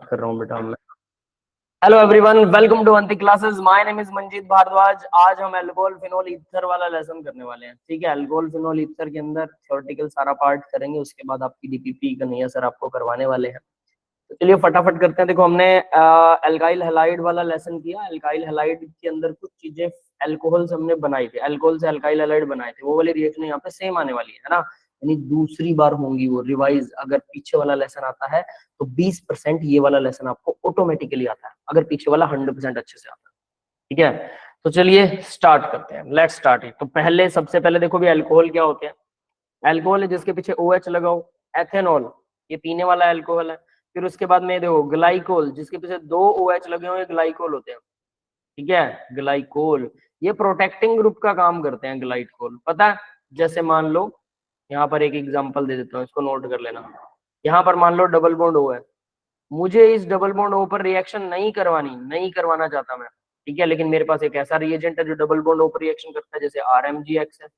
कर रहा हूँ बेटा मैं। Hello everyone, welcome to Antik classes. My name is Manjeet Bhardwaj. आज हम अल्कोहल फिनोल ईथर वाला लेसन करने वाले हैं। ठीक है, अल्कोहल फिनोल ईथर के अंदर थ्योरेटिकल सारा पार्ट करेंगे, उसके बाद आपकी डीपीपी कन्हैया सर आपको करवाने वाले हैं। तो चलिए फटाफट करते हैं। देखो, हमने एल्काइल हैलाइड वाला लेसन किया। एल्काइल हैलाइड के अंदर कुछ चीजें अल्कोहल से हमने बनाई थी, अल्कोहल से एल्काइल हैलाइड बनाए थे। वो वाली रिएक्शन यहाँ पे सेम आने वाली है ना, यानी दूसरी बार होंगी वो रिवाइज। अगर पीछे वाला लेसन आता है तो 20% ये वाला लेसन आपको ऑटोमेटिकली आता है, अगर पीछे वाला 100% अच्छे से आता है। ठीक है, तो चलिए स्टार्ट करते हैं। Let's start it. तो पहले सबसे पहले देखो भी अल्कोहल क्या होते हैं। अल्कोहल है जिसके पीछे OH लगाओ, एथेनॉल, ये पीने वाला अल्कोहल है। फिर उसके बाद में देखो ग्लाइकोल, जिसके पीछे 2 OH लगे हुए ग्लाइकोल होते हैं। ठीक है, ग्लाइकोल, ये प्रोटेक्टिंग ग्रुप का काम करते हैं ग्लाइकोल, पता है। जैसे मान लो यहाँ पर एक एग्जांपल दे देता हूँ, इसको नोट कर लेना। यहाँ पर मान लो डबल बॉन्ड O है, मुझे इस डबल बॉन्ड O पर रिएक्शन नहीं करवाना चाहता मैं। ठीक है, लेकिन मेरे पास एक ऐसा रिएजेंट है जो डबल बॉन्ड O पर रिएक्शन करता है, जैसे RMgX है।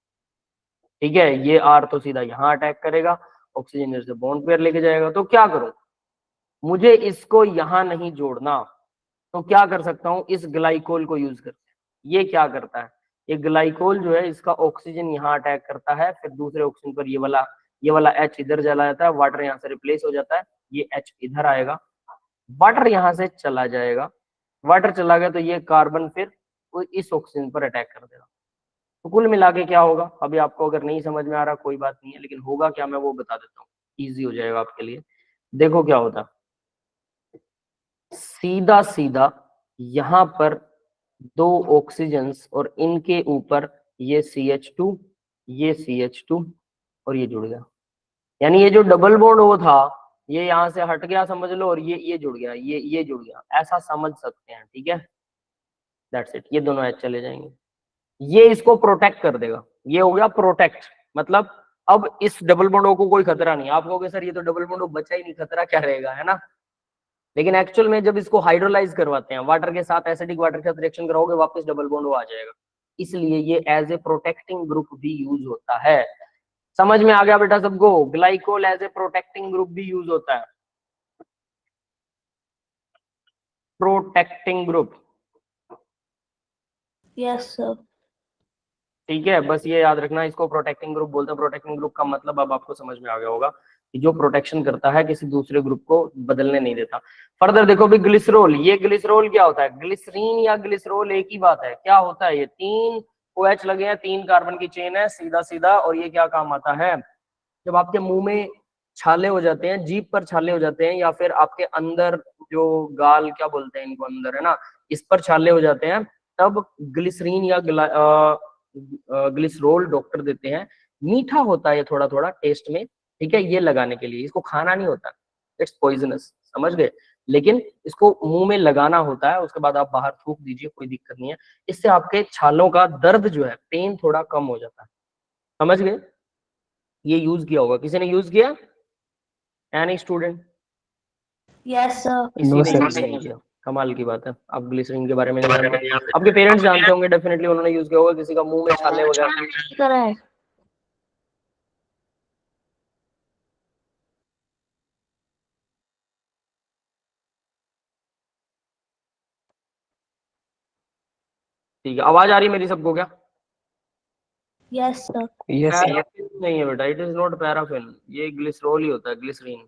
ठीक है, ये R तो सीधा यहाँ अटैक करेगा, ऑक्सीजन इधर से बॉन्ड पेयर लेके जाएगा। तो क्या करूं, मुझे इसको यहाँ नहीं जोड़ना, तो क्या कर सकता हूँ, इस ग्लाइकोल को यूज करते हैं। ये क्या करता है, ये ग्लाइकोल जो है इसका ऑक्सीजन यहाँ अटैक करता है, फिर दूसरे ऑक्सीजन पर ये वाला H इधर चला जाता है, वाटर यहाँ से रिप्लेस हो जाता है, ये H इधर आएगा, वाटर यहाँ से चला जाएगा। वाटर चला गया तो ये कार्बन फिर इस ऑक्सीजन पर अटैक कर देगा। तो कुल मिला के क्या होगा, अभी आपको अगर नहीं समझ में आ रहा कोई बात नहीं है, लेकिन होगा क्या मैं वो बता देता हूँ, इजी हो जाएगा आपके लिए। देखो क्या होता, सीधा सीधा यहाँ पर 2 ऑक्सीजन्स और इनके ऊपर ये CH2, ये CH2 और ये जुड़ गया। यानी ये जो डबल बॉन्ड O था ये यहाँ से हट गया समझ लो, और ये जुड़ गया, ये जुड़ गया, ऐसा समझ सकते हैं। ठीक है, दैट्स इट। ये दोनों H चले जाएंगे, ये इसको प्रोटेक्ट कर देगा। ये हो गया प्रोटेक्ट, मतलब अब इस डबल बॉन्ड O को कोई खतरा नहीं। आप कहोगे सर ये तो डबल बॉन्ड O बचा ही नहीं, खतरा क्या रहेगा, है ना। लेकिन एक्चुअल में जब इसको हाइड्रोलाइज करवाते हैं वाटर के साथ, एसिडिक वाटर के साथ रिएक्शन कराओगे, वापस डबल बॉन्ड आ जाएगा। इसलिए ये एज ए प्रोटेक्टिंग ग्रुप भी यूज होता है। समझ में आ गया बेटा सबको, glycol as a protecting group भी यूज होता है, प्रोटेक्टिंग ग्रुप। Yes sir. ठीक है, बस ये याद रखना, इसको प्रोटेक्टिंग ग्रुप बोलते हैं। प्रोटेक्टिंग ग्रुप का मतलब अब आपको समझ में आ गया होगा कि जो प्रोटेक्शन करता है, किसी दूसरे ग्रुप को बदलने नहीं देता। फर्दर देखो भी ग्लिसरॉल, ये ग्लिसरॉल क्या होता है, ग्लिसरीन या ग्लिसरॉल एक ही बात है। क्या होता है, ये 3 OH लगे हैं, 3 कार्बन की चेन है सीधा सीधा, और ये क्या काम आता है, जब आपके मुंह में छाले हो जाते हैं, जीभ पर छाले हो जाते हैं, या फिर आपके अंदर जो गाल क्या बोलते हैं इनको अंदर, है ना, इस पर छाले हो जाते हैं, तब ग्लिसरीन या ग्लिसरोल डॉक्टर देते हैं। मीठा होता है ये थोड़ा थोड़ा टेस्ट में, ठीक है, ये लगाने के लिए। इसको खाना नहीं होता, इट्स पॉइजनस, समझ गए। लेकिन इसको मुंह में लगाना होता है, उसके बाद आप बाहर थूक दीजिए, कोई दिक्कत नहीं है। इससे आपके छालों का दर्द जो है, पेन थोड़ा कम हो जाता है, समझ गए। ये यूज किया होगा, किसी ने यूज किया, एनी स्टूडेंट? Yes sir. किसी ने यूज नहीं किया, कमाल की बात है। आप ग्लिसरीन के बारे में नहीं जानते, आपके पेरेंट्स जानते होंगे डेफिनेटली, उन्होंने यूज किया होगा। किसी का मुंह में छाले वगैरह करा है। ठीक है, आवाज आ रही है मेरी सबको क्या? Yes sir. पैराफिन नहीं है बेटा, इट इज नॉट पैराफिन, ये ग्लिसरॉल ही होता है, ग्लिसरीन।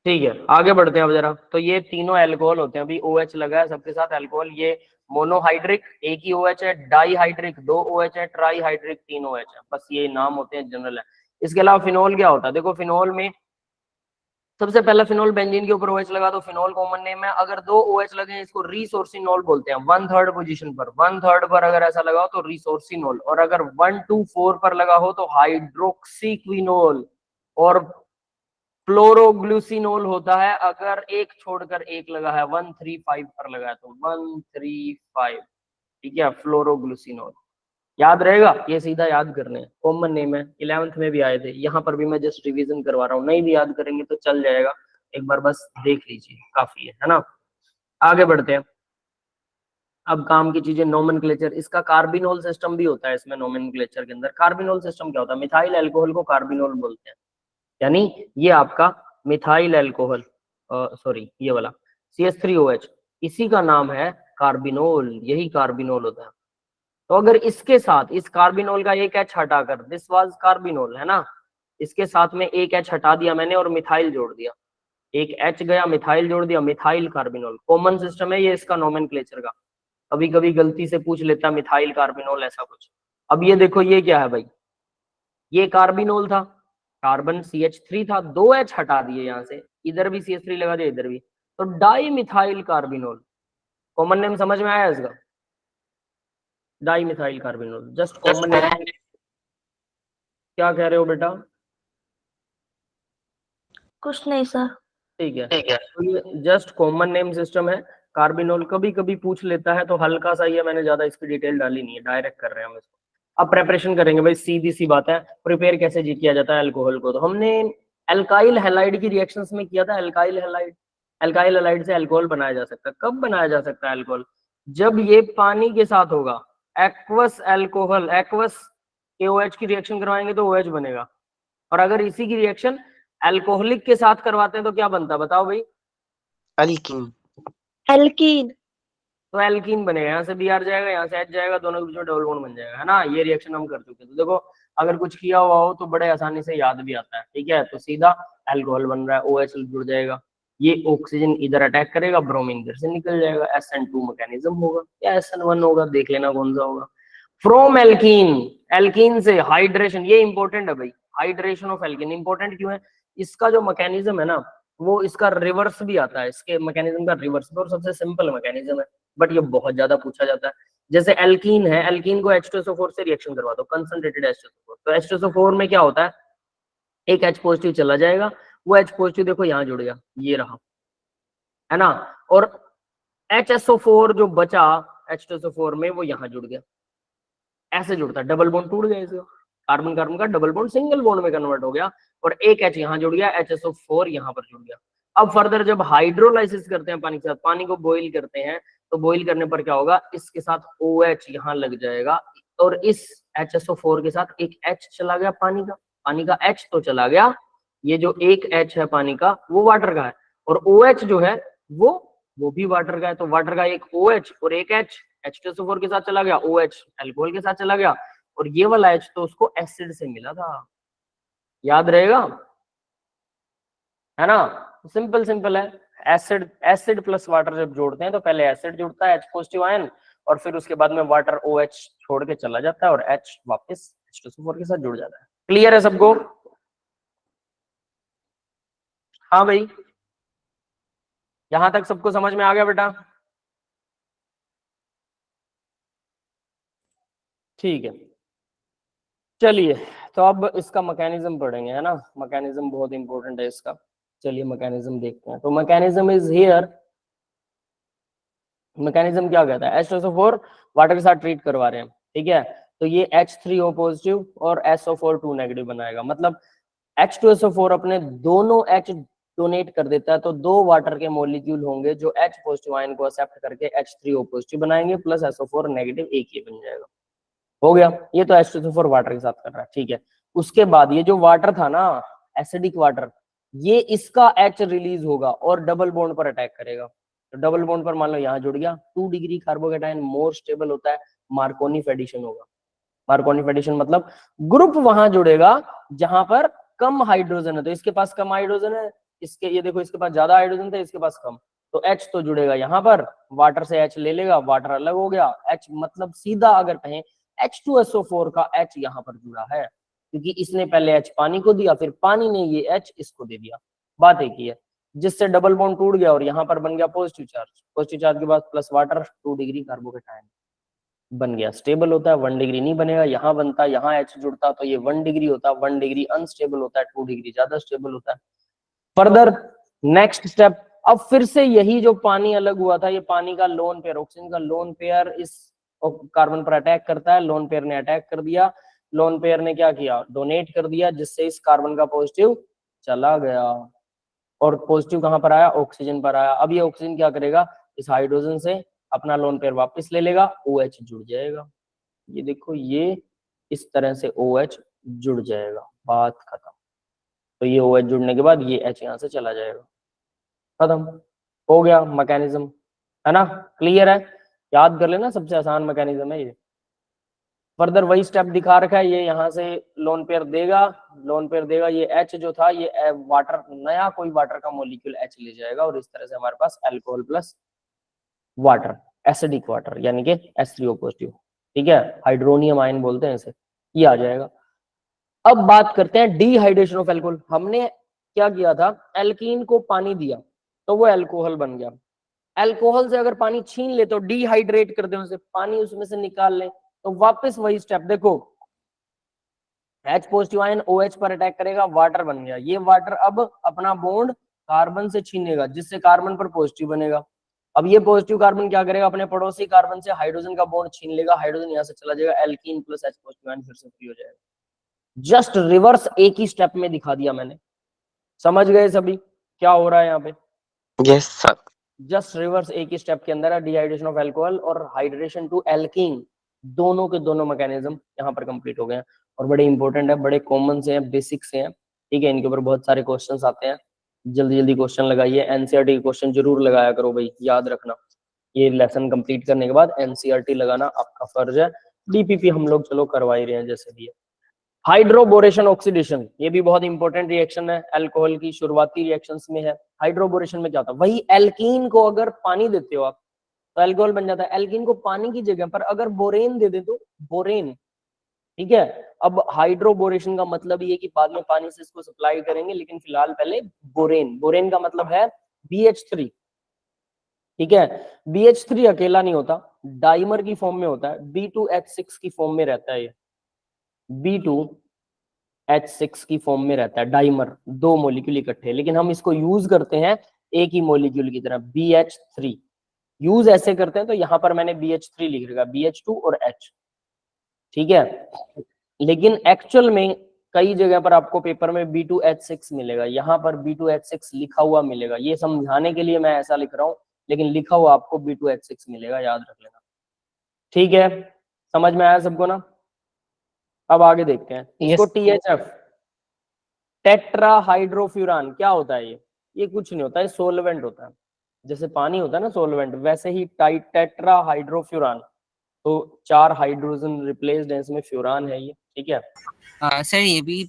ठीक है, आगे बढ़ते हैं अब जरा। तो ये तीनों अल्कोहल होते हैं, अभी OH लगा है सबके साथ अल्कोहल। ये मोनोहाइड्रिक एक ही OH है, डाईहाइड्रिक 2 OH है, ट्राईहाइड्रिक 3 OH है। बस ये नाम होते हैं, जनरल है। इसके अलावा फिनोल क्या होता है, देखो फिनोल में सबसे पहला फिनोल बेंजीन के ऊपर OH लगा, तो फिनोल कॉमन नेम है। अगर 2 OH लगे हैं, इसको रिसोर्सिनोल बोलते हैं। 1/3 पोजीशन पर, 1/3 पर अगर ऐसा लगा हो तो रिसोर्सिनोल, और अगर 1 to 4 पर लगा हो तो हाइड्रोक्सीक्विनोल और फ्लोरोग्लूसिनोल होता है। अगर एक छोड़कर एक लगा है, 135 पर लगा है तो 135, ठीक है, फ्लोरोग्लूसिनोल। याद रहेगा, ये सीधा याद करने, कॉमन नेम है, 11th में भी आए थे। यहाँ पर भी मैं जस्ट रिवीजन करवा रहा हूँ, नहीं भी याद करेंगे तो चल जाएगा, एक बार बस देख लीजिए, काफी है ना। आगे बढ़ते हैं। अब काम की चीजें, नोमेनक्लेचर, इसका कार्बिनोल सिस्टम भी होता है इसमें। नोमेनक्लेचर के अंदर कार्बिनोल सिस्टम क्या होता है, मिथाइल अल्कोहल को कार्बिनोल बोलते हैं, यानी ये आपका मिथाइल अल्कोहल, सॉरी ये वाला CH3OH, इसी का नाम है कार्बिनोल, यही कार्बिनोल होता है। तो अगर इसके साथ इस कार्बिनोल का एक एच हटाकर, दिस वाज कार्बिनोल है ना, इसके साथ में एक एच हटा दिया मैंने और मिथाइल जोड़ दिया, एक एच गया मिथाइल जोड़ दिया, मिथाइल कार्बिनोल। कॉमन सिस्टम है ये इसका नोमेनक्लेचर का, कभी कभी गलती से पूछ लेता मिथाइल कार्बिनोल ऐसा कुछ। अब ये देखो ये क्या है भाई, ये कार्बिनोल था, कार्बन CH3 था, दो एच हटा दिए यहां से, इधर भी CH3 लगा दिया इधर भी, तो di methyl carbinol. Common name समझ में आया इसका, di methyl carbinol, just common name. क्या कह रहे हो बेटा? कुछ नहीं सर। ठीक है, तो ये जस्ट कॉमन नेम सिस्टम है कार्बिनोल। कभी कभी पूछ लेता है तो हल्का सा, ये मैंने ज्यादा इसकी डिटेल डाली नहीं है, डायरेक्ट कर रहे हैं हम इसको। अब प्रेपरेशन करेंगे भाई, सीधी सी बात है, प्रिपेयर कैसे जी किया जाता है अल्कोहल को। तो हमने एल्काइल हैलाइड की रिएक्शंस में किया था, एल्काइल हैलाइड, एल्काइल हैलाइड से अल्कोहल बनाया जा सकता है। कब बनाया जा सकता है अल्कोहल? जब ये पानी के साथ होगा, एक्वस अल्कोहल, एक्वस के OH की रिएक्शन करवाएंगे तो OH बनेगा। और अगर इसी की रिएक्शन अल्कोहलिक के साथ करवाते हैं तो क्या बनता है बताओ भाई? अल्कीन। एल्कीन। तो एल्कीन बनेगा, यहाँ से Br जाएगा, यहाँ से H जाएगा, दोनों के बीच में डबल बॉन्ड बन जाएगा, है ना। ये रिएक्शन हम कर चुके हैं। तो देखो अगर कुछ किया हुआ हो तो बड़े आसानी से याद भी आता है, ठीक है। तो सीधा अल्कोहल बन रहा है, OH जुड़ जाएगा, ये ऑक्सीजन इधर अटैक करेगा, ब्रोमीन इधर से निकल जाएगा, SN2 मैकेनिज्म होगा या SN1 होगा, देख लेना कौन सा होगा। फ्रॉम एल्कीन, एल्कीन से हाइड्रेशन, ये इंपॉर्टेंट है भाई, हाइड्रेशन ऑफ एल्कीन इंपॉर्टेंट क्यों है? इसका जो मैकेनिज्म है ना, वो इसका रिवर्स भी आता है, इसके मैकेनिज्म का रिवर्स, और सबसे सिंपल मैकेनिज्म है, बट ये बहुत ज्यादा पूछा जाता है। जैसे एल्कीन है, एल्कीन को H2SO4 से रिएक्शन करवा दो, कंसंट्रेटेड H2SO4, तो H2SO4 में क्या होता है, एक H पॉजिटिव चला जाएगा, वो H पॉजिटिव देखो यहाँ जुड़ गया, ये रहा, है ना। और HSO4 जो बचा H2SO4 में, वो यहाँ जुड़ गया, ऐसे जुड़ता है, डबल बॉन्ड टूट गया इसका, कार्बन कार्बन का डबल बॉन्ड सिंगल बॉन्ड में कन्वर्ट हो गया, और एक H यहाँ जुड़ गया, HSO4 यहाँ पर जुड़ गया। अब फर्दर जब हाइड्रोलाइसिस करते हैं पानी के साथ, पानी को बॉईल करते हैं, तो बॉईल करने पर क्या होगा, इसके साथ OH यहाँ लग जाएगा, और इस HSO4 के साथ एक H चला गया पानी का H तो चला गया, ये जो एक H है पानी का वो वाटर का है, और OH जो है वो भी वाटर का है। तो वाटर का एक OH और एक H, H2SO4 के साथ चला गया, OH अल्कोहल के साथ चला गया, और ये वाला H तो उसको एसिड से मिला था, याद रहेगा, है ना। सिंपल सिंपल है, एसिड एसिड प्लस वाटर जब जोड़ते हैं तो पहले एसिड जुड़ता है H पॉजिटिव आयन, और फिर उसके बाद में वाटर OH छोड़ के चला जाता है और H वापस H2SO4 के साथ जुड़ जाता है। क्लियर है सबको? हाँ भाई, यहां तक सबको समझ में आ गया बेटा? ठीक है, चलिए तो अब इसका मैकेनिज्म पढ़ेंगे, है ना। मैकेनिज्म बहुत इंपॉर्टेंट है इसका, चलिए मैकेनिज्म देखते हैं। तो मैकेनिज्म इज हियर, मैकेनिज्म क्या कहता है, H2SO4 वाटर के साथ ट्रीट करवा रहे हैं, ठीक है, तो ये H3O पॉजिटिव और SO4 2 नेगेटिव बनाएगा, मतलब H2SO4 अपने दोनों H डोनेट कर देता है, तो दो वाटर के मॉलिक्यूल होंगे जो H पॉजिटिव आयन को एक्सेप्ट करके H3O पॉजिटिव बनाएंगे, प्लस SO4 नेगेटिव, एक ही बन जाएगा, हो गया। ये तो H2SO4 वाटर के साथ कर रहा है, ठीक है। उसके बाद ये जो वाटर था ना, एसिडिक वाटर, ये इसका H रिलीज होगा और डबल बॉन्ड पर अटैक करेगा, तो डबल बॉन्ड पर मान लो यहाँ जुड़ गया, 2 डिग्री कार्बोकेटायन मोर स्टेबल होता है, मार्कोनी एडिशन होगा। मार्कोनी एडिशन मतलब ग्रुप वहां जुड़ेगा जहां पर कम हाइड्रोजन है, तो इसके पास कम हाइड्रोजन है, इसके ये देखो इसके पास ज्यादा हाइड्रोजन था, इसके पास कम, तो H तो जुड़ेगा यहाँ पर, वाटर से H ले लेगा, वाटर अलग हो गया, H मतलब सीधा अगर कहें H2SO4 का H यहाँ पर जुड़ा है, क्योंकि इसने पहले H पानी को दिया, फिर पानी ने ये H इसको दे दिया, बात एक ही है, जिससे डबल बॉन्ड टूट गया और यहाँ पर बन गया पॉजिटिव चार्ज, पॉजिटिव चार्ज के बाद प्लस वाटर, 2 डिग्री कार्बोकेटायन बन गया, स्टेबल होता है, 1 डिग्री नहीं बनेगा, यहाँ बनता, यहाँ H जुड़ता तो ये 1 डिग्री होता, 1 डिग्री अनस्टेबल होता है, 2 डिग्री ज्यादा स्टेबल होता है। फर्दर नेक्स्ट स्टेप, अब फिर से यही जो पानी अलग हुआ था, ये पानी का लोन पेयर, ऑक्सीजन का लोन पेयर इस कार्बन पर अटैक करता है, लोन पेयर ने अटैक कर दिया, लोन पेयर ने क्या किया, डोनेट कर दिया, जिससे इस कार्बन का पॉजिटिव चला गया, और पॉजिटिव कहां पर आया, ऑक्सीजन पर आया। अब ये ऑक्सीजन क्या करेगा, इस हाइड्रोजन से अपना लोन पेयर वापस ले लेगा, OH जुड़ जाएगा, ये देखो ये इस तरह से OH जुड़ जाएगा, बात खत्म। तो ये OH जुड़ने के बाद ये H यहाँ से चला जाएगा, खत्म, हो गया मैकेनिज्म, है ना, क्लियर है, याद कर लेना, सबसे आसान मैकेनिज्म है ये। फर्दर वही स्टेप दिखा रखा है, ये यहाँ से लोन पेयर देगा, लोन पेयर देगा, ये H जो था ये वाटर, नया कोई वाटर का मॉलिक्यूल H ले जाएगा और इस तरह से हमारे पास alcohol plus water, acidic water यानी कि H3O पॉजिटिव, ठीक है, हाइड्रोनियम आयन बोलते हैं इसे, ये आ जाएगा। अब बात करते हैं डिहाइड्रेशन ऑफ अल्कोहल। हमने क्या किया था, एल्कीन को पानी दिया तो वो अल्कोहल बन गया, अल्कोहल से अगर पानी छीन ले तो डिहाइड्रेट कर दे उसे, पानी उसमें से निकाल ले, तो वापस वही स्टेप, देखो H पॉजिटिव आयन OH पर अटैक करेगा, वाटर बन गया, ये वाटर अब अपना बॉन्ड कार्बन से छीनेगा जिससे कार्बन पर पॉजिटिव बनेगा। अब ये पॉजिटिव कार्बन क्या करेगा, अपने पड़ोसी कार्बन से हाइड्रोजन का बॉन्ड छीन लेगा, हाइड्रोजन यहाँ से चला जाएगा, alkene plus H positive ion फिर से फ्री हो जाएगा। जस्ट रिवर्स एक ही स्टेप में दिखा दिया मैंने, समझ गए सभी क्या हो रहा है यहाँ पे? Yes, sir. जस्ट रिवर्स एक ही स्टेप के अंदर है, डिहाइड्रेशन ऑफ अल्कोहल और हाइड्रेशन टू एल्कीन, दोनों के दोनों मैकेनिज्म यहाँ पर कंप्लीट हो गए हैं और बड़े इंपॉर्टेंट है, बड़े कॉमन से हैं, बेसिक से हैं, ठीक है, इनके ऊपर बहुत सारे क्वेश्चंस आते हैं, जल्दी जल्दी क्वेश्चन लगाइए, एनसीईआरटी के क्वेश्चन जरूर लगाया करो भाई, याद रखना, ये लेसन कंप्लीट करने के बाद एनसीईआरटी लगाना आपका फर्ज है, डीपीपी हम लोग चलो करवा ही रहे हैं जैसे भी है। हाइड्रोबोरेशन ऑक्सीडेशन, ये भी बहुत इंपॉर्टेंट रिएक्शन है, अल्कोहल की शुरुआती रिएक्शंस में है। हाइड्रोबोरेशन में क्या होता है, वही एल्कीन को अगर पानी देते हो आप तो अल्कोहल बन जाता है, एल्कीन को पानी की जगह पर अगर बोरेन दे दे तो बोरेन, ठीक है। अब हाइड्रोबोरेशन का मतलब ये कि बाद में पानी से इसको सप्लाई करेंगे, लेकिन फिलहाल पहले बोरेन, बोरेन का मतलब है BH3, ठीक है, BH3 अकेला नहीं होता, डाइमर की फॉर्म में होता है, B2H6 की फॉर्म में रहता है, ये B2H6 की फॉर्म में रहता है, डाइमर, दो मॉलिक्यूल इकट्ठे, लेकिन हम इसको यूज करते हैं एक ही मॉलिक्यूल की तरह, BH3 यूज ऐसे करते हैं, तो यहां पर मैंने BH3 लिख रखा, BH2 और H, ठीक है, लेकिन एक्चुअल में कई जगह पर आपको पेपर में B2H6 मिलेगा, यहाँ पर B2H6 लिखा हुआ मिलेगा, ये समझाने के लिए मैं ऐसा लिख रहा हूँ, लेकिन लिखा हुआ आपको B2H6 मिलेगा, याद रख लेना, ठीक है, समझ में आया सबको ना? अब आगे देखते हैं इसको, THF, टेट्राहाइड्रोफ्यूरान, क्या होता है ये कुछ नहीं होता है, सोलवेंट होता है, जैसे पानी होता है ना सोलवेंट, वैसे ही टेट्राहाइड्रोफ्यूरान, तो 4 हाइड्रोजन रिप्लेस्ड है, इसमें फ्यूरान है ये, ठीक है। सर ये भी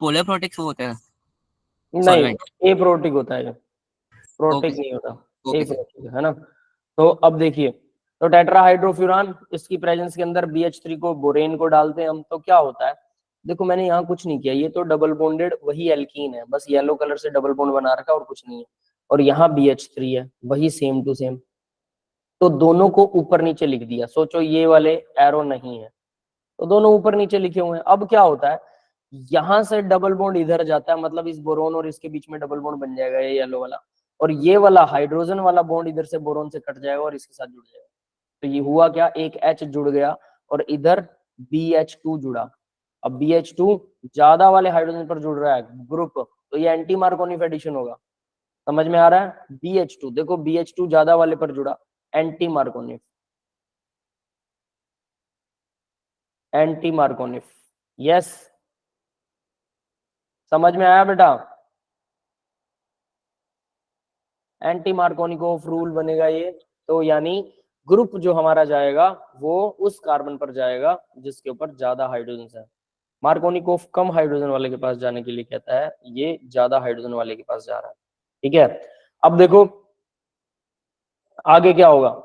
पोलर प्रोटेक्ट होता है? नहीं, एप्रोटिक होता है ये, प्रोटिक नहीं होता, एप्रोटिक है ना। तो अब देखिए, तो टेट्राहाइड्रोफ्यूरान, इसकी प्रेजेंस के अंदर BH3 को, बोरेन को डालते हैं हम, तो क्या होता है, देखो मैंने यहाँ कुछ नहीं किया, ये तो डबल बॉन्डेड वही एल्कीन है, बस येलो कलर से डबल बॉन्ड बना रखा और कुछ नहीं है, और यहाँ BH3 है, वही सेम टू सेम, तो दोनों को ऊपर नीचे लिख दिया, सोचो ये वाले एरो नहीं है तो दोनों ऊपर नीचे लिखे हुए हैं। अब क्या होता है, यहां से डबल बॉन्ड इधर जाता है, मतलब इस बोरोन और इसके बीच में डबल बॉन्ड बन जाएगा, ये येलो वाला, और ये वाला हाइड्रोजन वाला बॉन्ड इधर से बोरोन से कट जाएगा और इसके साथ जुड़ जाएगा, तो ये हुआ क्या, एक H जुड़ गया और इधर BH2 जुड़ा। अब BH2 ज्यादा वाले हाइड्रोजन पर जुड़ रहा है ग्रुप, तो ये एंटी मार्कोनिक एडिशन होगा, समझ में आ रहा है? BH2 देखो, BH2 ज्यादा वाले पर जुड़ा, anti Markovnikov, anti Markovnikov, yes, समझ में आया बेटा? एंटी मार्कोनिकोव रूल बनेगा ये, तो यानी ग्रुप जो हमारा जाएगा वो उस कार्बन पर जाएगा जिसके ऊपर ज्यादा हाइड्रोजन है। मार्कोनिकोव कम हाइड्रोजन वाले के पास जाने के लिए कहता है, ये ज्यादा हाइड्रोजन वाले के पास जा रहा है, ठीक है। अब देखो आगे क्या होगा,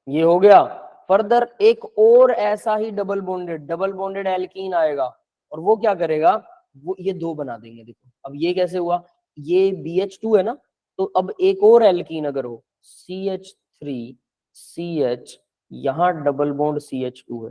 ये हो गया, फर्दर एक और ऐसा ही डबल बॉन्डेड एल्कीन आएगा और वो क्या करेगा, वो ये दो बना देंगे। देखो अब ये कैसे हुआ, ये BH2 है ना, तो अब एक और एल्कीन अगर हो, CH3CH, यहाँ डबल बॉन्ड CH2 है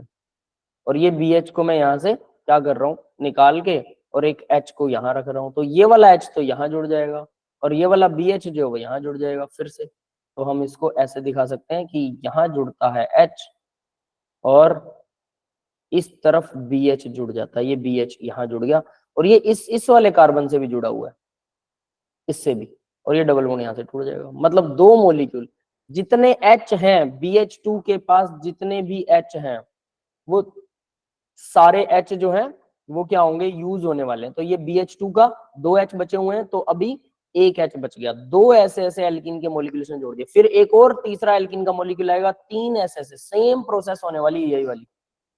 और ये BH को मैं यहाँ से क्या कर रहा हूँ, निकाल के और एक H को यहाँ रख रहा हूँ, तो ये वाला H तो यहाँ जुड़ जाएगा और ये वाला BH जो है वो यहाँ जुड़ जाएगा फिर से। तो हम इसको ऐसे दिखा सकते हैं कि यहाँ जुड़ता है H और इस तरफ BH जुड़ जाता है, ये BH यहाँ जुड़ गया और ये इस वाले कार्बन से भी जुड़ा हुआ है, इससे भी, और ये डबल बॉन्ड यहाँ से टूट जाएगा। मतलब दो मॉलिक्यूल जितने H हैं, BH2 के पास जितने भी H हैं, वो सारे H जो हैं वो क्या होंगे, यूज होने वाले हैं। तो ये BH2 का 2 H बचे हुए हैं, तो अभी एक H बच गया, दो ऐसे ऐसे एल्कीन के मॉलिक्यूल्स ने जोड़ दिए, फिर एक और तीसरा एल्कीन का मॉलिक्यूल आएगा, तीन ऐसे ऐसे, सेम प्रोसेस होने वाली यही वाली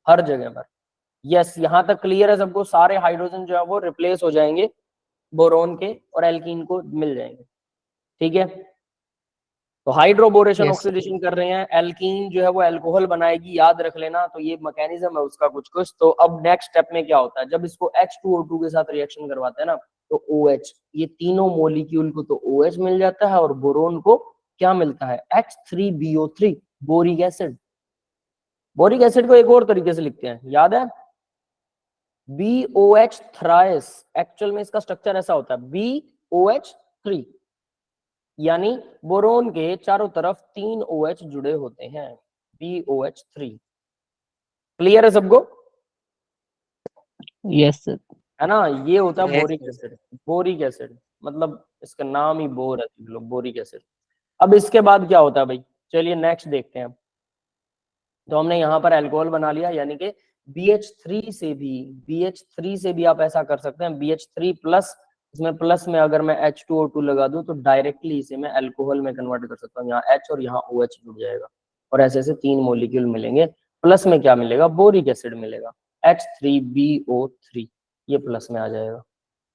हर जगह पर। यस, यहां तक क्लियर है सबको? सारे हाइड्रोजन जो है वो रिप्लेस हो जाएंगे बोरोन के और एल्कीन को मिल जाएंगे, ठीक है। तो हाइड्रोबोरेशन Yes, sir. ऑक्सीडेशन कर रहे हैं, एल्कीन जो है वो अल्कोहल बनाएगी, याद रख लेना। तो ये मैकेनिज्म है उसका कुछ कुछ। तो अब नेक्स्ट स्टेप में क्या होता है, जब इसको H2O2 के साथ रिएक्शन करवाते हैं ना, तो OH, ये तीनों मॉलिक्यूल को तो OH मिल जाता है और बोरोन को क्या मिलता है, H3BO3, boric acid. Boric acid को एक और तरीके से लिखते हैं, याद है, BOH थ्राइस। एक्चुअल में इसका स्ट्रक्चर ऐसा होता है, BOH3, यानी बोरोन के चारों तरफ तीन OH जुड़े होते हैं, BOH3। क्लियर है सबको? Yes, sir. है ना, ये होता है Yes, boric sir. Acid. Boric acid मतलब इसका नाम ही बोर है, लोग बोरिक एसिड। अब इसके बाद क्या होता है भाई, चलिए नेक्स्ट देखते हैं। तो हमने यहाँ पर अल्कोहल बना लिया, यानी कि BH3 से भी, BH3 से भी आप ऐसा कर सकते हैं, BH3 प्लस, इसमें प्लस में अगर मैं H2O2 लगा दूं तो डायरेक्टली इसे मैं अल्कोहल में कन्वर्ट कर सकता हूँ, यहाँ H और यहाँ OH जुड़ जाएगा और ऐसे ऐसे तीन मॉलिक्यूल मिलेंगे। प्लस में क्या मिलेगा, बोरिक एसिड मिलेगा, H3BO3, ये प्लस में आ जाएगा,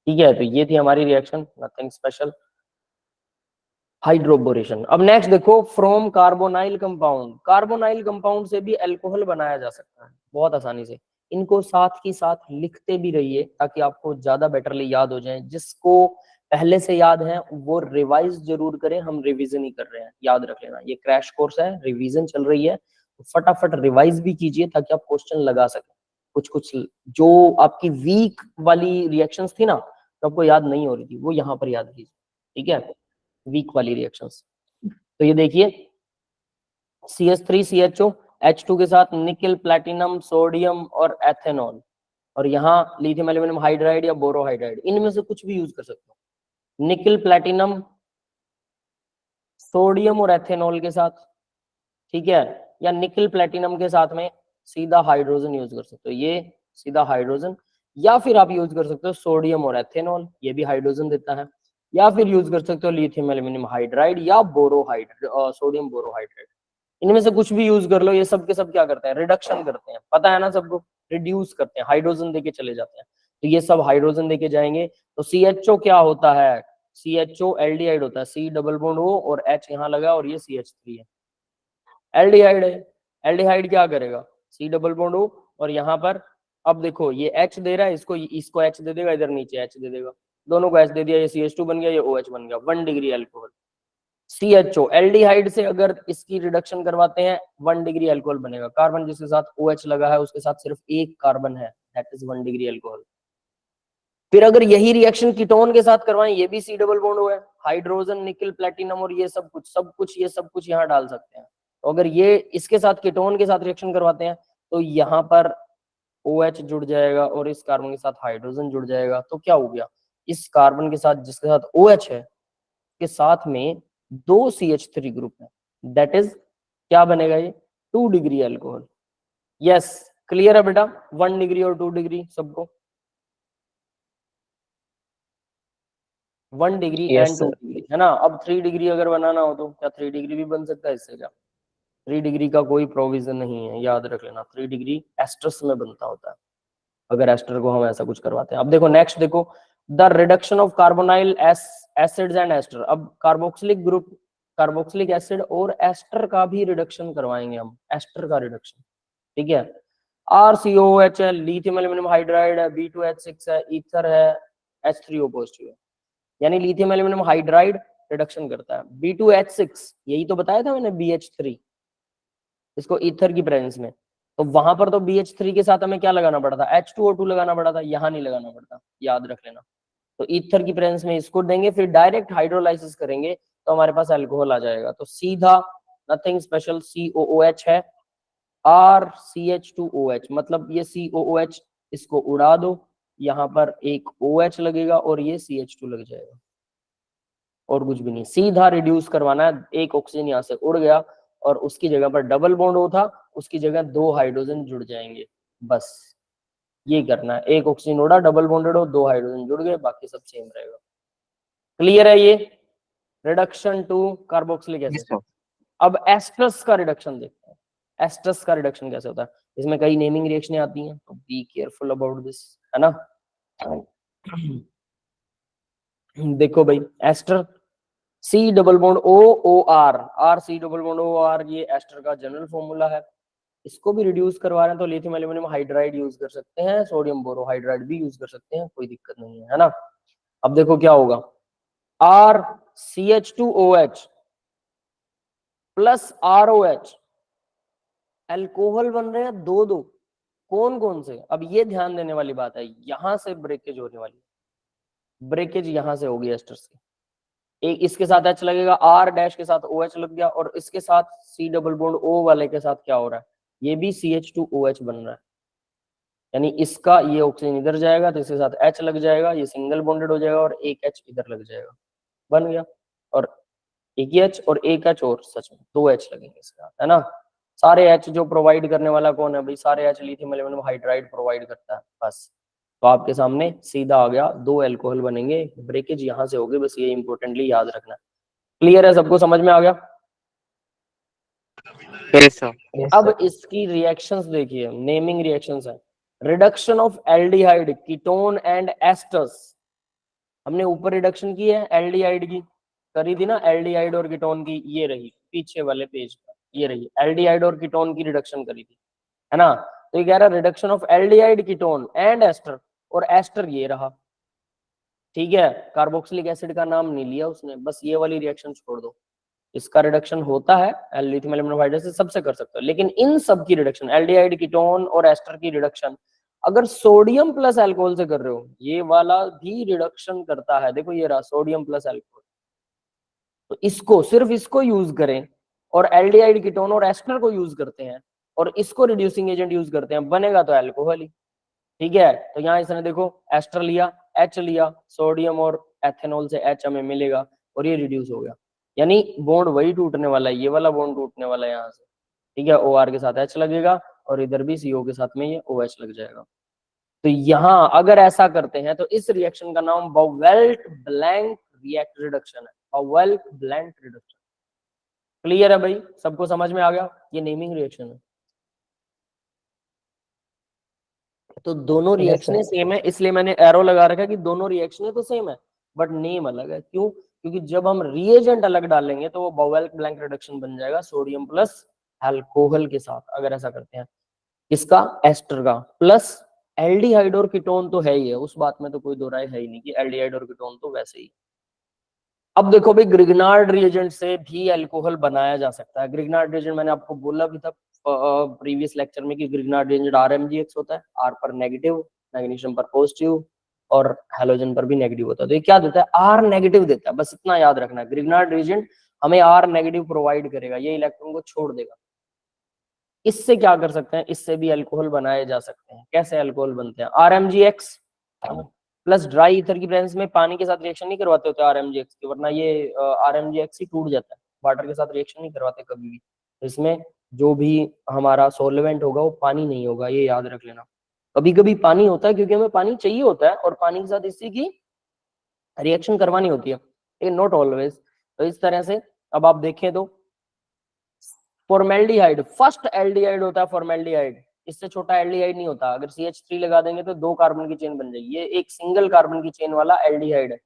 ठीक है। तो ये थी हमारी रिएक्शन, नथिंग स्पेशल, हाइड्रोबोरेशन। अब नेक्स्ट देखो, from carbonyl compound, carbonyl compound से भी अल्कोहल बनाया जा सकता है बहुत आसानी से। इनको साथ ही साथ लिखते भी रहिए ताकि आपको ज्यादा बेटरली याद हो जाए। जिसको पहले से याद है वो रिवाइज जरूर करें, हम रिवीजन ही कर रहे हैं, याद रख लेना, ये क्रैश कोर्स है, रिवीजन चल रही है, तो फटाफट रिवाइज भी कीजिए ताकि आप क्वेश्चन लगा सकें। कुछ कुछ जो आपकी वीक वाली रिएक्शंस थी ना, तो आपको याद नहीं हो रही थी, वो यहाँ पर याद कीजिए, ठीक है, वीक वाली रिएक्शंस। तो ये देखिए, CH3CHO, H2 के साथ निकल, प्लैटिनम, सोडियम और एथेनॉल, और यहाँ लिथियम एल्यूमिनियम हाइड्राइड या बोरोहाइड्राइड, इनमें से कुछ भी यूज कर सकते हो। निकल, प्लैटिनम, सोडियम और एथेनॉल के साथ, ठीक है, या निकल प्लैटिनम के साथ में सीधा हाइड्रोजन यूज कर सकते हो, ये सीधा हाइड्रोजन, या फिर आप यूज कर सकते हो सोडियम और एथेनॉल, ये भी हाइड्रोजन देता है, या फिर यूज कर सकते हो लिथियम एल्यूमिनियम हाइड्राइड या बोरोहाइड्राइड, सोडियम बोरोहाइड्राइड, इनमें से कुछ भी यूज कर लो। ये सब के सब क्या करते हैं, रिडक्शन करते हैं, पता है ना सबको, रिड्यूस करते हैं, हाइड्रोजन देके चले जाते हैं। तो ये सब हाइड्रोजन देके जाएंगे। तो CHO क्या होता है, CHO एल्डिहाइड होता है, C डबल बॉन्ड O और H यहाँ लगा और ये CH3 है, एल्डिहाइड है। एल्डिहाइड क्या करेगा, C डबल बॉन्ड O और यहाँ पर, अब देखो ये H दे रहा है, इसको H दे देगा, इधर नीचे H दे देगा, दोनों को H दे दिया, ये CH2 बन गया, ये OH बन गया, 1 डिग्री अल्कोहल। CHO एल्डिहाइड से अगर इसकी रिडक्शन करवाते हैं 1 डिग्री अल्कोहल बनेगा। कार्बन जिसके साथ OH लगा है उसके साथ सिर्फ एक कार्बन है, दैट इज 1 डिग्री अल्कोहल। फिर अगर यही रिएक्शन कीटोन के साथ करवाएं, ये भी C डबल बॉन्ड है, हाइड्रोजन, निकल, प्लैटिनम और ये सब कुछ ये सब कुछ यहाँ डाल सकते हैं। तो अगर ये इसके साथ कीटोन के साथ रिएक्शन करवाते हैं तो यहाँ पर OH जुड़ जाएगा और इस कार्बन के साथ हाइड्रोजन जुड़ जाएगा। तो क्या हो गया, इस कार्बन के साथ जिसके साथ OH है के साथ में दो CH3 ग्रुप है, दैट इज क्या बनेगा, ये 2 डिग्री अल्कोहल। यस, क्लियर है बेटा, 1 डिग्री और 2 डिग्री सबको, 1 degree Yes, and 2 sir. Degree, है ना। अब 3 डिग्री अगर बनाना हो तो क्या 3 डिग्री भी बन सकता है इससे, क्या 3 डिग्री का कोई प्रोविजन नहीं है, याद रख लेना, 3 डिग्री एस्टर्स में बनता होता है अगर एस्टर को हम ऐसा कुछ करवाते हैं। अब देखो नेक्स्ट देखो, the reduction of carbonyl acids and ester. अब कार्बोक्सिलिक ग्रुप, कार्बोक्सिलिक एसिड और एस्टर का भी रिडक्शन करवाएंगे हम, एस्टर का रिडक्शन, ठीक है। RCOH है, लिथियम एल्यूमिनियम हाइड्राइड है, B2H6 है, ईथर है, H3O पॉजिटिव है, यानी लिथियम एल्यूमिनियम हाइड्राइड रिडक्शन करता है। B2H6 यही तो बताया था मैंने, BH3, इसको ईथर की प्रेजेंस में, तो वहां पर तो BH3 के साथ हमें क्या लगाना पड़ा था, H2O2 लगाना पड़ा था, यहाँ नहीं लगाना पड़ता, याद रख लेना। तो ईथर की प्रेजेंस में इसको देंगे, फिर डायरेक्ट हाइड्रोलाइसिस करेंगे तो हमारे पास अल्कोहल आ जाएगा। तो सीधा नथिंग स्पेशल, COOH है, RCH2OH, मतलब ये COOH इसको उड़ा दो, यहाँ पर एक OH लगेगा और ये CH2 लग जाएगा, और कुछ भी नहीं, सीधा रिड्यूस करवाना है। एक ऑक्सीजन यहाँ से उड़ गया और उसकी जगह पर डबल बॉन्ड हो था, उसकी जगह 2 हाइड्रोजन जुड़ जाएंगे, बस ये करना है। एक ऑक्सीजन उड़ा, डबल बॉन्डेड हो, 2 हाइड्रोजन जुड़ गए, बाकी सब सेम रहेगा। क्लियर है ये? Reduction to carboxylic Yes, acid. sir. अब एस्टर्स का रिडक्शन देखते हैं, एस्टर्स का रिडक्शन कैसे होता है। इसमें कई नेमिंग रिएक्शनें आती हैं, तो बी केयरफुल अबाउट दिस, है ना। देखो भाई, ester C double bond O O R, R C double bond O R, ये एस्टर का जनरल फॉर्मूला है। इसको भी रिड्यूस करवा रहे हैं तो लिथियम एल्यूमिनियम हाइड्राइड यूज कर सकते हैं, सोडियम बोरोहाइड्राइड भी यूज कर सकते हैं, कोई दिक्कत नहीं है ना। अब देखो क्या होगा, R C H two O H plus R O H, alcohol बन रहे हैं दो दो, कौन कौन से। अब ये ध्यान देने वाली बात है, यहां से ब्रेकेज होने वाली, ब्रेकेज यहां से होगी एस्टर्स की। एक इसके साथ एच लगेगा, आर डैश के साथ ओ एच लग गया, और इसके साथ सी डबल बॉन्ड ओ वाले के साथ क्या हो रहा है, ये भी C H two O H बन रहा है। यानी इसका ये ऑक्सीजन इधर जाएगा तो इसके साथ एच लग जाएगा, ये सिंगल बॉन्डेड हो जाएगा, और एक एच इधर लग जाएगा, बन गया। और एक ही एच और एक एच, और सच में दो एच लगेंगे इसके साथ, है ना। सारे एच जो प्रोवाइड करने वाला कौन है भाई, सारे H lithium aluminium hydride provide करता है, बस। तो आपके सामने सीधा आ गया, दो एल्कोहल बनेंगे, ब्रेकेज यहां से होगी, बस ये इंपॉर्टेंटली याद रखना। क्लियर है, सबको समझ में आ गया। Yes, sir. अब इसकी रिएक्शंस देखिए, नेमिंग रिएक्शंस है। Reduction of aldehyde ketone and asters, हमने ऊपर रिडक्शन की है एल्डिहाइड की, करी थी ना, एल्डिहाइड और कीटोन की, ये रही पीछे वाले पेज पर, ये रही एल्डिहाइड और कीटोन की रिडक्शन करी थी, है ना। तो ये कह रहा है reduction of aldehyde ketone and ester, और एस्टर ये रहा, ठीक है। कार्बोक्सिलिक एसिड का नाम नहीं लिया उसने, बस ये वाली रिएक्शन छोड़ दो। इसका रिडक्शन होता है लिथियम एल्यूमिनियम हाइड्राइड से, सबसे कर सकते हो, लेकिन इन सब की रिडक्शन, एल्डिहाइड कीटोन और एस्टर की रिडक्शन अगर सोडियम प्लस अल्कोहल से कर रहे हो, ये वाला भी रिडक्शन करता है। देखो ये रहा सोडियम प्लस अल्कोहल, तो इसको सिर्फ इसको यूज करें, और एल्डिहाइड कीटोन और एस्टर को यूज करते हैं, और इसको रिड्यूसिंग एजेंट यूज करते हैं, बनेगा तो अल्कोहल ही, ठीक है। तो यहाँ इसने देखो एस्टर लिया, एच लिया, सोडियम और एथेनॉल से एच हमें मिलेगा, और ये रिड्यूस हो गया। यानी बॉन्ड वही टूटने वाला है, ये वाला बॉन्ड टूटने वाला है यहाँ से, ठीक है। ओ आर के साथ एच लगेगा, और इधर भी सीओ के साथ में ये ओ एच लग जाएगा। तो यहाँ अगर ऐसा करते हैं तो इस रिएक्शन का नाम बाउवेल्ट ब्लैंक रिएक्ट रिडक्शन है, बाउवेल्ट ब्लैंक रिडक्शन। क्लियर है भाई, सबको समझ में आ गया, ये नेमिंग रिएक्शन है। तो दोनों रिएक्शनें सेम है, इसलिए मैंने एरो लगा रखा है कि दोनों रिएक्शनें तो सेम है, बट नेम अलग है। क्यों? क्योंकि जब हम रिएजेंट अलग डालेंगे तो वो बाउवेल्ट ब्लैंक रिडक्शन बन जाएगा, सोडियम प्लस अल्कोहल के साथ, अगर ऐसा करते हैं। इसका एस्टर का प्लस एल्डिहाइड और कीटोन तो है ही है, उस बात में तो कोई दो राय है ही नहीं कि एल्डिहाइड और कीटोन तो वैसे ही। अब देखो भाई, ग्रिग्नार्ड रिएजेंट से भी अल्कोहल बनाया जा सकता है। ग्रिग्नार्ड रिएजेंट मैंने आपको बोला भी था प्रीवियस लेक्चर में कि ग्रिग्नार्ड रिएजेंट RMgX होता है, आर पर नेगेटिव, मैग्नीशियम पर पॉजिटिव, और हैलोजन पर भी नेगेटिव होता है। तो ये क्या देता है, आर नेगेटिव देता है, बस इतना याद रखना है। ग्रिग्नार्ड रिएजेंट हमें आर नेगेटिव प्रोवाइड करेगा, ये इलेक्ट्रॉन को छोड़ देगा। इससे क्या कर सकते हैं, इससे भी अल्कोहल बनाए जा सकते हैं। कैसे अल्कोहल बनते हैं, RMgX प्लस ड्राई ईथर की प्रेजेंस में पानी के साथ रिएक्शन नहीं करवाते होते RMgX के, वरना ये RMgX ही टूट जाता है, वाटर के साथ रिएक्शन नहीं करवाते कभी भी। तो इसमें जो भी हमारा सोलवेंट होगा वो पानी नहीं होगा, ये याद रख लेना। कभी कभी पानी होता है क्योंकि हमें पानी चाहिए होता है, और पानी के साथ इसी की रिएक्शन करवानी होती है, लेकिन नॉट ऑलवेज। तो इस तरह से अब आप देखें तो फॉर्मेल्डिहाइड फर्स्ट एल्डिहाइड होता है, फॉर्मेल्डिहाइड, इससे छोटा एल्डिहाइड नहीं होता। अगर CH3 लगा देंगे तो दो कार्बन की चेन बन जाएगी, ये एक सिंगल कार्बन की चेन वाला एल्डिहाइड है।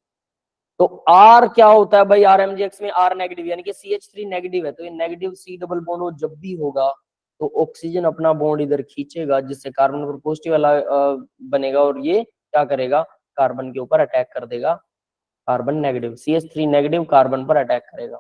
तो R क्या होता है भाई, RMgX में R नेगेटिव, यानी कि CH3 नेगेटिव है, तो ये नेगेटिव C डबल बॉन्ड जब भी होगा तो ऑक्सीजन अपना बॉन्ड इधर खींचेगा, जिससे कार्बन पर पॉजिटिव वाला बनेगा, और ये क्या करेगा, कार्बन के ऊपर अटैक कर देगा, carbon negative, CH3 negative carbon पर अटैक करेगा,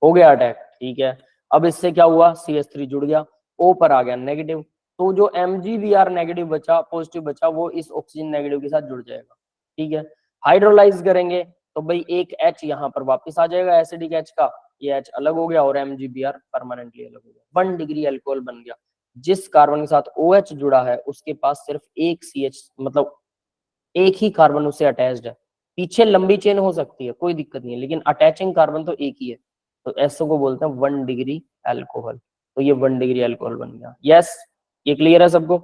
हो गया अटैक, ठीक है। अब इससे क्या हुआ, CH3 जुड़ गया, O पर आ गया नेगेटिव, तो जो MgBr नेगेटिव बचा, पॉजिटिव बचा, वो इस ऑक्सीजन नेगेटिव के साथ जुड़ जाएगा, ठीक है। हाइड्रोलाइज करेंगे तो भाई एक H यहाँ पर वापस आ जाएगा, एसिडिक H का, ये H अलग हो गया, और MgBr परमानेंटली अलग हो गया, 1 डिग्री अल्कोहल बन गया। जिस कार्बन के साथ OH जुड़ा है उसके पास सिर्फ एक CH, मतलब एक ही कार्बन उससे अटैच्ड है। पीछे लंबी चेन हो सकती है, कोई दिक्कत नहीं है, लेकिन अटैचिंग कार्बन तो एक ही है। तो ऐसो को बोलते हैं 1 डिग्री अल्कोहल। तो ये 1 डिग्री अल्कोहल बन गया। यस, ये क्लियर है सबको,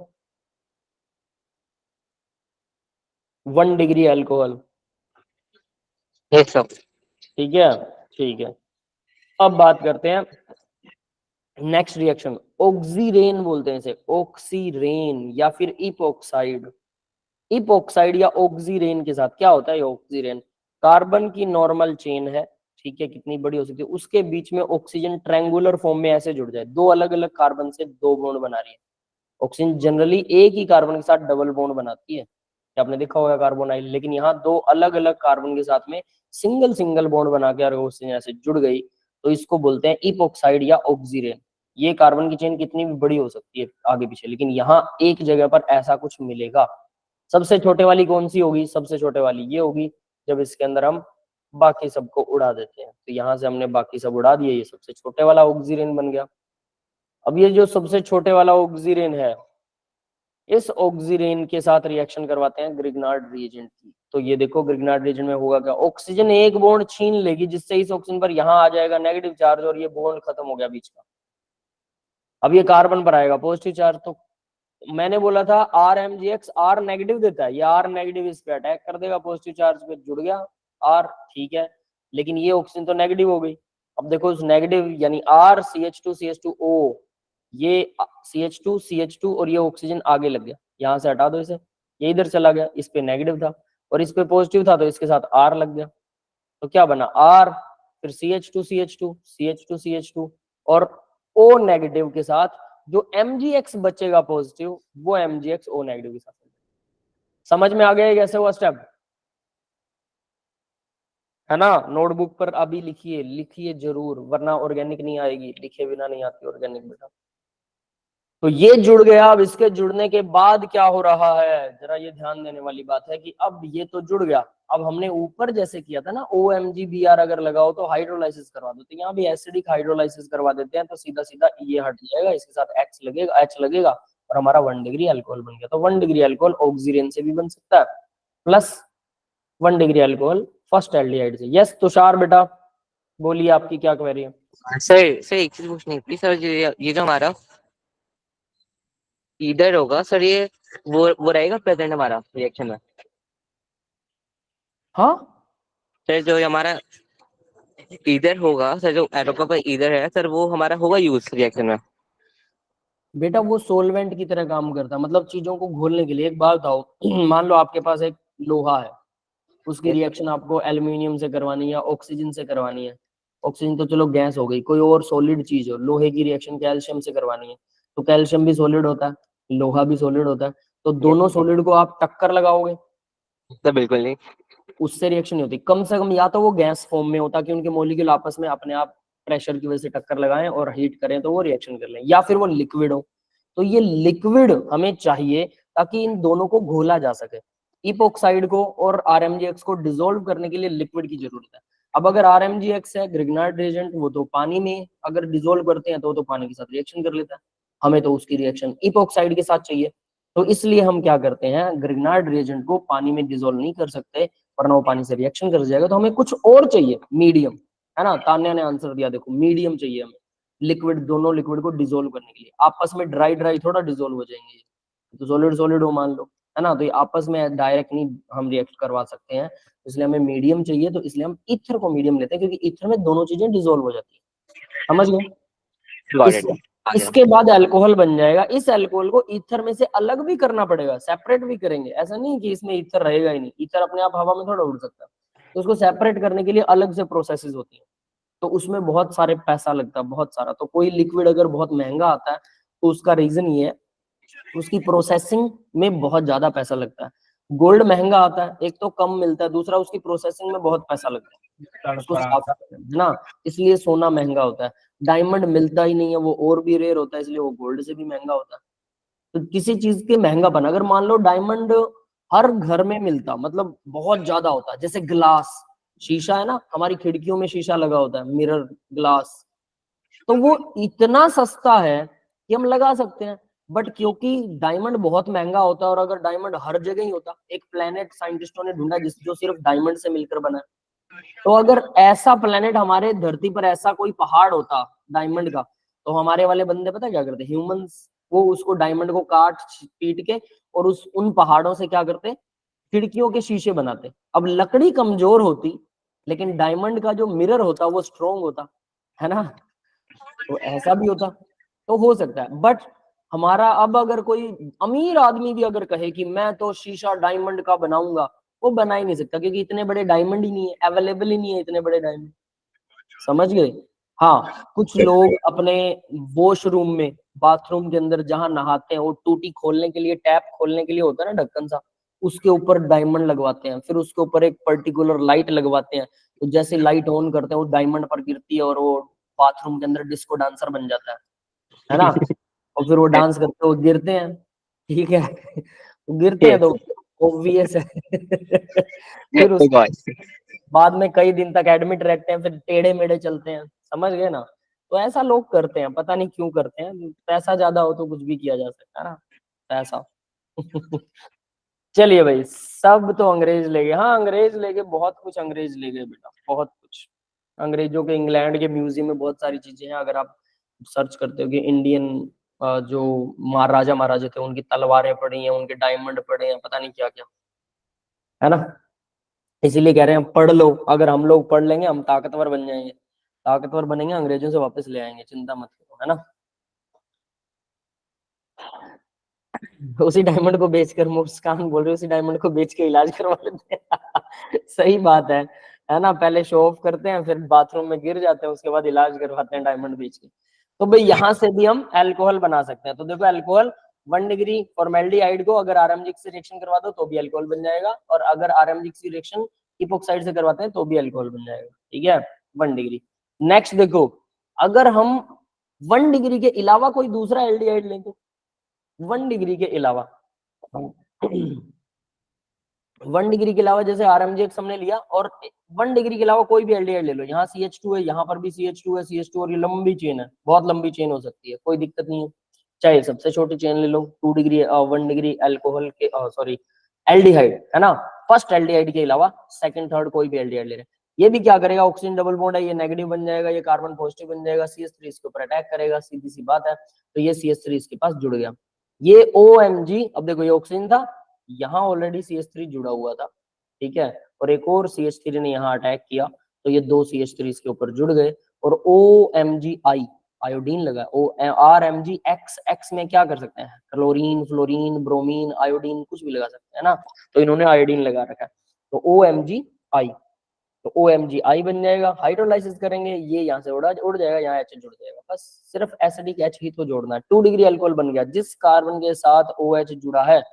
1 डिग्री अल्कोहल। Yes sir. ठीक है, ठीक है। अब बात करते हैं नेक्स्ट रिएक्शन, ऑक्सीरेन बोलते हैं इसे, ऑक्सीरेन या फिर इपोक्साइड। इपोक्साइड या ऑक्सीरेन के साथ क्या होता है? ऑक्सीरेन कार्बन की नॉर्मल चेन है, ठीक है, कितनी बड़ी हो सकती है, उसके बीच में ऑक्सीजन ट्रायंगुलर फॉर्म में ऐसे जुड़ जाए, दो अलग अलग कार्बन से दो बॉन्ड बना रही है। ऑक्सीजन जनरली एक ही कार्बन के साथ डबल बॉन्ड बनाती है, आपने देखा होगा कार्बोनाइल, लेकिन यहाँ दो अलग अलग कार्बन के साथ में सिंगल सिंगल बॉन्ड बना के अगर ऑक्सीजन ऐसे जुड़ गई तो इसको बोलते हैं इपोक्साइड या ऑक्सीरेन। ये कार्बन की चेन कितनी भी बड़ी हो सकती है आगे पीछे, लेकिन यहाँ एक जगह पर ऐसा कुछ मिलेगा। सबसे छोटे वाली कौन सी होगी? सबसे छोटे वाली ये होगी, जब इसके अंदर हम बाकी सबको उड़ा देते हैं। तो यहाँ से हमने बाकी सब उड़ा दिए, ये सबसे छोटे वाला ऑक्सीजन बन गया। अब ये जो सबसे छोटे वाला ऑक्सीजन है, इस ऑक्सीजन के साथ रिएक्शन करवाते हैं ग्रिग्नार्ड रिएजेंट की। तो ये देखो ग्रिग्नार्ड रिएजेंट में होगा क्या, ऑक्सीजन एक बॉन्ड छीन लेगी, जिससे इस ऑक्सीजन पर यहाँ आ जाएगा नेगेटिव चार्ज और ये बॉन्ड खत्म हो गया बीच का। अब ये कार्बन पर आएगा पॉजिटिव चार्ज। तो मैंने बोला था RMgx R नेगेटिव देता है, ये R नेगेटिव इस पे अटैक कर देगा, पॉजिटिव चार्ज पे जुड़ गया R, ठीक है, लेकिन ये ऑक्सीजन तो नेगेटिव हो गई। अब देखो उस नेगेटिव यानी R CH2CH2O, ये CH2 और ये ऑक्सीजन आगे लग गया, यहाँ से हटा दो इसे, ये इधर चला गया, इस पे नेगेटिव था और इस पे पॉजिटिव था, तो इसके साथ R लग गया। तो क्या बना R, फिर CH2 और O नेगेटिव के साथ जो MgX बचेगा पॉजिटिव, वो MgX O नेगेटिव के साथ। समझ में आ गया कैसे हुआ स्टेप, है ना? नोटबुक पर अभी लिखिए, लिखिए जरूर, वरना ऑर्गेनिक नहीं आएगी, लिखे बिना नहीं आती ऑर्गेनिक बेटा। तो ये जुड़ गया। अब इसके जुड़ने के बाद क्या हो रहा है, जरा ये ध्यान देने वाली बात है कि अब ये तो जुड़ गया, अब हमने ऊपर जैसे किया था ना OMgBr अगर लगाओ तो हाइड्रोलाइसिस करवा दो, तो यहाँ भी एसिडिक हाइड्रोलाइसिस करवा देते हैं, तो सीधा सीधा ये हट जाएगा, इसके साथ H लगेगा और हमारा 1 डिग्री अल्कोहल बन गया। तो 1 डिग्री अल्कोहल ऑक्सीजन से भी बन सकता है, plus 1 degree alcohol first aldehyde से। यस तुषार बेटा बोलिए, आपकी क्या क्वेरी है? सर सर एक चीज पूछनी प्लीज सर, ये जो हमारा इधर होगा सर, ये वो रहेगा प्रेजेंट हमारा रिएक्शन में? हाँ सर जो हमारा इधर होगा सर, जो एरो का इधर है सर, वो हमारा होगा यूज रिएक्शन में? बेटा वो सोलवेंट की तरह काम करता है, मतलब चीजों को घोलने के लिए। एक बात बताओ मान लो आपके पास एक लोहा है, उसकी रिएक्शन आपको एल्यूमिनियम से करवानी है या ऑक्सीजन से करवानी है। ऑक्सीजन तो चलो गैस हो गई, कोई और सॉलिड चीज हो, लोहे की रिएक्शन कैल्शियम से करवानी है, तो कैल्शियम भी सॉलिड होता है, लोहा भी सॉलिड होता है, तो दोनों सॉलिड को आप टक्कर लगाओगे, सर बिल्कुल नहीं। उससे रिएक्शन नहीं होती। कम से कम या तो वो गैस फॉर्म में होता कि उनके मॉलिक्यूल आपस में अपने आप प्रेशर की वजह से टक्कर लगाएं और हीट करें तो वो रिएक्शन कर लें, या फिर वो लिक्विड हो। तो ये लिक्विड हमें चाहिए ताकि इन दोनों को घोला जा सके। इपोक्साइड को और RMgX को डिसोल्व करने के लिए लिक्विड की जरूरत है। अब अगर RMgX है ग्रिग्नार्ड रिएजेंट, वो तो पानी में अगर डिसोल्व करते हैं तो वो तो पानी के साथ रिएक्शन कर लेता है, हमें तो उसकी रिएक्शन इपोक्साइड के साथ चाहिए। तो इसलिए हम क्या करते हैं, ग्रिग्नार्ड रिएजेंट को पानी में डिसोल्व नहीं कर सकते वरना वो पानी से रिएक्शन कर जाएगा, तो हमें कुछ और चाहिए, मीडियम, है ना? तान्या ने आंसर दिया, देखो मीडियम चाहिए हमें, लिक्विड, दोनों लिक्विड को डिसोल्व करने के लिए। आपस में ड्राई ड्राई थोड़ा डिसोल्व हो जाएंगे, तो सॉलिड सॉलिड हो मान लो, है ना? तो ये आपस में डायरेक्ट नहीं हम रिएक्ट करवा सकते हैं, इसलिए हमें मीडियम चाहिए, तो इसलिए हम ईथर को मीडियम लेते हैं, क्योंकि ईथर में दोनों चीजें डिसोल्व हो जाती है। समझ गए? इसके बाद अल्कोहल बन जाएगा। इस अल्कोहल को ईथर में से अलग भी करना पड़ेगा, सेपरेट भी करेंगे, ऐसा नहीं कि इसमें ईथर रहेगा ही नहीं, ईथर अपने आप हवा में थोड़ा उड़ सकता है, तो उसको सेपरेट करने के लिए अलग से प्रोसेसेस होती है, तो उसमें बहुत सारे पैसा लगता है, बहुत सारा। तो कोई लिक्विड अगर बहुत महंगा आता है तो उसका रीजन ये है, उसकी प्रोसेसिंग में बहुत ज्यादा पैसा लगता है। गोल्ड महंगा आता है, एक तो कम मिलता है, दूसरा उसकी प्रोसेसिंग में बहुत पैसा लगता है, उसको साफ करना, है ना? इसलिए सोना महंगा होता है। डायमंड मिलता ही नहीं है, वो और भी रेयर होता है, इसलिए वो गोल्ड से भी महंगा होता है। तो किसी चीज के महंगापन, अगर मान लो डायमंड हर घर में मिलता, मतलब बहुत ज्यादा होता है, जैसे ग्लास, शीशा है ना, हमारी खिड़कियों में शीशा लगा होता है, मिरर ग्लास, तो वो इतना सस्ता है कि हम लगा सकते हैं। बट क्योंकि डायमंड बहुत महंगा होता है, और अगर डायमंड हर जगह ही होता, एक प्लेनेट साइंटिस्टों ने ढूंढा जिस जो सिर्फ डायमंड से मिलकर बना है, तो अगर ऐसा प्लेनेट हमारे धरती पर ऐसा कोई पहाड़ होता डायमंड का, तो हमारे वाले बंदे पता क्या करते, ह्यूमंस, वो उसको डायमंड को काट पीट के और उन पहाड़ों से क्या करते, खिड़कियों के शीशे बनाते। अब लकड़ी कमजोर होती लेकिन डायमंड का जो मिरर होता वो स्ट्रोंग होता है ना, तो ऐसा भी होता तो हो सकता है। बट हमारा अब अगर कोई अमीर आदमी भी अगर कहे कि मैं तो शीशा डायमंड का बनाऊंगा, वो बना ही नहीं सकता, क्योंकि इतने बड़े डायमंड ही नहीं है, अवेलेबल ही नहीं है इतने बड़े डायमंड, समझ गए। हाँ, कुछ लोग अपने वॉशरूम में, बाथरूम के अंदर जहां नहाते हैं, वो टूटी खोलने के लिए, टैप खोलने के लिए होता है ना ढक्कन सा, उसके ऊपर डायमंड लगवाते हैं, फिर उसके ऊपर एक पर्टिकुलर लाइट लगवाते हैं, तो जैसे लाइट ऑन करते हैं वो डायमंड पर गिरती है और वो बाथरूम के अंदर डिस्को डांसर बन जाता है ना। और फिर वो डांस करते हुए गिरते हैं, ठीक है। वो गिरते हैं तो ऑब्वियस है। फिर Oh God. बाद में कई दिन तक एडमिट रहते हैं, फिर टेढ़े मेढ़े चलते हैं, समझ गए ना। तो ऐसा लोग करते हैं, पता नहीं क्यों करते हैं, पैसा ज्यादा हो तो कुछ भी किया जा सकता है ना, पैसा। चलिए भाई, सब तो अंग्रेज ले गए, हाँ अंग्रेज ले गए, बहुत कुछ अंग्रेज ले गए बेटा, बहुत कुछ। अंग्रेजों के इंग्लैंड के म्यूजियम में बहुत सारी चीजें हैं, अगर आप सर्च करते हो कि इंडियन जो महाराजा महाराजा थे उनकी तलवारें पड़ी हैं, उनके डायमंड पड़े हैं, पता नहीं क्या क्या, है ना। इसीलिए कह रहे हैं पढ़ लो, अगर हम लोग पढ़ लेंगे हम ताकतवर बन जाएंगे, ताकतवर बनेंगे, अंग्रेजों से वापस ले आएंगे, चिंता मत करो, है ना। उसी डायमंड को बेचकर, मुस्कान बोल रहे उसी डायमंड को बेच के इलाज करवा लेते हैं। सही बात है ना, पहले शो ऑफ करते हैं, फिर बाथरूम में गिर जाते हैं, उसके बाद इलाज करवाते हैं डायमंड बेच के। तो भाई यहाँ से भी हम अल्कोहल बना सकते हैं। तो देखो अल्कोहल 1 डिग्री फॉर्मेल्डिहाइड को अगर आरएमजी से रिएक्शन करवा दो तो भी अल्कोहल बन जाएगा, और अगर आरएमजी से रिएक्शन इपोक्साइड से करवाते हैं तो भी अल्कोहल बन जाएगा, ठीक है, 1 डिग्री। नेक्स्ट देखो, अगर हम 1 डिग्री के अलावा कोई दूसरा एल्डिहाइड लें तो 1 डिग्री के अलावा 1 डिग्री के अलावा जैसे आरएमजीएक्स हमने लिया, और 1 डिग्री के अलावा कोई भी एल्डिहाइड ले लो, यहाँ CH2 है, यहाँ पर भी CH2 है, CH2 और ये लंबी चेन है, बहुत लंबी चेन हो सकती है, कोई दिक्कत नहीं है, चाहे सबसे छोटी चेन ले लो, 2 डिग्री 1 डिग्री अल्कोहल के सॉरी एल्डिहाइड, है ना, फर्स्ट एल्डिहाइड के अलावा सेकंड थर्ड कोई भी एल्डिहाइड ले रहे हैं, ये भी क्या करेगा, ऑक्सीजन डबल बॉन्ड है, ये नेगेटिव बन जाएगा, ये कार्बन पॉजिटिव बन जाएगा, CH3 इसके ऊपर अटैक करेगा, सीधी सी बात है, तो ये CH3 इसके पास जुड़ गया। ये OMG, अब देखो ये ऑक्सीजन था, यहाँ ऑलरेडी CH3 जुड़ा हुआ था, ठीक है, और एक और CH3 ने यहाँ अटैक किया, तो ये 2 CH3 इसके ऊपर जुड़ गए, और OMGI आयोडीन लगा, RMGX, एक्स में क्या कर सकते हैं, क्लोरीन, फ्लोरीन, ब्रोमीन, आयोडीन, कुछ भी लगा सकते हैं ना, तो इन्होंने आयोडीन लगा रखा है, तो OMGI, तो OMGI बन जाएगा, हाइड्रोलाइसिस करेंगे, ये यहाँ से उड़ जाएगा, यहाँ H जुड़ जाएगा, बस सिर्फ एसिडिक H ही तो जोड़ना है, 2 डिग्री अल्कोहल बन गया, जिस कार्बन के साथ OH जुड़ा है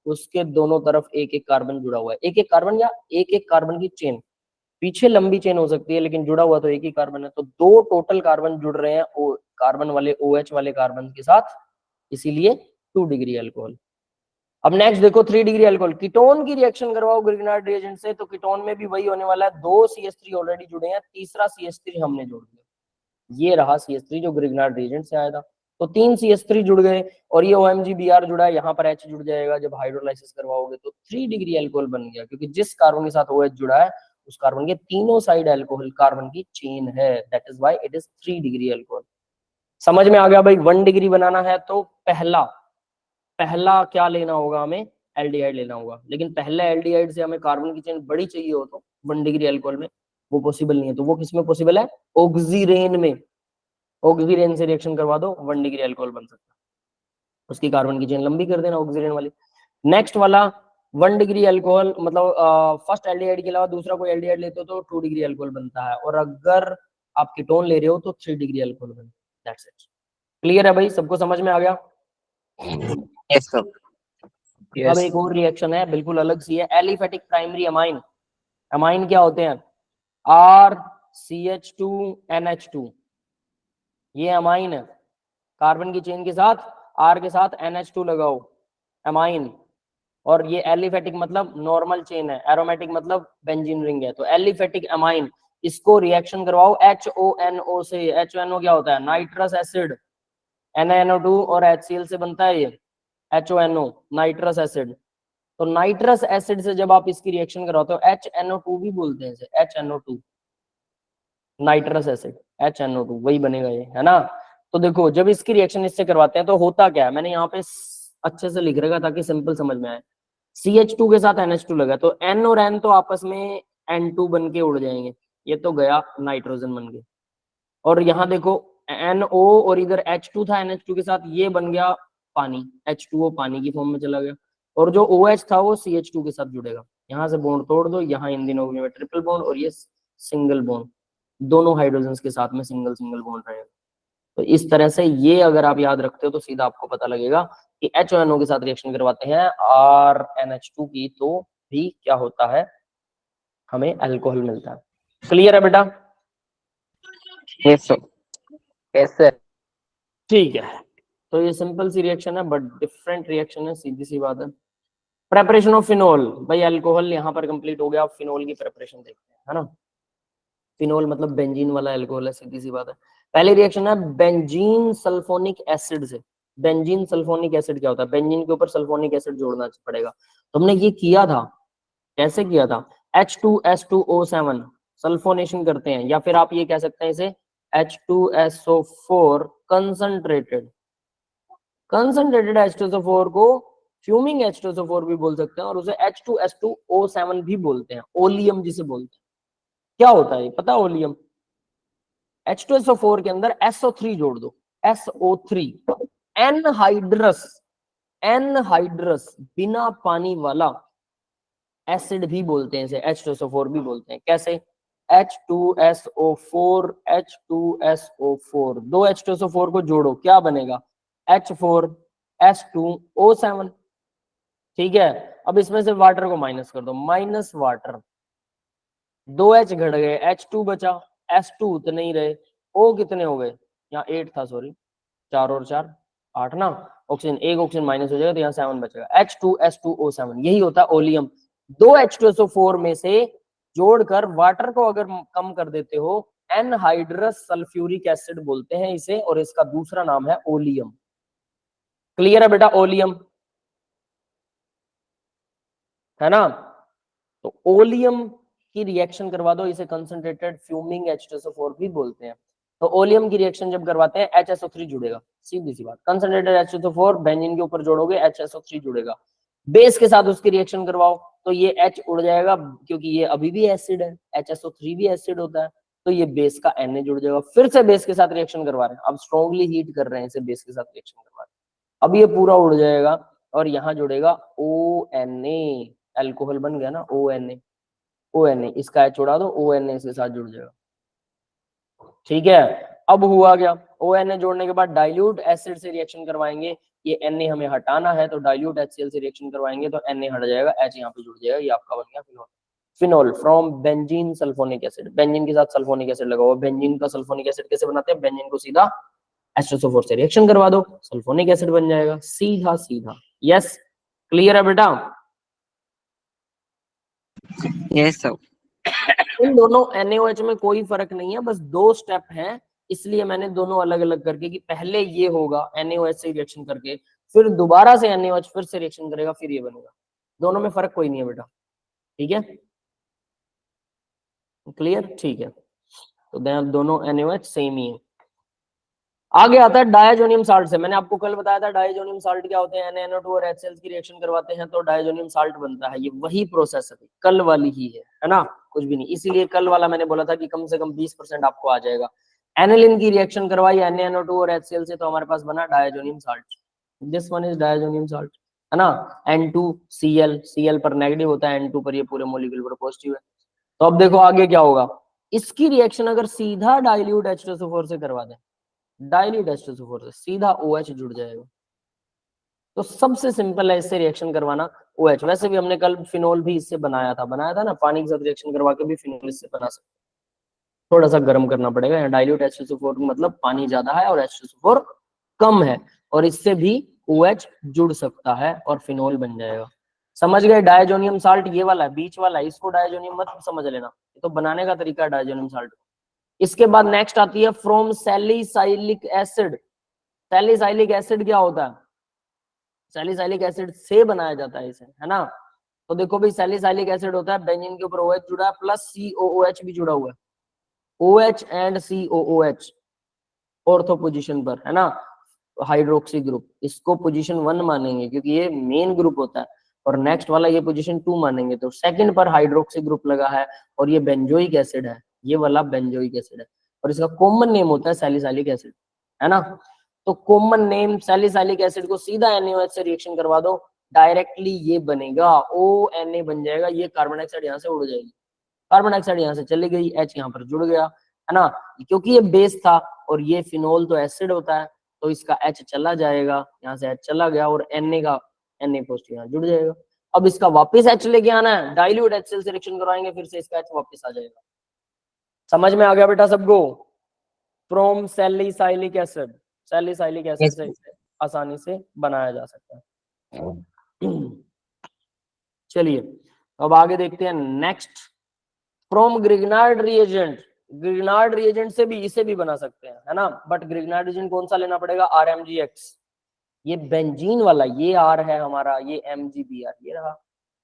उसके दोनों तरफ एक एक कार्बन जुड़ा हुआ है, एक एक कार्बन या एक एक कार्बन की चेन, पीछे लंबी चेन हो सकती है लेकिन जुड़ा हुआ तो एक ही कार्बन है, तो 2 टोटल कार्बन जुड़ रहे हैं कार्बन वाले OH वाले कार्बन के साथ, इसीलिए 2 डिग्री अल्कोहल। अब नेक्स्ट देखो 3 डिग्री अल्कोहल, कीटोन की रिएक्शन करवाओ ग्रिग्नार्ड रिएजेंट से, तो कीटोन में भी वही होने वाला है, 2 CH3 ऑलरेडी जुड़े हैं, तीसरा CH3 हमने जोड़ दिया, ये रहा CH3 जो ग्रिग्नार्ड रिएजेंट से आया था, तो 3 CH3 जुड़ गए, और ये OMGBr जुड़ा है, यहाँ पर H जुड़ जाएगा जब हाइड्रोलाइसिस करवाओगे, तो 3 डिग्री अल्कोहल बन गया, क्योंकि जिस कार्बन के साथ OH जुड़ा है उस कार्बन के तीनों साइड अल्कोहल कार्बन की चेन है, that is why it is 3 degree alcohol. समझ में आ गया भाई, 1 डिग्री बनाना है तो पहला क्या लेना होगा, हमें एल्डिहाइड लेना होगा, लेकिन पहले एल्डिहाइड से हमें कार्बन की चेन बड़ी चाहिए हो तो 1 डिग्री अल्कोहल में वो पॉसिबल नहीं है, तो वो किसमें पॉसिबल है, ऑक्सीरेन में, ऑक्सीरेन से रिएक्शन करवा दो 1 डिग्री अल्कोहल बन सकता है, उसकी कार्बन की चेन लंबी कर देना ऑक्सीजन वाली। नेक्स्ट वाला 1 डिग्री अल्कोहल, मतलब फर्स्ट एल्डिहाइड के अलावा दूसरा कोई एल्डिहाइड लेते हो तो 2 डिग्री अल्कोहल बनता है, और अगर आप कीटोन ले रहे हो तो 3 डिग्री अल्कोहल बनता है, दैट्स इट। क्लियर है भाई, सबको समझ में आ गया। Yes, sir. अब Yes. एक और रिएक्शन है बिल्कुल अलग सी है, एलिफेटिक प्राइमरी अमाइन। अमाइन क्या होते हैं, RCH2NH2, ये अमाइन है, कार्बन की चेन के साथ R के साथ NH2 लगाओ, अमाइन, और ये एलिफेटिक मतलब नॉर्मल चेन है, एरोमेटिक मतलब बेंजीन रिंग है, तो एलिफेटिक अमाइन, इसको रिएक्शन करवाओ HONO से, HONO क्या होता है, नाइट्रस एसिड, NaNO2 और HCl से बनता है ये HONO, नाइट्रस एसिड, तो नाइट्रस एसिड से जब आप इसकी रिएक्शन कराते हो, HNO2 भी बोलते हैं इसे, HNO2, नाइट्रस एसिड, HNO2 वही बनेगा ये, है ना। तो देखो जब इसकी रिएक्शन इससे करवाते हैं तो होता क्या है, मैंने यहाँ पे अच्छे से लिख रखा ताकि सिंपल समझ में आए, CH2 के साथ NH2 लगा, तो N और N तो आपस में N2 बन के उड़ जाएंगे, ये तो गया नाइट्रोजन बन के। और यहाँ देखो NO और इधर H2 था, NH2 के साथ ये बन गया पानी, H2O पानी की फॉर्म में चला गया। और जो OH था वो CH2 के साथ जुड़ेगा। यहाँ से बॉन्ड तोड़ दो, यहाँ इन दिनों में ट्रिपल बॉन्ड और ये सिंगल बॉन्ड, दोनों हाइड्रोजन के साथ में सिंगल सिंगल बॉन्ड रहेगा। तो इस तरह से ये अगर आप याद रखते हो तो सीधा आपको पता लगेगा कि HNO के साथ रिएक्शन करवाते हैं RNH2 की तो भी क्या होता है, हमें अल्कोहल मिलता है। क्लियर है बेटा? Yes sir. Yes sir. ठीक है, तो ये सिंपल सी रिएक्शन है बट डिफरेंट रिएक्शन है, सीधी सी बात है। प्रेपरेशन ऑफ फिनोल, भाई अल्कोहल यहाँ पर कंप्लीट हो गया, अब फिनोल की प्रेपरेशन देखते हैं, है ना। फिनोल मतलब बेंजीन वाला अल्कोहल है, सीधी सी बात है। पहली रिएक्शन है बेंजीन सल्फोनिक एसिड से। बेंजीन सल्फोनिक एसिड क्या होता है, बेंजीन के ऊपर सल्फोनिक एसिड जोड़ना पड़ेगा। तुमने ये किया था, कैसे किया था, H2S2O7 सल्फोनेशन करते हैं, या फिर आप ये कह सकते हैं इसे H2SO4 कंसंट्रेटेड। कंसंट्रेटेड H2SO4 को फ्यूमिंग H2SO4 भी बोल सकते हैं और उसे H2S2O7 भी बोलते हैं, ओलियम जिसे बोलते हैं। क्या होता है पता है ओलियम? H2SO4 के अंदर SO3 जोड़ दो, SO3, एनहाइड्रस बिना पानी वाला एसिड भी बोलते हैं इसे, H2SO4 भी बोलते हैं। कैसे? H2SO4 H2SO4, दो H2SO4 को जोड़ो, क्या बनेगा, H4S2O7। ठीक है, अब इसमें से वाटर को माइनस कर दो, माइनस वाटर, दो H घट गए, H2 बचा, S2 उतने ही रहे, O कितने हो गए, यहाँ 8 था, सॉरी, 4 और 4 8 ना, ऑक्सीजन, एक ऑक्सीजन माइनस हो जाएगा तो यहाँ 7 बचेगा, H2S2O7, यही होता है ओलियम। दो H2SO4 में से जोड़कर वाटर को अगर कम कर देते हो, एनहाइड्रस सल्फ्यूरिक एसिड बोलते हैं इसे, और इसका दूसरा नाम है ओलियम। क्लियर है बेटा? ओलियम, है ना। तो ओलियम की रिएक्शन करवा दो, इसे कंसंट्रेटेड फ्यूमिंग H2SO4 भी बोलते हैं। तो ओलियम की रिएक्शन जब करवाते हैं HSO3 जुड़ेगा, सीधी सी बात, कंसंट्रेटेड H2SO4 बेंजीन के ऊपर जोड़ोगे HSO3 जुड़ेगा, बेस के साथ उसकी रिएक्शन करवाओ तो ये H उड़ जाएगा, क्योंकि ये अभी भी एसिड है, HSO3 भी एसिड होता है, तो ये बेस का Na जुड़ जाएगा। फिर से बेस के साथ रिएक्शन करवा रहे हैं, अब स्ट्रॉन्गली हीट कर रहे हैं इसे, बेस के साथ रिएक्शन करवा रहे हैं, अब ये पूरा उड़ जाएगा और यहाँ जुड़ेगा ONA, अल्कोहल बन गया ना, ONA, इसका H उड़ा दो, ONA इसके साथ जुड़ जाएगा। ठीक है, अब हुआ क्या, ONA जोड़ने के बाद डाइल्यूट एसिड से रिएक्शन करवाएंगे, ये Na हमें हटाना है तो डाइल्यूट HCl से रिएक्शन करवाएंगे तो Na हट जाएगा, H यहाँ पे जुड़ जाएगा, ये आपका बन गया phenol. Phenol from benzene sulphonic acid, benzene के साथ सल्फोनिक एसिड लगा हुआ, बेंजीन का सल्फोनिक एसिड कैसे बनाते हैं, बेंजीन को सीधा H2SO4 से रिएक्शन करवा दो, सल्फोनिक एसिड बन जाएगा, सीधा सीधा। यस, क्लियर है बेटा? Yes sir. इन दोनों NaOH में कोई फर्क नहीं है, बस दो स्टेप हैं, इसलिए मैंने दोनों अलग अलग करके कि पहले ये होगा NaOH से रिएक्शन करके, फिर दोबारा से NaOH फिर से रिएक्शन करेगा, फिर ये बनेगा। दोनों में फर्क कोई नहीं है बेटा, ठीक है, क्लियर? ठीक है, तो दोनों NaOH सेम ही है। आगे आता है डायजोनियम साल्ट से। मैंने आपको कल बताया था डायजोनियम साल्ट क्या होते हैं, NaNO2 और HCl की रिएक्शन करवाते हैं तो डायजोनियम साल्ट बनता है, ये वही प्रोसेस है, कल वाली ही है ना, कुछ भी नहीं। इसीलिए कल वाला मैंने बोला था कि कम से कम 20% आपको आ जाएगा। एनिलीन की रिएक्शन करवाई NaNO2 और HCl से तो हमारे पास बना diazonium salt, this one is diazonium salt, है ना। N2Cl, Cl पर नेगेटिव होता है, N2 पर ये पूरे मॉलिक्यूल पर पॉजिटिव है। तो अब देखो आगे क्या होगा, इसकी रिएक्शन अगर सीधा डाइल्यूट H2SO4 से करवा दें, डाइल्यूट H2SO4 से सीधा OH जुड़ जाएगा। तो सबसे सिंपल है इससे रिएक्शन करवाना OH। वैसे भी हमने कल फिनोल भी इससे बनाया था ना, पानी के साथ रिएक्शन करवा के भी फिनोल इससे बना सकते, थोड़ा सा गर्म करना पड़ेगा। डाइल्यूट H2SO4 मतलब पानी ज्यादा है और H2SO4 कम है, और इससे भी OH जुड़ सकता है और फिनोल बन जाएगा। समझ गए? डायजोनियम साल्ट ये वाला है, बीच वाला है, इसको डायजोनियम मत समझ लेना, ये तो बनाने का तरीका है डायजोनियम साल्ट। इसके बाद नेक्स्ट आती है from salicylic acid. Salicylic acid क्या होता है, सैलिसाइलिक एसिड से बनाया जाता है इसे, है ना। तो देखो भाई सैलिसाइलिक एसिड होता है, बेंजीन के ऊपर OH जुड़ा है प्लस COOH भी जुड़ा हुआ है, OH and COOH ortho position पर, है ना, हाइड्रोक्सी ग्रुप, इसको पोजीशन 1 मानेंगे क्योंकि ये मेन ग्रुप होता है। और नेक्स्ट वाला ये पोजीशन 2 मानेंगे तो सेकंड पर हाइड्रोक्सी ग्रुप लगा है और ये बेंजोइक एसिड है, ये वाला बेंजोइक एसिड है और इसका कॉमन नेम होता है सैलिसाइलिक एसिड, है ना। तो कॉमन नेम सैलिसाइलिक एसिड को सीधा NaOH से रिएक्शन करवा दो, डायरेक्टली ये बनेगा ONA बन जाएगा, ये कार्बन डाइऑक्साइड यहाँ से उड़ जाएगी, कार्बन डाइऑक्साइड यहाँ से चली गई, H यहाँ पर जुड़ गया, है ना, क्योंकि ये बेस था और ये फिनोल तो एसिड होता है तो इसका H चला जाएगा, यहाँ से H चला गया और Na का Na पॉजिटिव यहाँ जुड़ जाएगा। अब इसका वापस H लेके आना है, डाइल्यूट HCl से रिएक्शन करवाएंगे, फिर से इसका H वापस आ जाएगा। समझ में आ गया बेटा सबको? From salicylic acid, salicylic acid से इसे आसानी से बनाया जा सकता है। चलिए अब आगे देखते हैं next, from Grignard reagent, Grignard reagent से भी इसे भी बना सकते हैं, है ना, बट ग्रिग्नार्ड रिएजेंट कौन सा लेना पड़ेगा? RMgX, ये बेंजीन वाला, ये R है हमारा, ये MgBr ये रहा,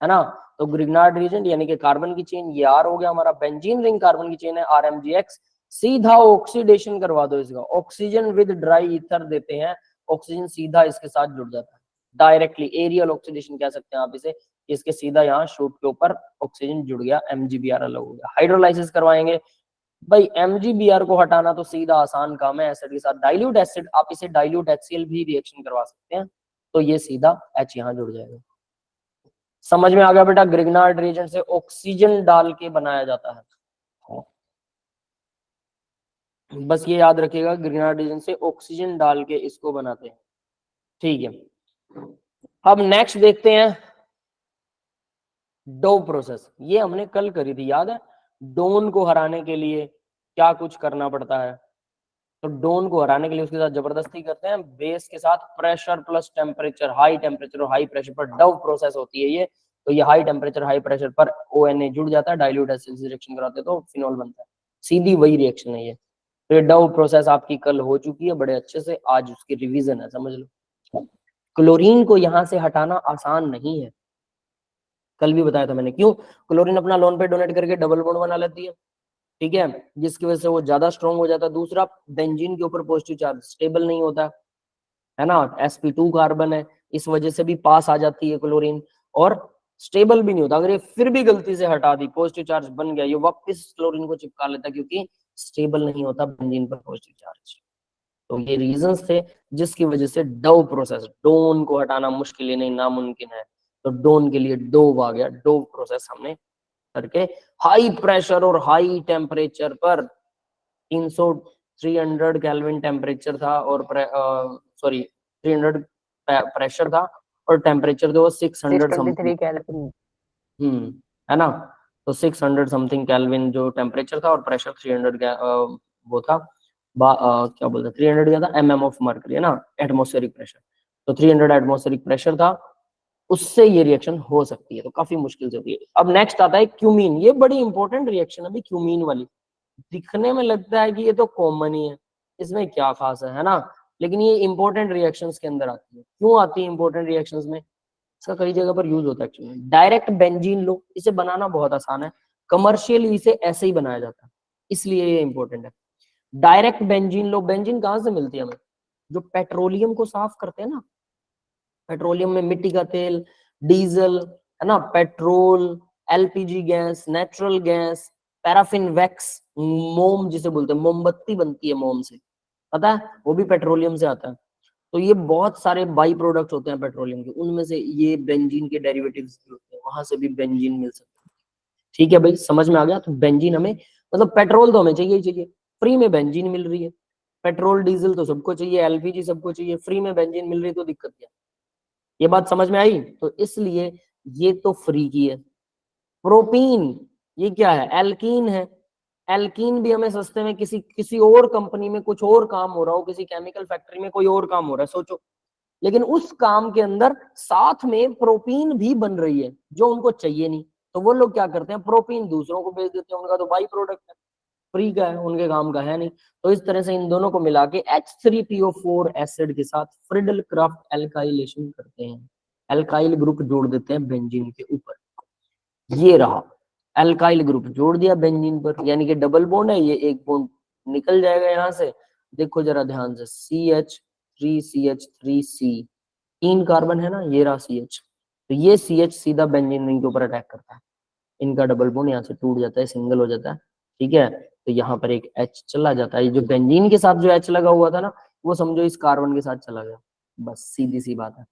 है ना। तो ग्रिग्नार्ड रिएजेंट यानी कि कार्बन की चेन, ये R हो गया हमारा, बेंजीन रिंग कार्बन की चेन है RMgX, सीधा ऑक्सीडेशन करवा दो इसका, ऑक्सीजन विद ड्राई ईथर देते हैं, ऑक्सीजन सीधा इसके साथ जुड़ जाता है, डायरेक्टली एरियल ऑक्सीडेशन कह सकते हैं आप इसे, इसके सीधा यहाँ शूट के ऊपर ऑक्सीजन जुड़ गया, MgBr अलग हो गया। हाइड्रोलाइसिस करवाएंगे भाई, MgBr को हटाना तो सीधा आसान काम है, एसिड के साथ डाइल्यूट एसिड, आप इसे डाइल्यूट HCl भी रिएक्शन करवा सकते हैं, तो ये सीधा H यहाँ जुड़ जाएगा। समझ में आ गया बेटा? ग्रिग्नार्ड रिएजेंट से ऑक्सीजन डाल के बनाया जाता है, बस ये याद रखिएगा, ग्रिग्नार्ड रिएजेंट से ऑक्सीजन डाल के इसको बनाते हैं, ठीक है। अब नेक्स्ट देखते हैं डोव प्रोसेस, ये हमने कल करी थी, याद है? डोन को हराने के लिए क्या कुछ करना पड़ता है, तो डोन को हराने के लिए उसके साथ जबरदस्ती करते हैं, बेस के साथ pressure plus temperature, high temperature और हाई प्रेशर पर डोव प्रोसेस होती है ये, तो ये हाई टेम्परेचर हाई प्रेशर पर ONA जुड़ जाता है, डाइल्यूट एसिड से रिएक्शन कराते हैं तो फिनोल बनता है, सीधी वही रिएक्शन है ये। तो ये डोव प्रोसेस आपकी कल हो चुकी है बड़े अच्छे से, आज उसकी रिवीजन है, समझ लो। क्लोरीन को यहाँ से हटाना आसान नहीं है, कल भी बताया था मैंने, क्यों? क्लोरीन अपना लोन पे डोनेट करके डबल बॉन्ड बना लेती है, ठीक है, जिसकी वजह से वो ज्यादा स्ट्रॉन्ग हो जाता है। दूसरा, बेंजीन के ऊपर पॉजिटिव चार्ज स्टेबल नहीं होता है ना, sp2 कार्बन है, इस वजह से भी पास आ जाती है क्लोरीन, और स्टेबल भी नहीं होता, अगर ये फिर भी गलती से हटा दी, पॉजिटिव चार्ज बन गया, ये वापस क्लोरीन को चिपका लेता है, क्योंकि स्टेबल नहीं होता बेंजीन पर पॉजिटिव चार्ज। तो ये रीजंस थे जिसकी वजह से डोव प्रोसेस, डोन को हटाना मुश्किल ही नहीं नामुमकिन है, तो डोन के लिए डोव आ गया, डोव प्रोसेस हमने करके हाई प्रेशर और हाई टेम्परेचर पर 300 केल्विन टेम्परेचर था और सॉरी 300 प्रेशर था और टेम्परेचर तो 600 समथिंग केल्विन, है ना, तो 600 समथिंग केल्विन जो टेम्परेचर था और प्रेशर 300 वो था, क्या बोलते हैं 300 क्या था, mm ऑफ मर्करी, है ना, एटमॉस्फेरिक प्रेशर, तो 300 एटमॉस्फेरिक प्रेशर था, उससे ये रिएक्शन हो सकती है, तो काफी मुश्किल से होती है। अब नेक्स्ट आता है क्यूमीन, ये बड़ी इंपॉर्टेंट रिएक्शन है अभी क्यूमीन वाली, दिखने में लगता है कि ये तो कॉमन ही है, इसमें क्या खास है ना, लेकिन ये इंपॉर्टेंट रिएक्शंस के अंदर आती है। क्यों आती है इंपॉर्टेंट रिएक्शंस में? इसका कई जगह पर यूज होता है एक्चुअली। डायरेक्ट बेंजीन लो, इसे बनाना बहुत आसान है, कमर्शियली इसे ऐसे ही बनाया जाता है, इसलिए ये इंपॉर्टेंट है। डायरेक्ट बेंजीन लो, बेंजीन कहाँ से मिलती है हमें? जो पेट्रोलियम को साफ करते हैं ना, पेट्रोलियम में मिट्टी का तेल, डीजल, है ना, petrol, LPG gas, natural gas, paraffin wax, मोम जिसे बोलते हैं, मोमबत्ती बनती है मोम से, पता है, वो भी पेट्रोलियम से आता है। तो ये बहुत सारे बाई प्रोडक्ट होते हैं पेट्रोलियम के, उनमें से ये बेंजीन के डेरिवेटिव्स भी होते हैं, वहां से भी बेंजीन मिल सकता है। ठीक है भाई, समझ में आ गया? तो बेंजीन हमें, मतलब पेट्रोल तो हमें चाहिए ही चाहिए, फ्री में बेंजीन मिल रही है, पेट्रोल डीजल तो सबको चाहिए, LPG सबको चाहिए, फ्री में बेंजीन मिल रही है, तो दिक्कत क्या? ये बात समझ में आई? तो इसलिए ये तो फ्री की है। प्रोपीन, ये क्या है? एल्कीन है, एल्कीन भी हमें सस्ते में किसी और कंपनी में कुछ और काम हो रहा हो, किसी केमिकल फैक्ट्री में कोई और काम हो रहा है, सोचो, लेकिन उस काम के अंदर साथ में प्रोपीन भी बन रही है जो उनको चाहिए नहीं, तो वो लोग क्या करते हैं, प्रोपीन दूसरों को बेच देते हैं, उनका तो बाई प्रोडक्ट है, फ्री का है, उनके काम का है नहीं। तो इस तरह से इन दोनों को मिला के H3PO4 एसिड के साथ फ्रिडल क्राफ्ट एल्काइलेशन करते हैं, एल्काइल ग्रुप जोड़ देते हैं बेंजीन के ऊपर, ये रहा एल्काइल ग्रुप जोड़ दिया बेंजीन पर, यानी कि डबल बॉन्ड है, ये एक बॉन्ड निकल जाएगा यहाँ से, देखो जरा ध्यान से, CH3CH3C, 3 कार्बन है ना, ये रहा CH, तो ये CH सीधा बेंजीन रिंग के ऊपर अटैक करता है, इनका डबल बॉन्ड यहाँ से टूट जाता है, सिंगल हो जाता है, ठीक है। तो यहाँ पर एक H चला जाता है, जो बेंजीन के साथ जो H लगा हुआ था ना, वो समझो इस कार्बन के साथ चला गया, बस सीधी सी बात है।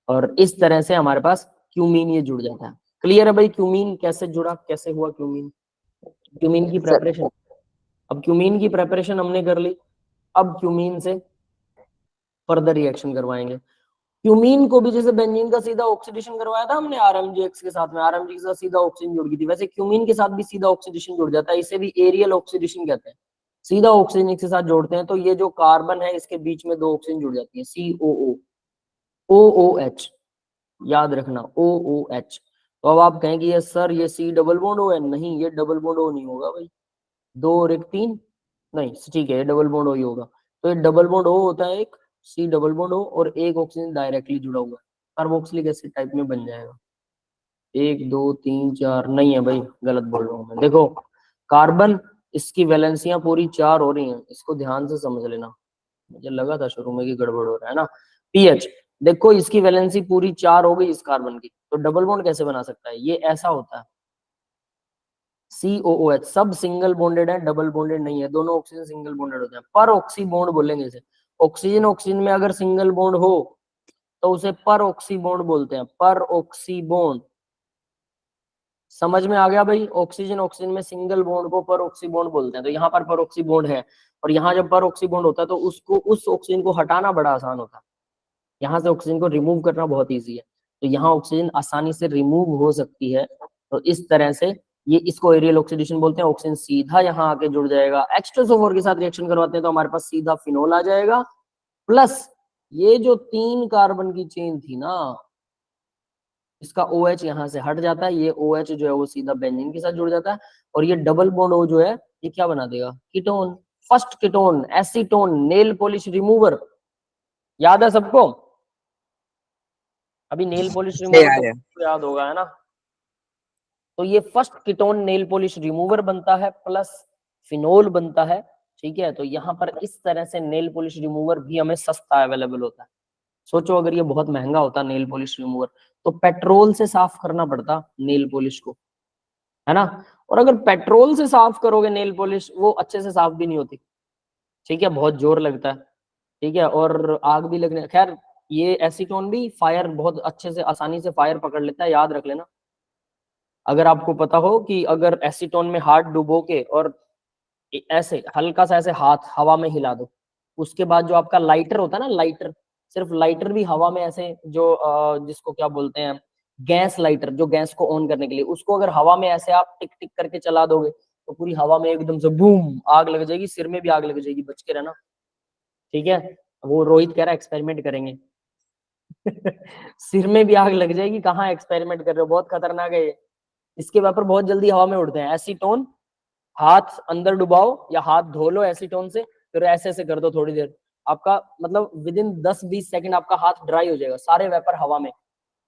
और इस तरह से हमारे पास क्यूमीन ये जुड़ जाता है। क्लियर है भाई, क्यूमीन कैसे जुड़ा, कैसे हुआ क्यूमीन? क्यूमीन की प्रेपरेशन, अब क्यूमीन की प्रेपरेशन हमने कर ली, अब क्यूमीन से फर्दर रिएक्शन करवाएंगे। क्यूमीन को भी जैसे बेंजीन का सीधा ऑक्सीडेशन करवाया था हमने RMgX के साथ में, RMg के साथ सीधा ऑक्सीजन जुड़ गई थी, वैसे क्यूमीन के साथ भी सीधा ऑक्सीडेशन जुड़ जाता है, इसे भी एरियल ऑक्सीडेशन कहते हैं। सीधा ऑक्सीजन के साथ जोड़ते हैं तो ये जो कार्बन है इसके बीच में दो ऑक्सीजन जुड़ जाती है, COO, OOH, याद रखना OOH। तो अब आप कहेंगे ये सर ये C डबल बॉन्ड O है, नहीं ये डबल बॉन्ड O नहीं होगा भाई, 2 और 1 3, नहीं ठीक है ये डबल बॉन्ड O ही होगा। तो ये डबल बॉन्ड O होता है एक, C डबल बॉन्ड O, और एक ऑक्सीजन डायरेक्टली जुड़ा हुआ है, कार्बोक्सिलिक एसिड टाइप में बन जाएगा। 1 2 3 4, नहीं है भाई गलत बोल रहा हूँ मैं, देखो कार्बन इसकी वैलेंसियां पूरी 4 हो रही हैं, इसको ध्यान से समझ लेना, मुझे लगा था शुरू में कि गड़बड़ हो रहा है ना। पीएच देखो इसकी वैलेंसी पूरी 4 हो गई इस कार्बन की, तो डबल बॉन्ड कैसे बना सकता है, ये ऐसा होता है COOH, सब सिंगल बॉन्डेड है, डबल बॉन्डेड नहीं है, दोनों ऑक्सीजन सिंगल बॉन्डेड होते हैं, पर ऑक्सी बॉन्ड बोलेंगे इसे। ऑक्सीजन ऑक्सीजन में अगर सिंगल बॉन्ड हो तो उसे पर ऑक्सी बॉन्ड बोलते हैं, पर ऑक्सी बॉन्ड। समझ में आ गया भाई, ऑक्सीजन ऑक्सीजन में सिंगल बॉन्ड को पर ऑक्सी बॉन्ड बोलते हैं, तो यहाँ पर ऑक्सी बॉन्ड है, और यहाँ जब पर ऑक्सी बॉन्ड होता है तो उसको उस ऑक्सीजन को हटाना बड़ा आसान होता है, यहाँ से ऑक्सीजन को रिमूव करना बहुत ईजी है, तो यहाँ ऑक्सीजन आसानी से रिमूव हो सकती है। तो इस तरह से ये इसको एरियल ऑक्सीडेशन बोलते हैं, ऑक्सीजन सीधा यहाँ आके जुड़ जाएगा, H2SO4 के साथ रिएक्शन करवाते हैं तो हमारे पास सीधा फिनोल आ जाएगा, प्लस ये जो 3 कार्बन की चेन थी ना, इसका OH यहाँ से हट जाता है, ये OH जो है वो सीधा बेंजीन के साथ जुड़ जाता है, और ये डबल बॉन्ड O जो है ये क्या बना देगा, ketone, first ketone, acetone, nail polish remover, याद है सबको? अभी नेल पॉलिश रिमूवर याद तो है। सबको याद होगा है ना। तो ये first ketone nail polish remover बनता है, प्लस फिनोल बनता है, ठीक है। तो यहाँ पर इस तरह से नेल पॉलिश रिमूवर भी हमें सस्ता अवेलेबल होता है। सोचो अगर ये बहुत महंगा होता नेल पॉलिश रिमूवर, तो पेट्रोल से साफ करना पड़ता नेल पॉलिश को, है ना। और अगर पेट्रोल से साफ करोगे नेल पॉलिश, वो अच्छे से साफ भी नहीं होती, ठीक है, बहुत जोर लगता है, ठीक है, और आग भी लगने, खैर ये एसीटोन भी फायर बहुत अच्छे से आसानी से फायर पकड़ लेता है, याद रख लेना। अगर आपको पता हो कि अगर एसीटोन में हाथ डुबो के और ऐसे हल्का सा ऐसे हाथ हवा में हिला दो, उसके बाद जो आपका लाइटर होता है ना, लाइटर, सिर्फ लाइटर भी हवा में ऐसे जो जिसको क्या बोलते हैं, गैस लाइटर, जो गैस को ऑन करने के लिए, उसको अगर हवा में ऐसे आप टिक टिक करके चला दोगे तो पूरी हवा में एकदम से बूम आग लग जाएगी, सिर में भी आग लग जाएगी, बच के रहना, ठीक है। वो रोहित कह रहा है एक्सपेरिमेंट करेंगे। सिर में भी आग लग जाएगी, कहाँ एक्सपेरिमेंट कर रहे हो, बहुत खतरनाक है ये। इसके वेपर बहुत जल्दी हवा में उड़ते हैं। एसीटोन, हाथ अंदर डुबाओ या हाथ धो लो एसीटोन से, फिर ऐसे ऐसे कर दो थोड़ी देर, आपका मतलब विद इन 10-20 सेकंड आपका हाथ ड्राई हो जाएगा, सारे वेपर हवा में,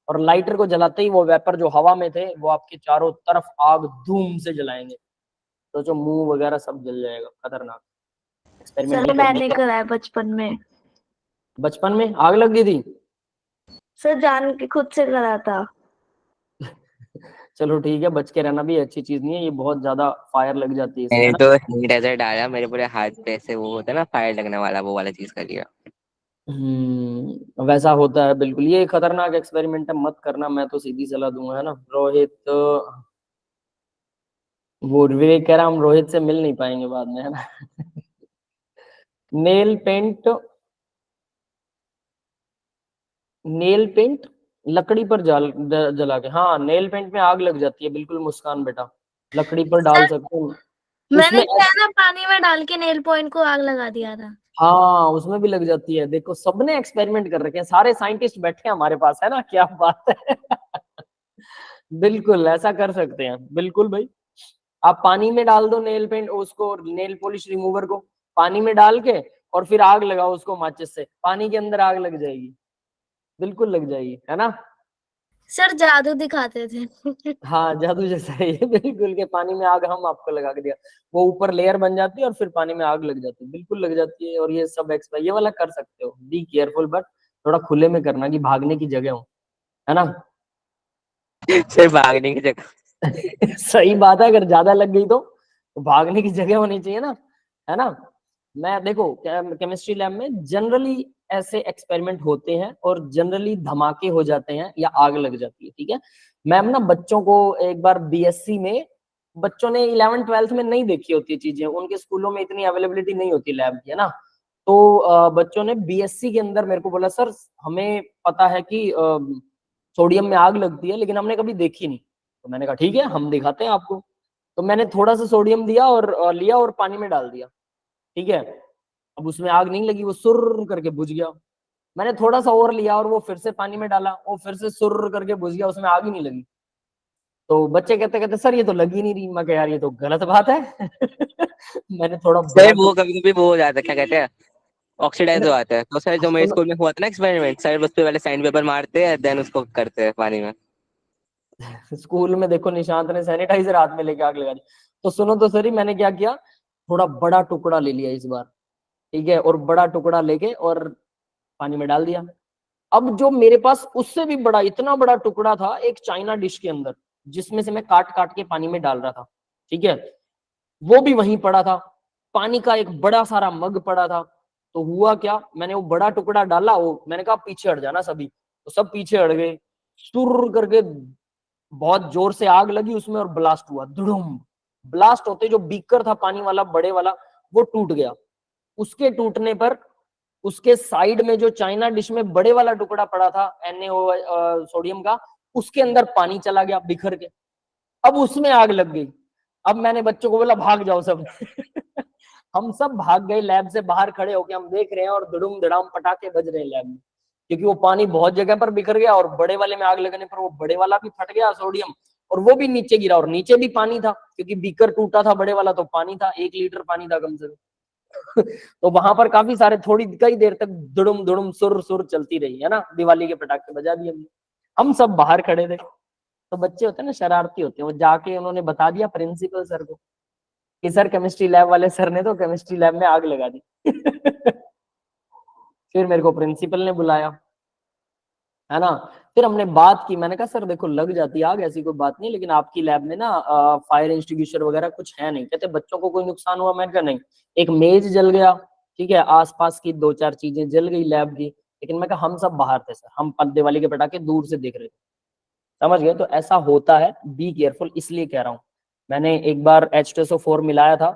और लाइटर को जलाते ही वो वेपर जो हवा में थे वो आपके चारों तरफ आग धूम से जलाएंगे, तो जो मुंह वगैरह सब जल जाएगा, खतरनाक। एक्सपेरिमेंट सर नहीं करना। मैंने करा है बचपन में। बचपन में आग लग गई थी? सर जान के खुद से करा था। चलो ठीक है, बच के रहना भी अच्छी चीज नहीं है, ये बहुत ज्यादा फायर लग जाती है इससे, है मैंने ना। तो सैनिटाइजर डाला, मेरे पूरे हाथ पे से वो होता है ना फायर लगने वाला, वो वाला चीज कर लिया। वैसा होता है बिल्कुल, ये खतरनाक एक्सपेरिमेंट है, मत करना, मैं तो सीधी सलाह दूंगा, है ना। रोहित वो विवेक कह रहा हम रोहित से मिल नहीं पाएंगे बाद में, है ना। नेल पेंट, नेल पेंट लकड़ी पर जला के, हाँ नेल पेंट में आग लग जाती है, बिल्कुल मुस्कान बेटा, लकड़ी पर डाल सर सकते हो मैंने उसमें। क्या है ना, पानी में डाल के नेल पॉइंट को आग लगा दिया था। हाँ उसमें भी लग जाती है, देखो सबने एक्सपेरिमेंट कर रखे हैं, सारे साइंटिस्ट बैठे हैं हमारे पास, है ना, क्या बात है। बिल्कुल ऐसा कर सकते हैं, बिल्कुल भाई। आप पानी में डाल दो नेल पेंट उसको, नेल पॉलिश रिमूवर को पानी में डाल के, और फिर आग लगाओ उसको माचिस से, पानी के अंदर आग लग जाएगी, बिल्कुल लग जाएगी, है ना। सर जादू दिखाते थे। हाँ जादू जैसा है ये, बिल्कुल के पानी में आग हम आपको लगा के दिया, वो ऊपर लेयर बन जाती है और फिर पानी में आग लग जाती है, बिल्कुल लग जाती है। और ये सब एक्सपायर ये वाला कर सकते हो, बी केयरफुल, बट थोड़ा खुले में करना कि भागने की जगह हो, है ना। सिर्फ भागने की जगह। सही बात है, अगर ज्यादा लग गई तो भागने की जगह होनी चाहिए ना, है ना। मैं देखो केमिस्ट्री लैब में जनरली ऐसे एक्सपेरिमेंट होते हैं और जनरली धमाके हो जाते हैं या आग लग जाती है, ठीक है। मैम ना बच्चों को एक बार बीएससी में, बच्चों ने 11 12th में नहीं देखी होती चीजें, उनके स्कूलों में इतनी अवेलेबिलिटी नहीं होती लैब की, है ना। तो बच्चों ने बीएससी के अंदर मेरे को बोला सर हमें पता है कि सोडियम में आग लगती है लेकिन हमने कभी देखी नहीं। तो मैंने कहा ठीक है हम दिखाते हैं आपको। तो मैंने थोड़ा सा सोडियम दिया और लिया और पानी में डाल दिया, ठीक है। अब उसमें आग नहीं लगी, वो सुर करके बुझ गया। मैंने थोड़ा सा और लिया और वो फिर से पानी में डाला, वो फिर से सुर करके बुझ गया, उसमें आग ही नहीं लगी। तो बच्चे कहते कहते सर ये तो लग ही नहीं रही। मैं कहा यार ये तो गलत बात है। मैंने थोड़ा बड़ा सर वो कभी कभी वो हो जाता है, क्या कहते हैं, ऑक्सीडाइज हो जाता है। तो सर जो मेरे सुनो, स्कूल में हुआ था ना एक्सपेरिमेंट, सर उस पे पहले साइन पेपर मारते हैं देन उसको करते हैं पानी में। स्कूल में देखो निशांत ने सैनिटाइजर हाथ में लेके आग लगा दी। तो सुनो तो सही, मैंने क्या किया, थोड़ा बड़ा टुकड़ा ले लिया इस बार, ठीक है, और बड़ा टुकड़ा लेके और पानी में डाल दिया। अब जो मेरे पास उससे भी बड़ा, इतना बड़ा टुकड़ा था एक चाइना डिश के अंदर, जिसमें से मैं काट काट के पानी में डाल रहा था, ठीक है, वो भी वहीं पड़ा था। पानी का एक बड़ा सारा मग पड़ा था। तो हुआ क्या, मैंने वो बड़ा टुकड़ा डाला, वो मैंने कहा पीछे हट जाना सभी, तो सब पीछे हट गए। सुर करके बहुत जोर से आग लगी उसमें और ब्लास्ट हुआ, धुड़ुम। ब्लास्ट होते जो बीकर था पानी वाला बड़े वाला, वो टूट गया। उसके टूटने पर उसके साइड में जो चाइना डिश में बड़े वाला टुकड़ा पड़ा था NaO सोडियम का, उसके अंदर पानी चला गया बिखर के। अब उसमें आग लग गई। अब मैंने बच्चों को बोला भाग जाओ सब। हम सब भाग गए, लैब से बाहर खड़े होके हम देख रहे हैं और धड़ुम धड़ाम पटाखे बज रहे हैं लैब में, क्योंकि वो पानी बहुत जगह पर बिखर गया और बड़े वाले में आग लगने पर वो बड़े वाला भी फट गया सोडियम, और वो भी नीचे गिरा और नीचे भी पानी था, क्योंकि बीकर टूटा था बड़े वाला तो पानी था, 1 लीटर पानी था कम से कम। तो वहां पर काफी सारे, थोड़ी कई देर तक दुड़ुम दुड़ुम सुर सुर चलती रही, है ना, दिवाली के पटाखे बजा दिए हमने। हम सब बाहर खड़े थे। तो बच्चे होते हैं ना, शरारती होते हैं, वो जाके उन्होंने बता दिया प्रिंसिपल सर को कि सर केमिस्ट्री लैब वाले सर ने तो केमिस्ट्री लैब में आग लगा दी। फिर मेरे को प्रिंसिपल ने बुलाया, है ना। फिर हमने बात की, मैंने कहा सर देखो लग जाती आग, ऐसी कोई बात नहीं, लेकिन आपकी लैब में ना फायर एक्सटिंग्विशर वगैरह कुछ है नहीं। कहते बच्चों को कोई नुकसान हुआ? मैंने कहा नहीं, एक मेज जल गया, ठीक है, आसपास की 2 4 चीजें जल गई लैब की, लेकिन मैं कहा हम सब बाहर थे सर, हम दिवाली के पटाखे दूर से देख रहे थे। समझ गए? तो ऐसा होता है, बी केयरफुल, इसलिए कह रहा हूँ। मैंने एक बार H2SO4 मिलाया था,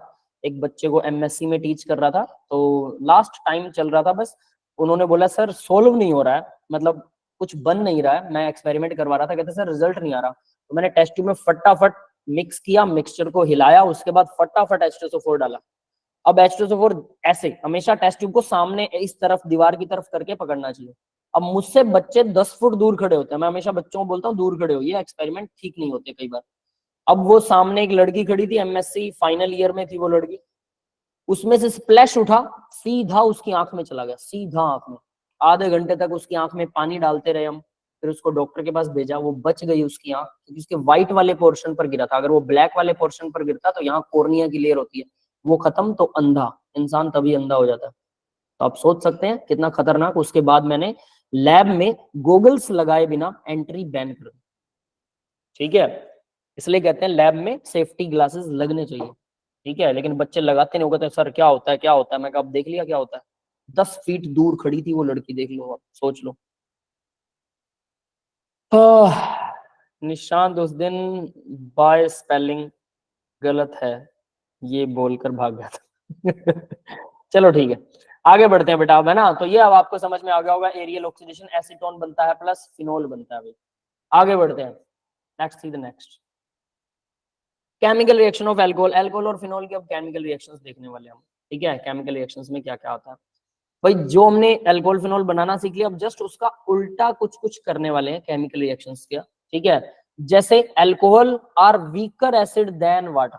एक बच्चे को MSc में टीच कर रहा था, तो लास्ट टाइम चल रहा था बस, उन्होंने बोला सर सोल्व नहीं हो रहा है, मतलब कुछ बन नहीं रहा है, मैं एक्सपेरिमेंट करवा रहा था, कहते सर रिजल्ट नहीं आ रहा। तो मैंने टेस्ट ट्यूब में फटाफट मिक्स किया, मिक्सचर को हिलाया, उसके बाद फटाफट H2SO4 डाला। अब H2SO4 ऐसे हमेशा टेस्ट ट्यूब को सामने इस तरफ दीवार की तरफ करके पकड़ना चाहिए। अब मुझसे बच्चे 10 फुट दूर खड़े होते हैं, मैं हमेशा बच्चों को बोलता हूँ दूर खड़े हो, ये एक्सपेरिमेंट ठीक नहीं होते कई बार। अब वो सामने एक लड़की खड़ी थी, MSc फाइनल ईयर में थी वो लड़की, उसमें से स्प्लैश उठा, सीधा उसकी आंख में चला गया, सीधा आंख में। आधे घंटे तक उसकी आंख में पानी डालते रहे हम, फिर उसको डॉक्टर के पास भेजा, वो बच गई उसकी आंख, क्योंकि उसके व्हाइट वाले पोर्शन पर गिरा था। अगर वो ब्लैक वाले पोर्शन पर गिरता तो यहाँ कॉर्निया की लेयर होती है, वो खत्म तो अंधा, इंसान तभी अंधा हो जाता है। तो आप सोच सकते हैं कितना खतरनाक। उसके बाद मैंने लैब में गोगल्स लगाए बिना एंट्री बैन कर दी, ठीक है। इसलिए कहते हैं लैब में सेफ्टी ग्लासेस लगने चाहिए, ठीक है, लेकिन बच्चे लगाते नहीं, वो कहते हैं सर क्या होता है क्या होता है। मैं कहा अब देख लिया क्या होता है, 10 फीट दूर खड़ी थी वो लड़की, देख लो, आप सोच लो। निशांत उस दिन बाय स्पेलिंग गलत है ये बोलकर भाग गया था। चलो ठीक है, आगे बढ़ते हैं बेटा, अब है ना। तो ये अब आपको समझ में आ गया होगा, एरियल ऑक्सीडेशन, एसीटोन बनता है प्लस फिनोल बनता है भाई। आगे बढ़ते हैं, next see the next, chemical reaction of alcohol. Alcohol और फिनोल के अब केमिकल रिएक्शंस देखने वाले हम, ठीक है। केमिकल रिएक्शंस में क्या क्या होता है भाई, जो हमने अल्कोहल फिनोल बनाना सीख लिया, अब जस्ट उसका उल्टा कुछ कुछ करने वाले हैं केमिकल रिएक्शंस का, ठीक है। जैसे alcohol are weaker acid than water,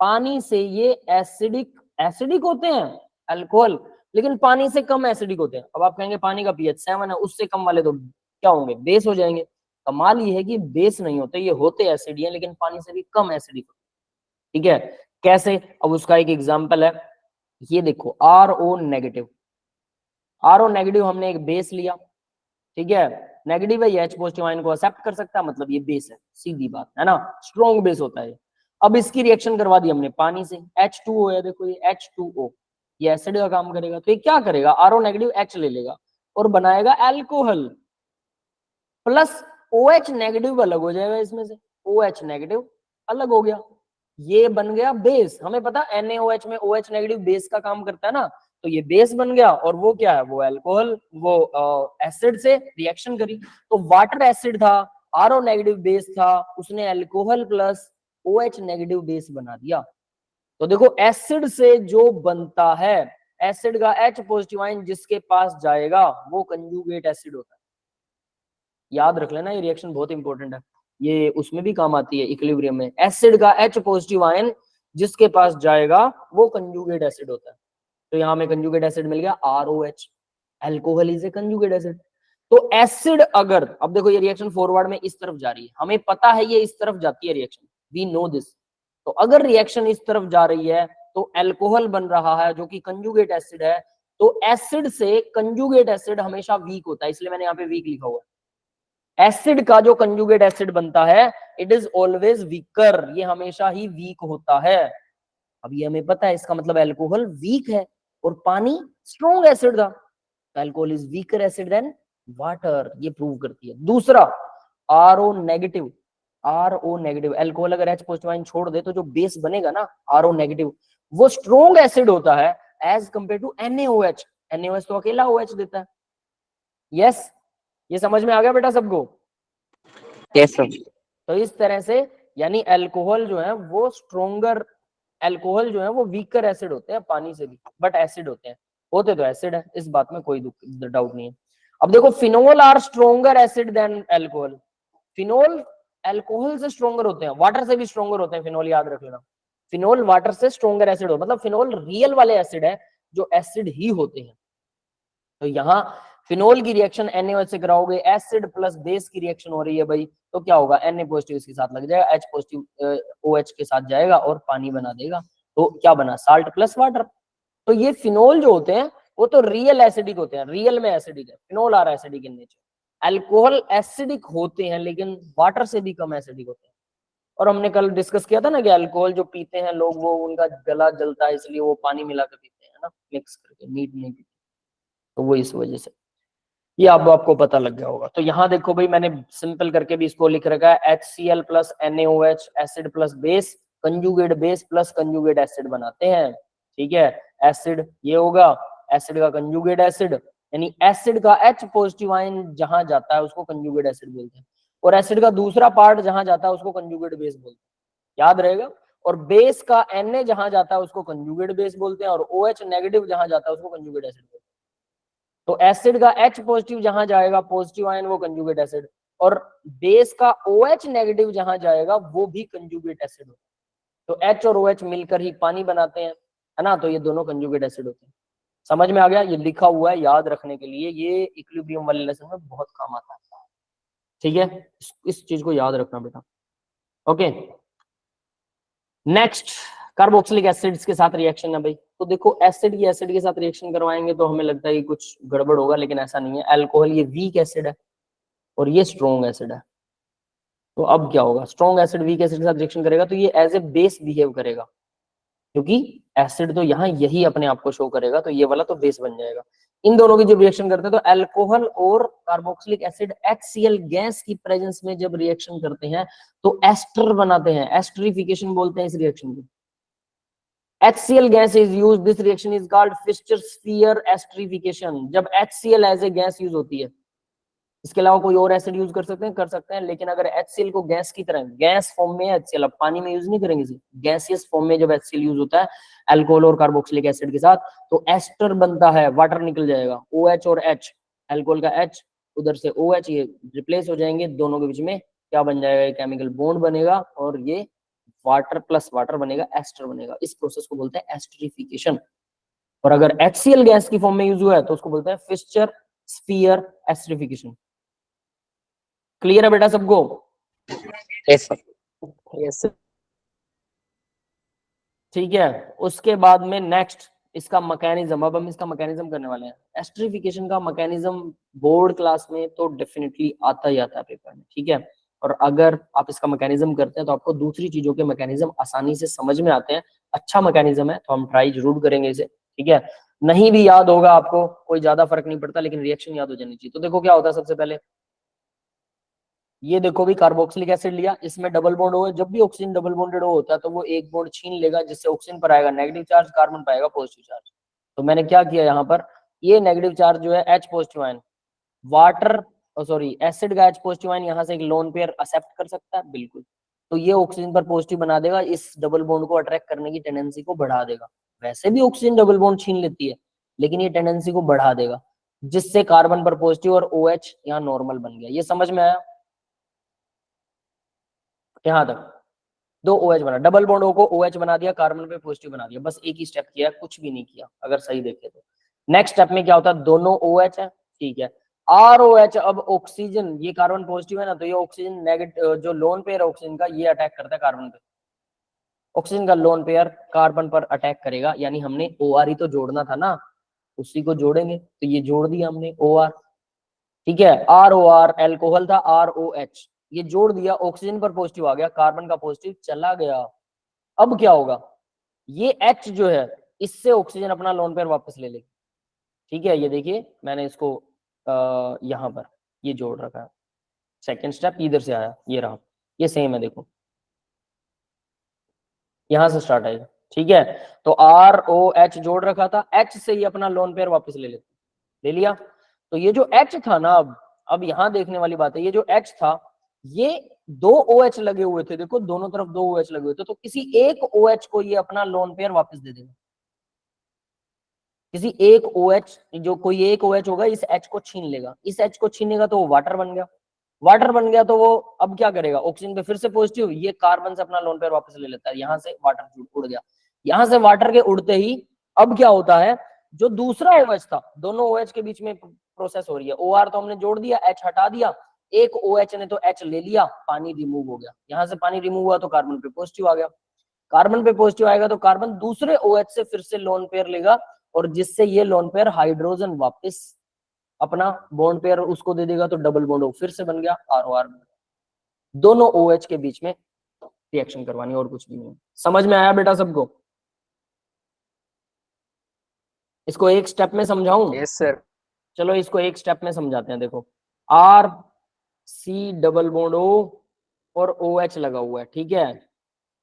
पानी से ये एसिडिक होते हैं अल्कोहल, लेकिन पानी से कम एसिडिक होते हैं। अब आप कहेंगे पानी का pH 7 है, उससे कम वाले तो क्या होंगे, बेस हो जाएंगे। कमाल ये है कि बेस नहीं होते, ये होते एसिड हैं, लेकिन पानी से भी कम एसिडिक होते, ठीक है। कैसे? अब उसका एक एग्जांपल है, ये देखो RO नेगेटिव। RO नेगेटिव हमने एक बेस लिया, ठीक है, नेगेटिव है, ये H पॉजिटिव आयन को एक्सेप्ट कर सकता है, मतलब ये बेस है, सीधी बात है ना, स्ट्रॉन्ग बेस होता है। अब इसकी रिएक्शन करवा दी हमने पानी से, H2O है, देखो ये H2O, ये एसिड का काम करेगा, तो ये क्या करेगा, RO नेगेटिव H ले लेगा और बनाएगा अल्कोहल, प्लस OH नेगेटिव अलग हो जाएगा इसमें से, OH नेगेटिव अलग हो गया, ये बन गया बेस। हमें पता NaOH में OH नेगेटिव बेस का काम करता है ना, तो ये बेस बन गया और वो क्या है, वो अल्कोहल, वो एसिड से रिएक्शन करी, तो वाटर एसिड था, RO नेगेटिव बेस था, उसने alcohol plus OH negative base बना दिया। तो देखो एसिड से जो बनता है, एसिड का H पॉजिटिव आयन जिसके पास जाएगा वो कंजुगेट एसिड होता है। याद रख लेना, ये रिएक्शन बहुत इंपॉर्टेंट है, ये उसमें भी काम आती है इक्विलिब्रियम में। एसिड का H पॉजिटिव आयन जिसके पास जाएगा वो कंजुगेट एसिड होता है। तो यहाँ में कंजुगेट एसिड मिल गया ROH, alcohol is a conjugate acid. तो एसिड अगर, अब देखो ये रिएक्शन फॉरवर्ड में इस तरफ जा रही है, हमें पता है ये इस तरफ जाती है रिएक्शन, वी नो दिस। तो अगर रिएक्शन इस तरफ जा रही है तो अल्कोहल बन रहा है जो कि कंजुगेट एसिड है, तो एसिड से कंजुगेट एसिड हमेशा वीक होता है, इसलिए मैंने यहाँ पे वीक लिखा हुआ है। एसिड का जो कंजुगेट एसिड बनता है इट इज ऑलवेज वीकर, ये हमेशा ही वीक होता है। अब ये हमें पता है, इसका मतलब अल्कोहल वीक है और पानी स्ट्रॉन्ग एसिड था, alcohol is weaker acid than water, ये प्रूव करती है। दूसरा RO negative, RO negative, alcohol अगर H पॉजिटिव आयन छोड़ दे तो जो बेस बनेगा ना RO नेगेटिव, वो स्ट्रॉन्ग एसिड होता है as compare to NaOH। NaOH तो अकेला OH देता है। यस, ये समझ में आ गया बेटा सबको? Yes sir. तो इस तरह से यानी अल्कोहल जो है वो स्ट्रॉन्गर, अल्कोहल जो है वो वीकर एसिड होते हैं पानी से भी, बट एसिड होते हैं, होते तो एसिड है, इस बात में कोई डाउट नहीं है। अब देखो phenol are stronger acid than alcohol, phenol alcohol से स्ट्रॉन्गर होते हैं, वाटर से भी स्ट्रॉन्गर होते हैं फिनोल, याद रख लेना। फिनोल वाटर से स्ट्रॉन्गर एसिड हो, मतलब फिनोल रियल वाले एसिड है जो एसिड ही होते हैं। तो यहाँ फिनोल की रिएक्शन NaOH से कराओगे, एसिड प्लस बेस की रिएक्शन हो रही है भाई, तो क्या होगा, Na पॉजिटिव इसके साथ लग जाएगा, H पॉजिटिव OH के साथ जाएगा और पानी बना देगा, तो क्या बना, साल्ट प्लस वाटर। तो ये फिनोल जो होते हैं वो तो रियल एसिडिक होते हैं, रियल में एसिडिक है, phenol are acidic in nature. Alcohol acidic होते हैं लेकिन वाटर से भी कम एसिडिक होते हैं। और हमने कल डिस्कस किया था ना कि अल्कोहल जो पीते हैं लोग वो उनका गला जलता है, इसलिए वो पानी मिला कर पीते हैं ना, मिक्स करके, नीट नहीं पीते, तो वो इस वजह से, ये अब आपको पता लग गया होगा। तो यहाँ देखो भाई मैंने सिंपल करके भी इसको लिख रखा है, HCl plus NaOH acid plus base, conjugate base plus conjugate acid बनाते हैं, ठीक है। एसिड ये होगा, एसिड का कंजुगेट एसिड, यानी एसिड का H पॉजिटिव आयन जहां जाता है उसको कंजुगेट एसिड बोलते हैं, और एसिड का दूसरा पार्ट जहां जाता है उसको कंजुगेट बेस बोलते हैं, याद रहेगा। और बेस का Na जहां जाता है उसको कंजुगेट बेस बोलते हैं, और OH नेगेटिव जहां जाता है उसको कंजुगेट एसिड बोलते हैं। तो एसिड का H पॉजिटिव जहां जाएगा पॉजिटिव आयन वो कंजुगेट एसिड, और बेस का OH नेगेटिव जहां जाएगा वो भी कंजुगेट एसिड होता है। तो H और OH मिलकर ही पानी बनाते हैं, है ना, तो ये दोनों कंजुगेट एसिड होते हैं। समझ में आ गया, ये लिखा हुआ है याद रखने के लिए, ये इक्विलिब्रियम वाले लेसन में बहुत काम आता है, ठीक है, इस चीज को याद रखना बेटा। ओके, नेक्स्ट कार्बोक्सिलिक एसिड्स के साथ रिएक्शन है भाई। तो देखो एसिड की एसिड के साथ रिएक्शन करवाएंगे तो हमें लगता है कि कुछ गड़बड़ होगा, लेकिन ऐसा नहीं है। अल्कोहल ये वीक एसिड है और ये स्ट्रॉन्ग एसिड है, तो अब क्या होगा, स्ट्रॉन्ग एसिड वीक एसिड के साथ रिएक्शन करेगा तो ये एज ए बेस बिहेव करेगा, क्योंकि एसिड तो यहाँ यही अपने आप को शो करेगा, तो ये वाला तो बेस बन जाएगा। इन दोनों की जब रिएक्शन करते हैं तो अल्कोहल और कार्बोक्सिलिक एसिड HCl गैस की प्रेजेंस में जब रिएक्शन करते हैं तो एस्टर बनाते हैं, एस्टरिफिकेशन बोलते हैं इस रिएक्शन को। HCl gas is used, this reaction is called Fischer-Sphere esterification। जब HCl as a gas use होती है, इसके अलावा कोई और एसिड यूज कर सकते हैं, लेकिन अगर HCl को गैस की तरह, गैस फॉर्म में HCl, अब पानी में यूज नहीं करेंगे इसे, गैसियस फॉर्म में जब HCl यूज होता है अल्कोहल और कार्बोक्सिलिक एसिड के साथ, तो एस्टर बनता है, वाटर निकल जाएगा, OH और H, अल्कोहल का H उधर से OH, ये रिप्लेस हो जाएंगे, दोनों के बीच में क्या बन जाएगा, केमिकल बॉन्ड बनेगा और ये वाटर प्लस वाटर बनेगा, एस्टर बनेगा। इस प्रोसेस को बोलते हैं एस्टरिफिकेशन। और अगर HCl गैस की फॉर्म में यूज हुआ है तो उसको बोलते हैं फिशर स्फीयर एस्टरिफिकेशन। क्लियर है बेटा सबको? Yes sir. यस, ठीक है। उसके बाद में नेक्स्ट इसका मैकेनिज्म, अब हम इसका मैकेनिज्म करने वाले हैं। एस्टरिफिकेशन का मैकेनिज्म बोर्ड क्लास में तो डेफिनेटली आता ही आता है पेपर में, ठीक है। और अगर आप इसका मैकेनिज्म करते हैं तो आपको दूसरी चीजों के मैकेनिज्म आसानी से समझ में आते हैं। अच्छा मैकेनिज्म है तो हम ट्राई जरूर करेंगे इसे, ठीक है। नहीं भी याद होगा आपको कोई ज्यादा फर्क नहीं पड़ता, लेकिन रिएक्शन याद हो जानी चाहिए। तो देखो क्या होता है, सबसे पहले ये देखो भी कार्बोक्सिलिक एसिड लिया, इसमें डबल बॉन्ड हो, जब भी ऑक्सीजन डबल बॉन्डेड होता है तो वो एक बॉन्ड छीन लेगा, जिससे ऑक्सीजन पर आएगा नेगेटिव चार्ज, कार्बन पाएगा पॉजिटिव चार्ज। तो मैंने क्या किया यहाँ पर, ये नेगेटिव चार्ज जो है H positive ion, water sorry acid का H पॉजिटिव आयन यहाँ से एक लोन पेयर एक्सेप्ट कर सकता है, बिल्कुल। तो ये ऑक्सीजन पर पॉजिटिव बना देगा, इस डबल बॉन्ड को अट्रैक्ट करने की टेंडेंसी को बढ़ा देगा। वैसे भी ऑक्सीजन डबल बॉन्ड छीन लेती है, लेकिन ये टेंडेंसी को बढ़ा देगा, जिससे कार्बन पर पॉजिटिव और OH यहाँ नॉर्मल बन गया। ये समझ में आया यहाँ तक? दो OH बना, डबल बॉन्ड O को OH बना दिया, कार्बन पे पॉजिटिव बना दिया, बस एक ही स्टेप किया, कुछ भी नहीं किया अगर सही देखे तो। नेक्स्ट स्टेप में क्या होता है, दोनों OH है, ठीक है, ROH। अब ऑक्सीजन, ये कार्बन पॉजिटिव है ना, तो ये ऑक्सीजन नेगेटिव, जो लोन पेयर ऑक्सीजन का, ये अटैक करता है कार्बन पे। ऑक्सीजन का लोन पेयर कार्बन पर अटैक करेगा, यानी हमने OR ही तो जोड़ना था ना, उसी को जोड़ेंगे, तो ये जोड़ दिया हमने OR, ठीक है। ROR एल्कोहल था, ROH ये जोड़ दिया, ऑक्सीजन पर पॉजिटिव आ गया, कार्बन का पॉजिटिव चला गया। अब क्या होगा, ये H जो है, इससे ऑक्सीजन अपना लोन पेयर वापस ले लेगी, ठीक है। ये देखिए मैंने इसको यहाँ पर ये जोड़ रखा है, सेकेंड स्टेप इधर से आया, ये रहा, ये सेम है, देखो यहां से स्टार्ट आएगा, ठीक है। तो ROH जोड़ रखा था, H से ही अपना लोन पेयर वापस ले लिया। तो ये जो H था ना, अब यहां देखने वाली बात है, ये जो H था, ये दो OH लगे हुए थे, देखो दोनों तरफ दो OH लगे हुए थे, तो किसी एक OH को ये अपना लोन पेयर वापस दे देगा। किसी एक OH, जो कोई एक OH होगा, इस H को छीन लेगा, इस H को छीनेगा तो वो वाटर बन गया, वाटर बन गया तो वो अब क्या करेगा, ऑक्सीजन पे फिर से पॉजिटिव, ये कार्बन से अपना लोन पेयर वापस ले लेता है, यहां से वाटर उड़ गया। यहां से वाटर के उड़ते ही अब क्या होता है, जो दूसरा OH था, दोनों OH के बीच में प्रोसेस हो रही है। OR तो हमने जोड़ दिया, H हटा दिया, एक OH ने तो H ले लिया, पानी रिमूव हो गया, यहां से पानी रिमूव हुआ तो कार्बन पे पॉजिटिव आ गया, कार्बन पे पॉजिटिव आएगा तो कार्बन दूसरे OH से फिर से लोन पेयर लेगा, और जिससे ये लोन पेयर हाइड्रोजन वापस अपना बॉन्ड पेयर उसको दे देगा, तो डबल बॉन्ड फिर से बन गया, ROR। दोनों OH के बीच में रिएक्शन करवानी, और कुछ भी नहीं। समझ में आया बेटा सबको? इसको एक स्टेप में समझाऊं? Yes sir. चलो इसको एक स्टेप में समझाते हैं। देखो RC डबल बॉन्ड O और OH लगा हुआ है, ठीक है,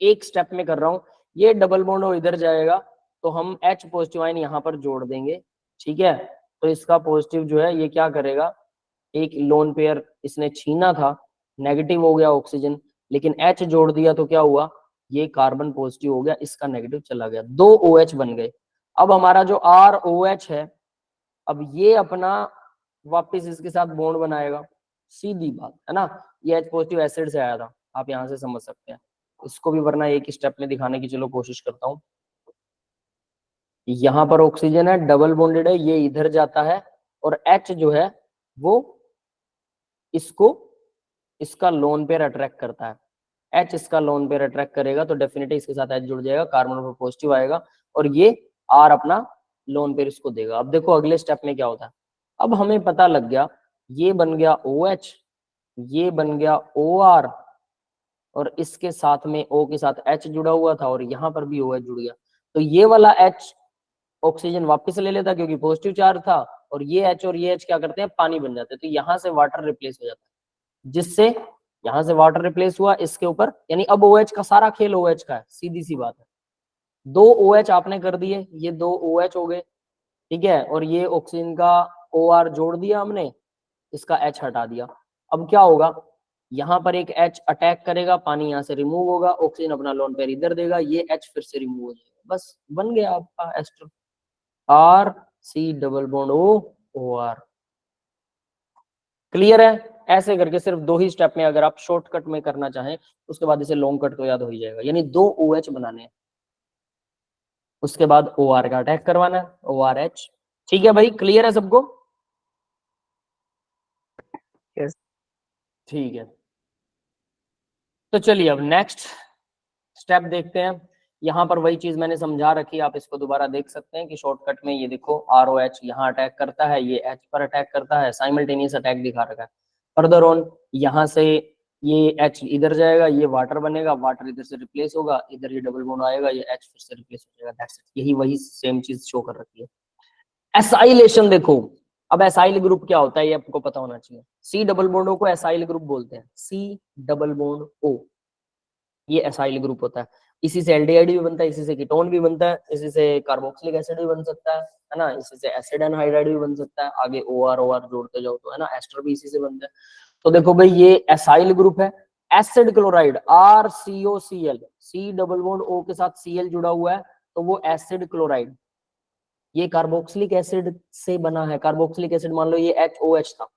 एक स्टेप में कर रहा हूं। ये डबल बॉन्ड O इधर जाएगा तो हम H पॉजिटिव आयन यहां पर जोड़ देंगे, ठीक है। तो इसका पॉजिटिव जो है ये क्या करेगा, एक लोन पेयर इसने छीना था, नेगेटिव हो गया ऑक्सीजन, लेकिन H जोड़ दिया तो क्या हुआ, ये कार्बन पॉजिटिव हो गया, इसका नेगेटिव चला गया, दो OH बन गए। अब हमारा जो ROH है, अब ये अपना वापस इसके साथ बॉन्ड बनाएगा, सीधी बात है ना। ये H पॉजिटिव एसिड से आया था, आप यहां से समझ सकते हैं इसको भी, वरना एक स्टेप में दिखाने की चलो कोशिश करता हूँ। यहाँ पर ऑक्सीजन है, डबल बॉन्डेड है, ये इधर जाता है, और H जो है वो इसको, इसका लोन पेयर अट्रैक्ट करता है। H इसका लोन पेयर अट्रैक्ट करेगा तो डेफिनेटली इसके साथ H जुड़ जाएगा, कार्बन पर पॉजिटिव आएगा, और ये R अपना लोन पेयर इसको देगा। अब देखो अगले स्टेप में क्या होता है, अब हमें पता लग गया, ये बन गया OH, ये बन गया OR, और इसके साथ में O के साथ H जुड़ा हुआ था, और यहाँ पर भी OH जुड़ गया, तो ये वाला H ऑक्सीजन वापस ले लेता क्योंकि पॉजिटिव चार्ज था, और ये H और ये H क्या करते हैं, पानी बन जाते हैं, तो यहाँ से वाटर रिप्लेस हो जाता है, जिससे यहाँ से वाटर रिप्लेस हुआ इसके ऊपर, यानी अब OH का सारा खेल OH का है, सीधी सी बात है। दो OH आपने कर दिए, ये दो OH हो गए, ठीक है, और ये ऑक्सीजन का OR जोड़ दिया हमने, इसका H हटा दिया। अब क्या होगा, यहाँ पर एक H अटैक करेगा, पानी यहाँ से रिमूव होगा, ऑक्सीजन अपना लोन पेयर इधर देगा, ये H फिर से रिमूव हो जाएगा, बस बन गया आपका ester, RC double bond OR। Clear है? ऐसे करके सिर्फ दो ही स्टेप में, अगर आप शॉर्टकट में करना चाहें, उसके बाद इसे लॉन्ग कट तो याद हो ही जाएगा, यानी दो OH बनाने हैं, उसके बाद OR का अटैक करवाना है, ORH। ठीक है भाई, क्लियर है सबको? यस। ठीक है, तो चलिए अब नेक्स्ट स्टेप देखते हैं। यहाँ पर वही चीज मैंने समझा रखी है, आप इसको दोबारा देख सकते हैं कि शॉर्टकट में ये देखो ROH यहाँ अटैक करता है, ये H पर अटैक करता है, साइमल्टेनियस अटैक दिखा रखा है। फर्दर ऑन यहाँ से ये H इधर जाएगा, ये वाटर बनेगा, वाटर इधर से रिप्लेस होगा, इधर ये डबल बॉन्ड आएगा, ये H फिर से रिप्लेस हो जाएगा, दैट्स इट। यही वही सेम चीज शो कर रखी है। एसाइलेशन देखो, अब एसाइल ग्रुप क्या होता है ये आपको पता होना चाहिए। सी डबल बॉन्ड O को एसाइल ग्रुप बोलते हैं, सी डबल बॉन्ड O ये एसाइल ग्रुप होता है। इसी से एल्डिहाइड भी बनता है, इसी से कीटोन भी बनता है, इसी से कार्बोक्सिलिक एसिड भी बन सकता है ना, इसी से एसिड एनहाइड्राइड भी बन सकता है, आगे OR जोड़ते जाओ तो, है ना, एस्टर भी इसी से बनता है। तो देखो भाई ये एसाइल ग्रुप है। Acid chloride RCOCl, C double bond O के साथ Cl जुड़ा हुआ है तो वो एसिड क्लोराइड, ये कार्बोक्सिलिक एसिड से बना है। कार्बोक्सिलिक एसिड मान लो ये HOH था,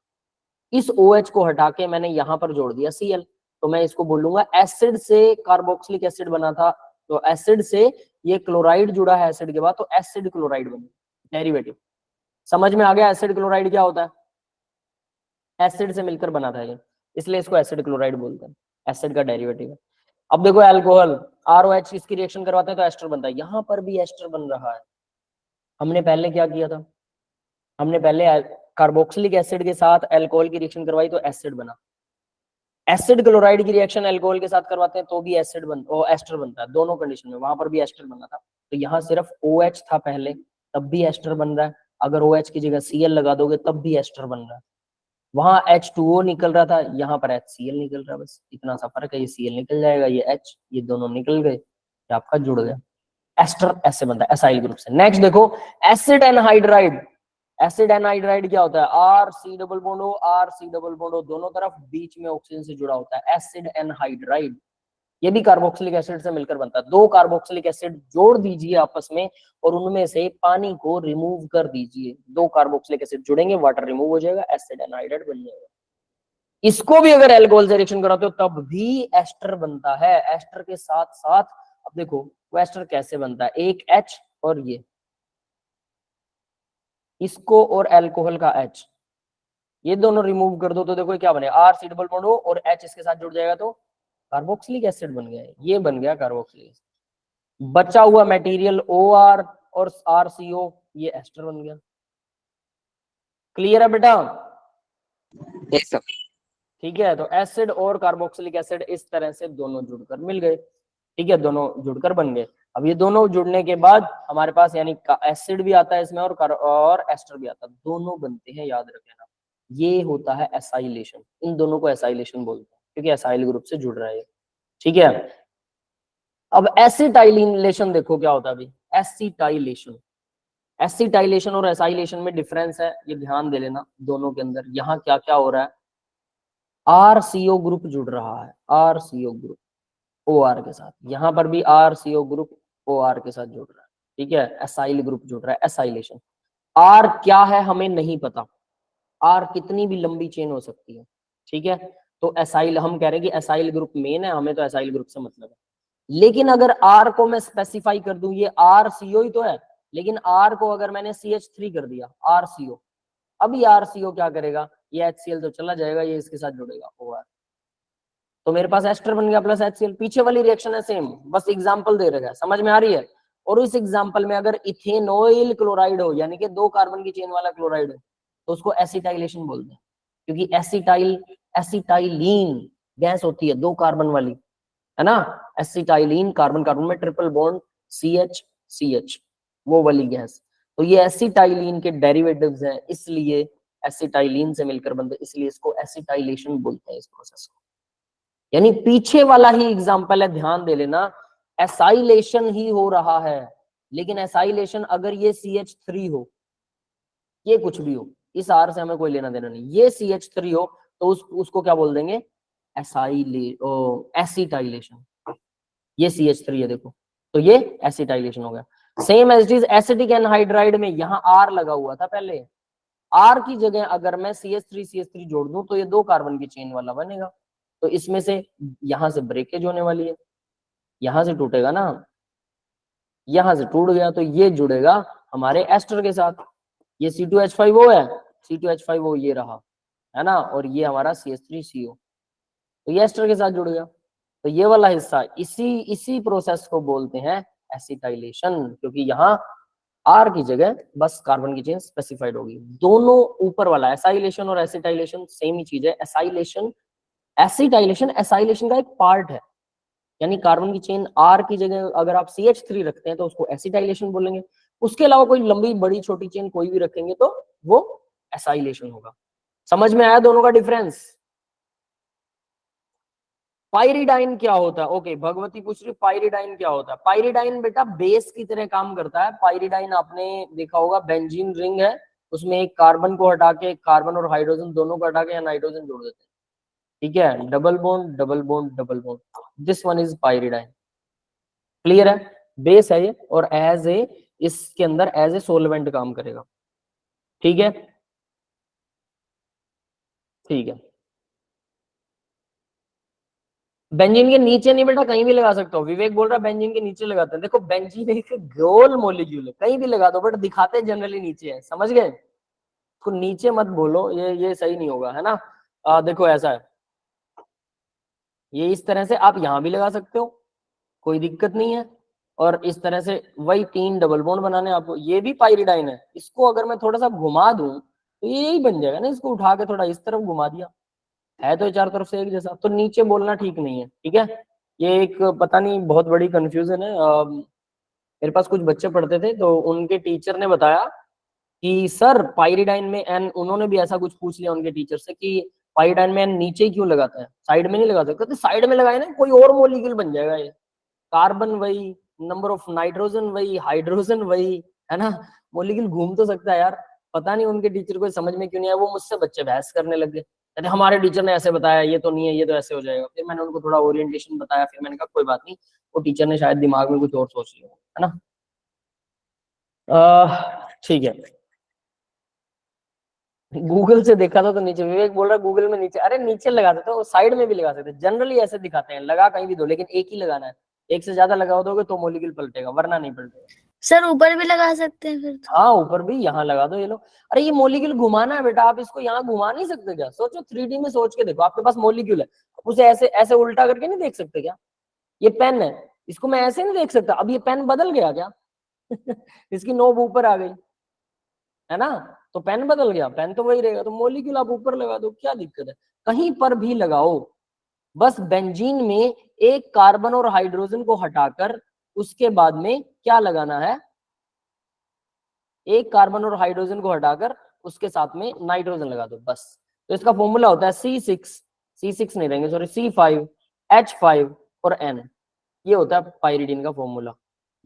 इस OH को हटा के मैंने यहाँ पर जोड़ दिया Cl, तो मैं इसको बोलूंगा एसिड से कार्बोक्सिलिक एसिड बना था, तो एसिड से ये क्लोराइड जुड़ा है एसिड के बाद, तो एसिड क्लोराइड बने, डेरिवेटिव। समझ में आ गया एसिड क्लोराइड क्या होता है? एसिड से मिलकर बना था ये, इसलिए इसको एसिड क्लोराइड बोलते हैं, एसिड का डेरिवेटिव है। अब देखो अल्कोहल ROH इसकी रिएक्शन करवाते हैं तो एस्टर बनता है, यहाँ पर भी एस्टर बन रहा है। हमने पहले क्या किया था, हमने पहले कार्बोक्सिलिक एसिड के साथ अल्कोहल की रिएक्शन करवाई तो एसिड बना। एसिड क्लोराइड की रिएक्शन अल्कोहल के साथ करवाते हैं तो भी एसिड एस्टर बनता है, दोनों कंडीशन में। वहां पर भी एस्टर बना था, तो यहाँ सिर्फ OH था पहले, तब भी एस्टर बन रहा है। अगर OH की जगह Cl लगा दोगे तब भी एस्टर बन रहा है। वहां H2O निकल रहा था, यहाँ पर HCl निकल रहा है, बस इतना सा फर्क है। ये Cl निकल जाएगा, ये H, ये दोनों निकल गए, ये आपका जुड़ गया। एस्टर ऐसे बनता है एसाइल ग्रुप से। नेक्स्ट देखो एसिड एनहाइड्राइड। एसिड एनहाइड्राइड क्या होता है? RC double bond O, RC double bond O, दोनों तरफ बीच में ऑक्सीजन से जुड़ा होता है, एसिड एनहाइड्राइड। ये भी कार्बोक्सिलिक एसिड से मिलकर बनता है। दो कार्बोक्सिलिक एसिड जोड़ दीजिए आपस में और उनमें से पानी को रिमूव कर दीजिए, दो कार्बोक्सिलिक एसिड जुड़ेंगे, वाटर रिमूव हो जाएगा, एसिड एनहाइड्राइड बन जाएगा। इसको भी अगर अल्कोहल से रिएक्शन कराते हो तब भी एस्टर बनता है। एस्टर के साथ साथ अब देखो वो एस्टर कैसे बनता है, एक H और ये, इसको और अल्कोहल का H, ये दोनों रिमूव कर दो तो देखो क्या बने, RC डबल बॉन्ड O और H इसके साथ जुड़ जाएगा तो कार्बोक्सिलिक एसिड बन गया, ये बन गया कार्बोक्सिलिक एसिड। बचा हुआ मटेरियल OR और RCO, ये एस्टर बन गया। क्लियर है बेटा? Yes sir. ठीक है, तो एसिड और कार्बोक्सिलिक एसिड इस तरह से दोनों जुड़कर मिल गए। ठीक है, दोनों जुड़कर बन गए। अब ये दोनों जुड़ने के बाद हमारे पास यानी एसिड भी आता है इसमें और एस्टर भी आता है, दोनों बनते हैं, याद रखना। ये होता है एसाइलेशन, इन दोनों को एसाइलेशन बोलते हैं क्योंकि एसाइल ग्रुप से जुड़ रहा है। ठीक है, अब एसिटाइलेशन देखो क्या होता है अभी। एसिटाइलेशन, एसिटाइलेशन और एसाइलेशन में डिफरेंस है, ये ध्यान दे लेना दोनों के अंदर। यहाँ क्या क्या हो रहा है, RCO ग्रुप जुड़ रहा है, RCO ग्रुप OR के साथ, यहाँ पर भी RCO ग्रुप OR के साथ जुड़ रहा है। ठीक है, एसाइल ग्रुप जुड़ रहा है, एसाइलेशन। R क्या है हमें नहीं पता, R कितनी भी लंबी चेन हो सकती है। ठीक है, तो एसाइल हम कह रहे हैं कि एसाइल ग्रुप मेन है, हमें तो एसाइल ग्रुप से मतलब है। लेकिन अगर R को मैं स्पेसिफाई कर दूं, ये RCO ही तो है, लेकिन R को अगर मैंने CH3 कर दिया RCO, अब ये RCO क्या करेगा, ये HCl तो चला जाएगा, ये इसके साथ जुड़ेगा OR, तो मेरे पास एस्टर बन गया प्लस HCl। पीछे वाली रिएक्शन है सेम, बस एग्जांपल दे रखा है, समझ में आ रही है? और इस एग्जांपल में अगर इथेनॉइल क्लोराइड हो, यानी कि 2 कार्बन की चेन वाला क्लोराइड हो, तो उसको एसिटाइलेशन बोलते हैं, क्योंकि एसिटाइलीन गैस होती है 2 कार्बन वाली, है ना। एसिटाइलीन, कार्बन कार्बन में ट्रिपल बॉन्ड CH, वो वाली गैस, तो ये एसिटाइलीन के डेरिवेटिव्स हैं, इसलिए एसिटाइलीन से मिलकर बनते, इसलिए इसको एसिटाइलेशन बोलते हैं इस प्रोसेस को। यानी पीछे वाला ही एग्जांपल है, ध्यान दे लेना, एसाइलेशन ही हो रहा है, लेकिन एसाइलेशन अगर ये CH3 हो, ये कुछ भी हो, इस R से हमें कोई लेना देना नहीं, ये CH3 हो तो उसको क्या बोल देंगे, एसिटाइलेशन। ये CH3 है देखो, तो ये एसिटाइलेशन हो गया। Same as it is acetic anhydride में यहाँ R लगा हुआ था पहले, R की जगह अगर मैं CH3 जोड़ दूं तो ये 2 कार्बन की चेन वाला बनेगा, तो इसमें से यहां से ब्रेकेज होने वाली है, यहां से टूटेगा ना, यहां से टूट गया तो ये जुड़ेगा हमारे एस्टर के साथ, ये C2H5O है, C2H5O ये रहा, है ना, और ये हमारा CH3CO, तो ये एस्टर के साथ जुड़ गया। तो ये वाला हिस्सा इसी प्रोसेस को बोलते हैं एसिटाइलेशन, क्योंकि यहाँ आर की जगह बस कार्बन की चेन स्पेसिफाइड होगी। दोनों ऊपर वाला एसाइलेशन और एसिटाइलेशन सेम ही चीज है। एसाइलेशन एसिटाइलेशन एसाइलेशन का एक पार्ट है, यानी कार्बन की चेन आर की जगह अगर आप CH3 रखते हैं तो उसको एसिटाइलेशन बोलेंगे, उसके अलावा कोई लंबी बड़ी छोटी चेन कोई भी रखेंगे तो वो एसाइलेशन होगा। समझ में आया दोनों का डिफरेंस? पाइरिडाइन क्या होता है? ओके, भगवती पूछ रही पाइरिडाइन क्या होता है। पाइरिडाइन बेटा बेस की तरह काम करता है। पाइरिडाइन आपने देखा होगा, बेंजीन रिंग है, उसमें एक कार्बन को हटा के, कार्बन और हाइड्रोजन दोनों को हटा के या नाइट्रोजन जोड़ देते हैं, ठीक है, double bond double bond double bond, this one is pyridine. Clear है? बेस है ये और एज ए इसके अंदर एज ए सोलवेंट काम करेगा, ठीक है, ठीक है। बेंजीन के नीचे नहीं बेटा, कहीं भी लगा सकते हो। विवेक बोल रहा है बेंजीन के नीचे लगाते हैं, देखो बेंजीन एक गोल मॉलिक्यूल है, कहीं भी लगा दो, बट दिखाते जनरली नीचे है, समझ गए? तो नीचे मत बोलो, ये सही नहीं होगा, है ना। देखो ऐसा है, ये इस तरह से आप यहां भी लगा सकते हो, कोई दिक्कत नहीं है, और इस तरह से वही 3 डबल बॉन्ड बनाने आपको। ये भी पाइरिडाइन है, इसको अगर मैं थोड़ा सा घुमा दूं तो ये यही बन जाएगा ना, इसको उठा के थोड़ा इस तरफ घुमा दिया, है तो चारों तरफ से एक जैसा, तो नीचे बोलना ठीक नहीं है, ठीक है। ये एक पता नहीं बहुत बड़ी कंफ्यूजन है। मेरे पास कुछ बच्चे पढ़ते थे तो उनके टीचर ने बताया कि सर पाइरिडाइन में एन, उन्होंने भी ऐसा कुछ पूछ लिया उनके टीचर से कि पाइरिडाइन में एन नीचे ही क्यों लगाता है, साइड में नहीं लगा सकते? तो साइड में लगाए ना, कोई और मॉलिक्यूल बन जाएगा, ये कार्बन वही, नंबर ऑफ नाइट्रोजन वही, हाइड्रोजन वही, है ना, मॉलिक्यूल घूम तो सकता है यार। पता नहीं उनके टीचर को समझ में क्यों नहीं आया, वो मुझसे बच्चे बहस करने लगे, अरे हमारे टीचर ने ऐसे बताया, ये तो नहीं है, ये तो ऐसे हो जाएगा। फिर मैंने उनको थोड़ा ओरिएंटेशन बताया, फिर मैंने कहा कोई बात नहीं, वो टीचर ने शायद दिमाग में कुछ और सोच लिया, है ना। ठीक है, गूगल से देखा था तो नीचे, विवेक बोल रहा है गूगल में नीचे, अरे नीचे लगा देते हो, साइड में भी लगा सकते हैं, जनरली ऐसे दिखाते हैं, लगा कहीं भी दो, लेकिन एक ही लगाना है, एक से ज्यादा लगा दोगे तो मॉलिक्यूल पलटेगा, वरना नहीं पलटेगा। सर ऊपर भी लगा सकते हैं फिर तो। हाँ ऊपर भी, यहाँ लगा दो, ये लो, अरे ये मॉलिक्यूल घुमाना है बेटा, आप इसको यहाँ घुमा नहीं सकते क्या? सोचो 3D में सोच के देखो, आपके पास मॉलिक्यूल है, उसे ऐसे ऐसे उल्टा करके नहीं देख सकते क्या? ये पेन है, इसको मैं ऐसे नहीं देख सकता, अब ये पेन बदल गया क्या? इसकी नोब ऊपर आ गई, है ना, तो पेन बदल गया, पेन तो वही रहेगा, तो मॉलिक्यूल आप ऊपर लगा दो, क्या दिक्कत है? कहीं पर भी लगाओ, बस बेंजीन में एक कार्बन और हाइड्रोजन को हटाकर उसके बाद में क्या लगाना है, एक कार्बन और हाइड्रोजन को हटाकर उसके साथ में नाइट्रोजन लगा दो, बस। तो इसका फॉर्मूला होता है C6 नहीं रहेंगे, सॉरी, C5 H5 और N, ये होता है पाइरिडीन का फॉर्मूला।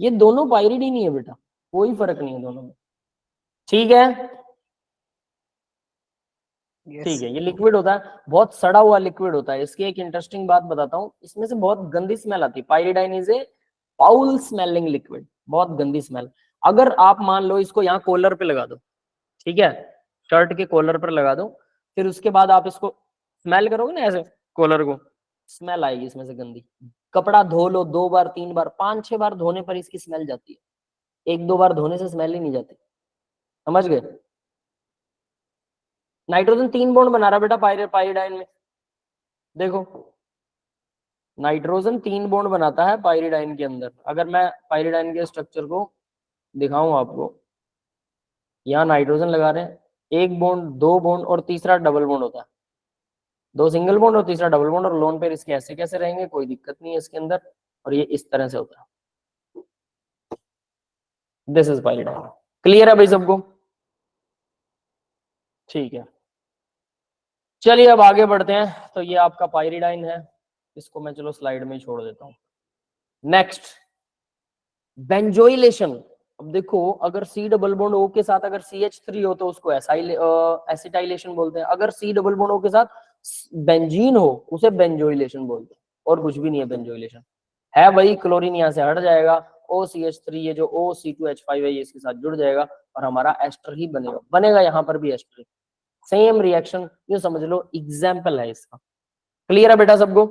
ये दोनों पाइरिडीन ही है बेटा, कोई फर्क नहीं है दोनों में, ठीक है। ठीक है, ये लिक्विड होता है, बहुत सड़ा हुआ लिक्विड होता है। इसकी एक इंटरेस्टिंग बात बताता हूँ, इसमें से बहुत गंदी स्मेल आती है। Pyridine is a foul smelling liquid, बहुत गंदी स्मेल। अगर आप मान लो इसको यहाँ कॉलर पे लगा दो, ठीक है, शर्ट के कॉलर पर लगा दो, फिर उसके बाद आप इसको स्मेल करोगे ना ऐसे कॉलर को, स्मेल आएगी इसमें से गंदी। कपड़ा धो लो 2 बार 3 बार 5 6 बार धोने पर इसकी स्मेल जाती है, 1 2 बार धोने से स्मेल ही नहीं जाती, समझ गए। नाइट्रोजन 3 बॉन्ड बना रहा बेटा पाइरिडाइन में, देखो नाइट्रोजन 3 बॉन्ड बनाता है पाइरिडाइन के अंदर। अगर मैं पाइरिडाइन के स्ट्रक्चर को दिखाऊं आपको, यहाँ नाइट्रोजन लगा रहे हैं, 1 बॉन्ड 2 बॉन्ड और तीसरा डबल बॉन्ड होता है, 2 सिंगल बॉन्ड और तीसरा डबल बॉन्ड, और लोन पेयर इसके ऐसे कैसे रहेंगे, कोई दिक्कत नहीं है इसके अंदर, और ये इस तरह से होता है। दिस इज पाइरिडाइन, क्लियर है भाई सबको? ठीक है, चलिए अब आगे बढ़ते हैं। तो ये आपका पाइरिडाइन है, इसको मैं चलो स्लाइड में छोड़ देता हूँ। Next, benzoylation. अब देखो, अगर C डबल बॉन्ड O के साथ अगर CH3 हो तो उसको एसिटाइलेशन बोलते हैं, अगर C डबल बॉन्ड O के साथ बेंजीन हो उसे बेंजोइलेशन बोलते हैं, और कुछ भी नहीं है बेंजोइलेशन, है वही, क्लोरीन यहाँ से हट जाएगा, OCH3 ये जो OC2H5 है ये इसके साथ जुड़ जाएगा और हमारा एस्टर ही बनेगा यहाँ पर भी एस्टर, सेम रिएक्शन, ये समझ लो एग्जाम्पल है इसका। क्लियर है बेटा सबको?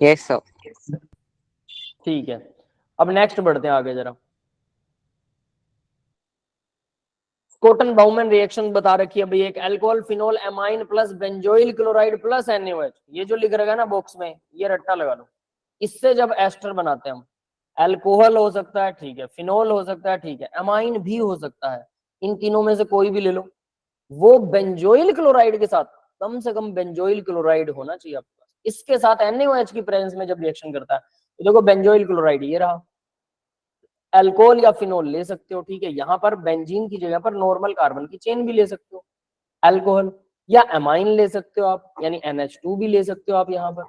Yes sir. ठीक है, अब नेक्स्ट बढ़ते हैं आगे जरा। स्कॉटन बाउमैन रिएक्शन बता रखी है भाई, एक alcohol phenol amine plus benzoyl chloride plus NaOH, ये जो लिख रहेगा ना बॉक्स में, ये रट्टा लगा लो, इससे जब एस्टर बनाते हैं हम, अल्कोहल हो सकता है, ठीक है, फिनोल हो सकता है, ठीक है, अमाइन भी हो सकता है, इन तीनों में से कोई भी ले लो। वो बेंजोइल क्लोराइड के साथ, कम से कम बेंजोइल क्लोराइड होना चाहिए आपके पास, इसके साथ NaOH की प्रेजेंस में जब रिएक्शन करता है तो देखो बेंजोइल क्लोराइड ये रहा। अल्कोहल या फिनोल ले सकते हो, ठीक है, यहाँ पर बेंजीन की जगह पर नॉर्मल कार्बन की चेन भी ले सकते हो अल्कोहल, या अमाइन ले सकते हो आप, यानी NH2 भी ले सकते हो आप यहाँ पर,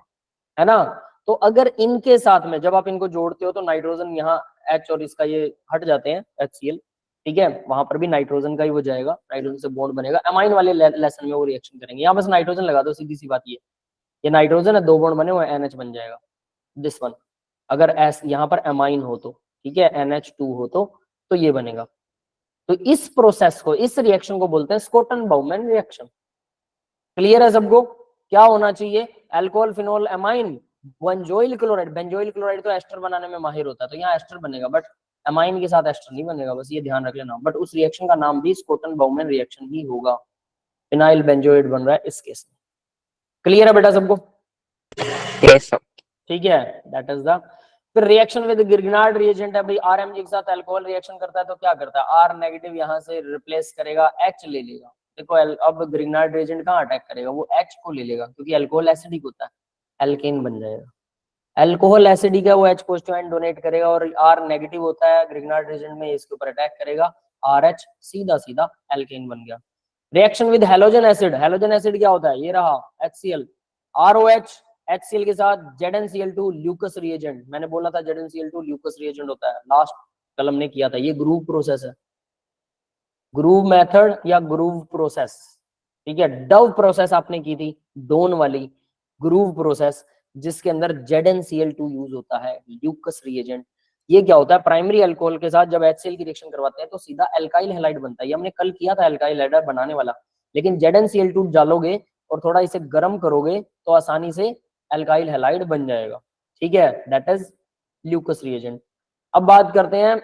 है ना। तो अगर इनके साथ में जब आप इनको जोड़ते हो तो नाइट्रोजन यहाँ H और इसका ये हट जाते हैं HCl, ठीक है, वहां पर भी नाइट्रोजन का ही वो जाएगा, नाइट्रोजन से बॉन्ड बनेगा। अमाइन वाले लेसन में वो रिएक्शन करेंगे, यहाँ बस नाइट्रोजन लगा दो, सीधी सी बात ये नाइट्रोजन है, 2 बॉन्ड बने हुए NH बन जाएगा दिस वन। अगर एस यहाँ पर अमाइन हो तो, ठीक है, NH2 हो तो ये बनेगा। तो इस प्रोसेस को, इस रिएक्शन को बोलते हैं स्कॉटन बाउमैन रिएक्शन। क्लियर है सबको? क्या होना चाहिए? Alcohol phenol amine benzoyl chloride, benzoyl chloride तो एस्टर बनाने में माहिर होता है, तो यहाँ एस्टर बनेगा, बट अमाइन के साथ एस्टर नहीं बनेगा, बस ये ध्यान रख लेना। बट उस रिएक्शन का नाम भी स्कॉटन बाउमैन रिएक्शन ही होगा, फिनाइल बेंजोइड बन रहा है इस केस में। क्लियर है बेटा सबको? Yes sir. ठीक है, दैट इज द। फिर रिएक्शन विद ग्रिग्नार्ड रिएजेंट है भाई, RMG के साथ अल्कोहल रिएक्शन करता है तो क्या करता है, R नेगेटिव यहाँ से रिप्लेस करेगा, H ले लेगा। देखो अब ग्रिग्नार्ड रिएजेंट कहाँ अटैक करेगा, वो H को ले लेगा, क्योंकि अल्कोहल एसिडिक होता है, एल्केन बन जाएगा। अल्कोहल एसिडिक है, वो H पॉजिटिव आयन डोनेट करेगा, और R नेगेटिव होता है ग्रिग्नार्ड रिएजेंट में, इसके ऊपर अटैक करेगा, RH सीधा सीधा एल्केन बन गया। Reaction with halogen acid, halogen acid क्या होता है, ये रहा HCl, ROH HCl के साथ ZnCl2 ल्यूकस रिएजेंट, मैंने बोला था ZnCl2 ल्यूकस रिएजेंट होता है, लास्ट कल हमने किया था, ये ग्रूव प्रोसेस है, ग्रूव मेथड या ग्रूव प्रोसेस, ठीक है। डव प्रोसेस आपने की थी, डोन वाली, ग्रूव प्रोसेस जिसके अंदर ZnCl2 यूज होता है, ल्यूकस रिएजेंट। ये क्या होता है, प्राइमरी अल्कोहल के साथ जब HCl की रिएक्शन करवाते हैं तो सीधा एल्काइल हैलाइड बनता है, ये हमने कल किया था एल्काइल हैलाइड बनाने वाला, लेकिन ZnCl2 डालोगे और थोड़ा इसे गर्म करोगे तो आसानी से एल्काइल हैलाइड बन जाएगा, ठीक है, दैट इज ल्यूकस रिएजेंट। अब बात करते हैं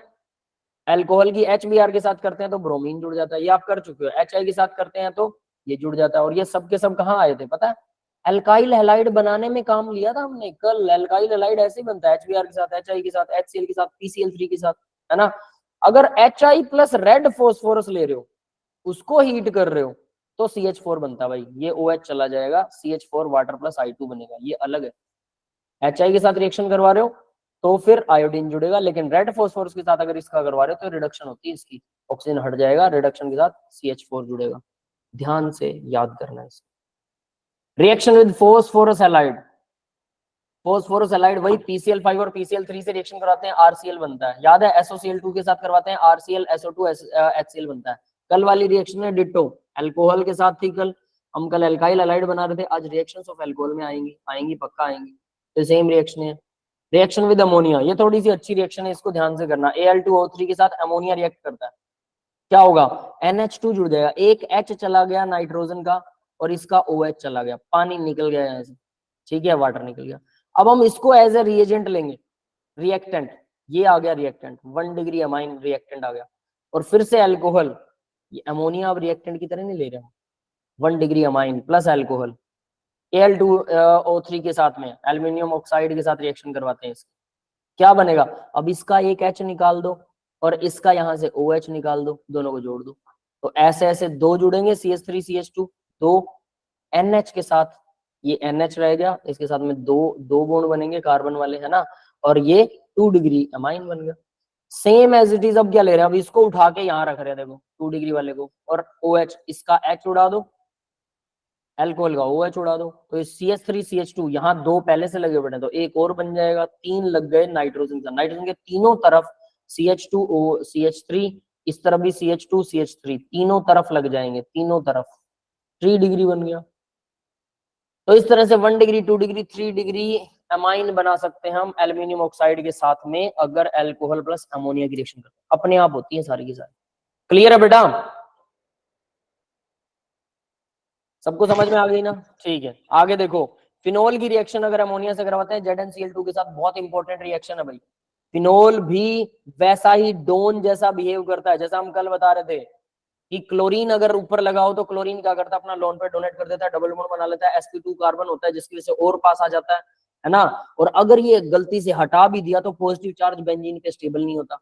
अल्कोहल की, HBr के साथ करते हैं तो ब्रोमीन जुड़ जाता है, ये आप कर चुके हो। HI के साथ करते हैं तो ये जुड़ जाता है, और ये सब के सब कहाँ आए थे पता है, एल्काइल हैलाइड बनाने में काम लिया था हमने कल। एल्काइल हैलाइड ऐसे ही बनता है, HBr के साथ, HI के साथ, HCl के साथ, PCl3 के साथ, है ना। अगर HI प्लस रेड फास्फोरस ले रहे हो, उसको हीट कर रहे हो तो CH4 बनता है भाई, ये OH चला जाएगा, CH4 वाटर प्लस I2 बनेगा, ये अलग है। HI के साथ रिएक्शन करवा रहे हो तो फिर आयोडीन जुड़ेगा, लेकिन रेड फास्फोरस के साथ अगर इसका करवा रहे हो तो रिडक्शन होती है इसकी, ऑक्सीजन हट जाएगा, रिडक्शन के साथ CH4 जुड़ेगा, ध्यान से याद करना है इसको। Reaction with phosphorus halide, phosphorus halide वही PCl5 और PCl3 से रिएक्शन करवाते हैं, RCl बनता है, याद है। SOCl2 के साथ करवाते हैं, RCl SO2 HCl बनता है। कल वाली रिएक्शन है डिट्टो, अल्कोहल के साथ थी कल, हम कल एल्काइल हैलाइड बना रहे थे, आज रिएक्शंस ऑफ अल्कोहल में आएंगी पक्का आएंगी, तो सेम रिएक्शन है। रिएक्शन विद अमोनिया, ये थोड़ी सी अच्छी रिएक्शन है, इसको ध्यान से करना। Al2O3 के साथ अमोनिया रिएक्ट करता है, क्या होगा, NH2 जुड़ जाएगा, एक H चला गया नाइट्रोजन का और इसका OH चला गया, पानी निकल गया यहाँ से, ठीक है, वाटर निकल गया। अब हम इसको एज ए रिएजेंट लेंगे, रिएक्टेंट, ये आ गया रिएक्टेंट, 1 डिग्री अमाइन रिएक्टेंट आ गया, और फिर से अल्कोहल, ये अमोनिया अब रिएक्टेंट की तरह नहीं ले रहे हम, 1 degree amine plus alcohol, Al2O3 के साथ में एल्यूमिनियम ऑक्साइड के साथ रिएक्शन करवाते हैं, इसके क्या बनेगा, अब इसका एक H निकाल दो और इसका यहाँ से OH निकाल दो, दोनों को जोड़ दो, तो ऐसे ऐसे दो जुड़ेंगे, CH3 CH2, दो NH के साथ, ये NH रह गया, इसके साथ में दो बॉन्ड बनेंगे कार्बन वाले, है ना, और ये 2 डिग्री अमाइन बन गया। सेम एज इट इज, अब क्या ले रहे हैं, अब इसको उठा के यहाँ रख रहे हैं, देखो 2 डिग्री वाले को, और OH, इसका H उड़ा दो, अल्कोहल का OH उड़ा दो, तो CH3 CH2, यहाँ दो पहले से लगे बैठे तो एक और बन जाएगा, 3 लग गए नाइट्रोजन का, नाइट्रोजन के तीनों तरफ CH2O CH3, इस तरफ भी CH2 CH3, तीनों तरफ लग जाएंगे, तीनों तरफ 3 डिग्री बन गया। तो इस तरह से 1 डिग्री 2 डिग्री 3 डिग्री अमाइन बना सकते हैं हम एल्यूमिनियम ऑक्साइड के साथ में, अगर अल्कोहल प्लस अमोनिया की रिएक्शन करते हैं, अपने आप होती है सारी की सारी। क्लियर है बेटा, सबको समझ में आ गई ना, ठीक है। आगे देखो, फिनोल की रिएक्शन अगर अमोनिया से करवाते हैं ZnCl2 के साथ, बहुत इंपॉर्टेंट रिएक्शन है भाई। फिनोल भी वैसा ही डोन जैसा बिहेव करता है, जैसा हम कल बता रहे थे कि क्लोरीन अगर ऊपर लगाओ तो क्लोरीन क्या करता है, अपना लोन पे डोनेट कर देता है, डबल बॉन्ड बना लेता है, sp2 कार्बन होता है, जिसकी वजह से और पास आ जाता है, है ना। और अगर ये गलती से हटा भी दिया तो पॉजिटिव चार्ज बेंजीन पे स्टेबल नहीं होता।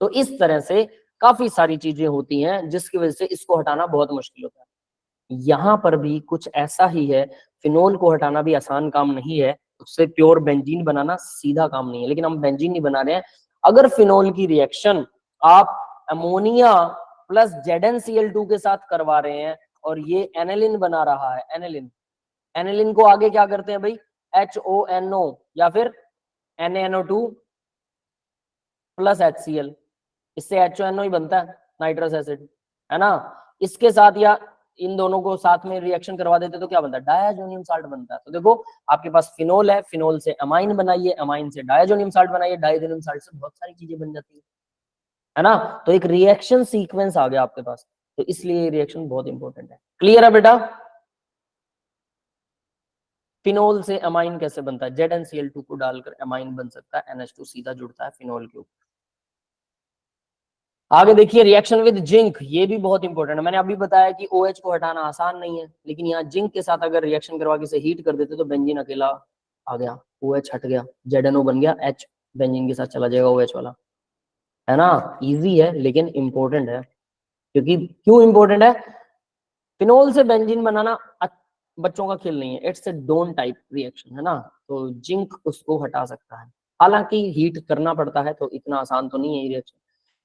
तो इस तरह से काफी सारी चीजें होती हैं जिसकी वजह से इसको हटाना बहुत मुश्किल होता है। यहां पर भी कुछ ऐसा ही है, फिनोल को हटाना भी आसान काम नहीं है, उससे प्योर बेंजीन बनाना सीधा काम नहीं है, लेकिन हम बेंजीन नहीं बना रहे हैं। अगर फिनोल की रिएक्शन आप अमोनिया प्लस ZnCl2 के साथ करवा रहे हैं और ये एनिलिन बना रहा है, एनिलिन, एनिलिन को आगे क्या करते हैं भाई, HONO या फिर NaNO2 प्लस HCl, इससे HONO ही बनता है, नाइट्रस एसिड, है ना। इसके साथ या इन दोनों को साथ में रिएक्शन करवा देते तो क्या बनता है, डायाजोनियम साल्ट बनता है। तो देखो आपके पास फिनोल है, फिनोल से अमाइन बनाइए, अमाइन से डायाजोनियम साल्ट बनाइए, डायाजोनियम साल्ट से बहुत सारी चीजें बन जाती है ना। तो एक रिएक्शन सीक्वेंस आ गया आपके पास, तो इसलिए ये रिएक्शन बहुत इंपॉर्टेंट है। क्लियर है बेटा। फिनोल से अमाइन कैसे बनता है, ZnCl2 को डालकर अमाइन बन सकता है, NH2 सीधा जुड़ता है फिनोल के ऊपर। आगे देखिए रिएक्शन विद जिंक, ये भी बहुत इंपॉर्टेंट है। मैंने अभी बताया कि OH को हटाना आसान नहीं है, लेकिन यहाँ जिंक के साथ अगर रिएक्शन करवा के इसे हीट कर देते तो बेंजीन अकेला आ गया, OH हट गया, ZNO बन गया, H बेंजीन के साथ चला जाएगा OH वाला, है ना। इजी है लेकिन इंपॉर्टेंट है। क्योंकि क्यों इंपॉर्टेंट है, फिनोल से बेंजीन बनाना बच्चों का खेल नहीं है, it's a done type reaction, है ना। तो जिंक उसको हटा सकता है, हालांकि हीट करना पड़ता है, तो इतना आसान तो नहीं है ये रिएक्शन।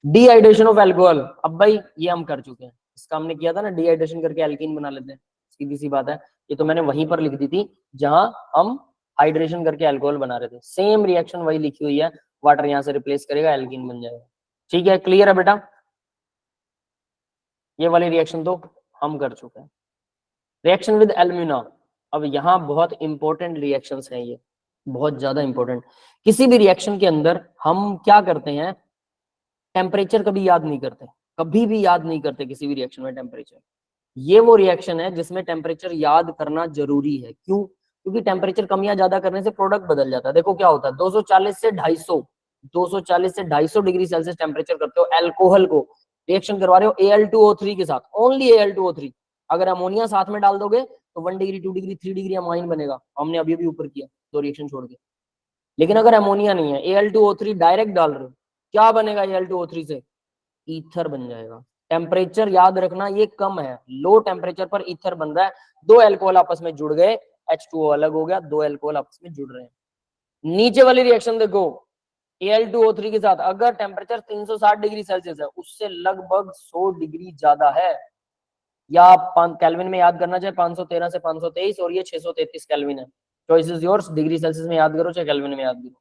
डिहाइड्रेशन ऑफ एल्कोहल, अब भाई ये हम कर चुके हैं, इसका हमने किया था ना, डिहाइड्रेशन करके एल्कीन बना लेते हैं, सीधी सी बात है। ये तो मैंने वहीं पर लिख दी थी जहां हम हाइड्रेशन करके अल्कोहल बना रहे थे, सेम रिएक्शन वही लिखी हुई है, वाटर यहाँ से रिप्लेस करेगा, एल्कीन बन जाएगा। ठीक है, क्लियर है बेटा। ये वाली रिएक्शन तो हम कर चुके हैं। रिएक्शन विद एल्यूमिना, अब यहाँ बहुत इंपॉर्टेंट रिएक्शंस हैं, ये बहुत ज्यादा इंपॉर्टेंट। किसी भी रिएक्शन के अंदर हम क्या करते हैं, टेम्परेचर कभी याद नहीं करते, कभी भी याद नहीं करते किसी भी रिएक्शन में टेम्परेचर। ये वो रिएक्शन है जिसमें टेम्परेचर याद करना जरूरी है। क्यों, क्योंकि टेम्परेचर कम या ज्यादा करने से प्रोडक्ट बदल जाता है। देखो क्या होता है, 240 से 250, 240 से 250 डिग्री सेल्सियस टेम्परेचर करते हो एल्कोहल को, रिएक्शन करवा रहे हो Al2O3 के साथ, ओनली Al2O3। अगर अमोनिया साथ में डाल दोगे तो 1 डिग्री 2 डिग्री 3 डिग्री अमाइन बनेगा, हमने अभी भी ऊपर किया दो रिएक्शन छोड़ के। लेकिन अगर अमोनिया नहीं है, Al2O3 डायरेक्ट डाल रहे हो, क्या बनेगा Al2O3 से, ईथर बन जाएगा। टेम्परेचर याद रखना ये कम है, लो टेम्परेचर पर ईथर बन रहा है, दो अल्कोहल आपस में जुड़ गए, H2O अलग हो गया, दो अल्कोहल आपस में जुड़ रहे हैं। नीचे वाली रिएक्शन देखो, Al2O3 के साथ अगर टेम्परेचर 360 डिग्री सेल्सियस है, उससे लगभग 100 डिग्री ज्यादा है, या आप केल्विन में याद करना चाहे 513 से 523, और ये 633 केल्विन है, choice is yours, degree Celsius में याद करो चाहे केल्विन में याद करो,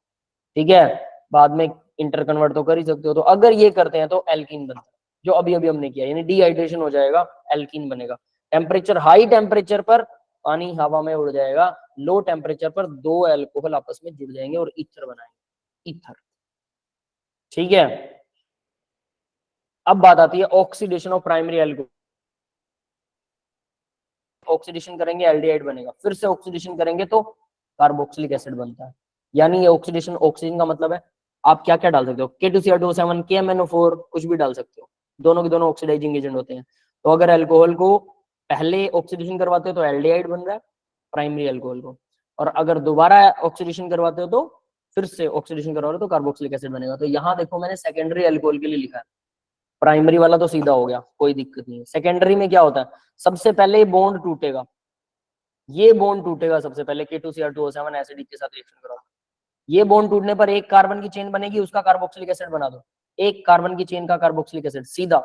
ठीक है। बाद में इंटर कन्वर्ट तो कर ही सकते हो। तो अगर ये करते हैं तो एल्कीन बनता है, जो अभी अभी हमने किया, यानी डिहाइड्रेशन हो जाएगा, एल्कीन बनेगा। टेम्परेचर, हाई टेम्परेचर पर पानी हवा में उड़ जाएगा, लो टेम्परेचर पर दो अल्कोहल आपस में जुड़ जाएंगे और ईथर बनाएंगे, ईथर। ठीक है, अब बात आती है oxidation of primary alcohol. Oxidation करेंगे एल्डिहाइड बनेगा, फिर से ऑक्सीडेशन करेंगे तो कार्बोक्सिलिक एसिड बनता है। यानी ये ऑक्सीडेशन, ऑक्सीजन का मतलब है आप क्या क्या डाल सकते हो, K2Cr2O7, KMnO4, कुछ भी डाल सकते हो, दोनों के दोनों ऑक्सीडाइजिंग एजेंट होते हैं। तो अगर अल्कोहल को पहले ऑक्सीडेशन करवाते हो तो एल्डिहाइड बन रहा है प्राइमरी अल्कोहल को, और अगर दोबारा ऑक्सीडेशन करवाते हो तो फिर से ऑक्सीडेशन करवा रहे हो तो कार्बोक्सिलिक एसिड बनेगा। तो यहाँ देखो मैंने सेकेंडरी अल्कोहल के लिए लिखा है, प्राइमरी वाला तो सीधा हो गया, कोई दिक्कत नहीं है। सेकेंडरी में क्या होता है, सबसे पहले बॉन्ड टूटेगा, ये बॉन्ड टूटेगा सबसे पहले, K2Cr2O7 एसिडिक के साथ रिएक्शन करो, ये बॉन्ड टूटने पर एक कार्बन की चेन बनेगी, उसका कार्बोक्सिलिक एसिड बना दो, एक कार्बन की चेन का कार्बोक्सिलिक एसिड सीधा।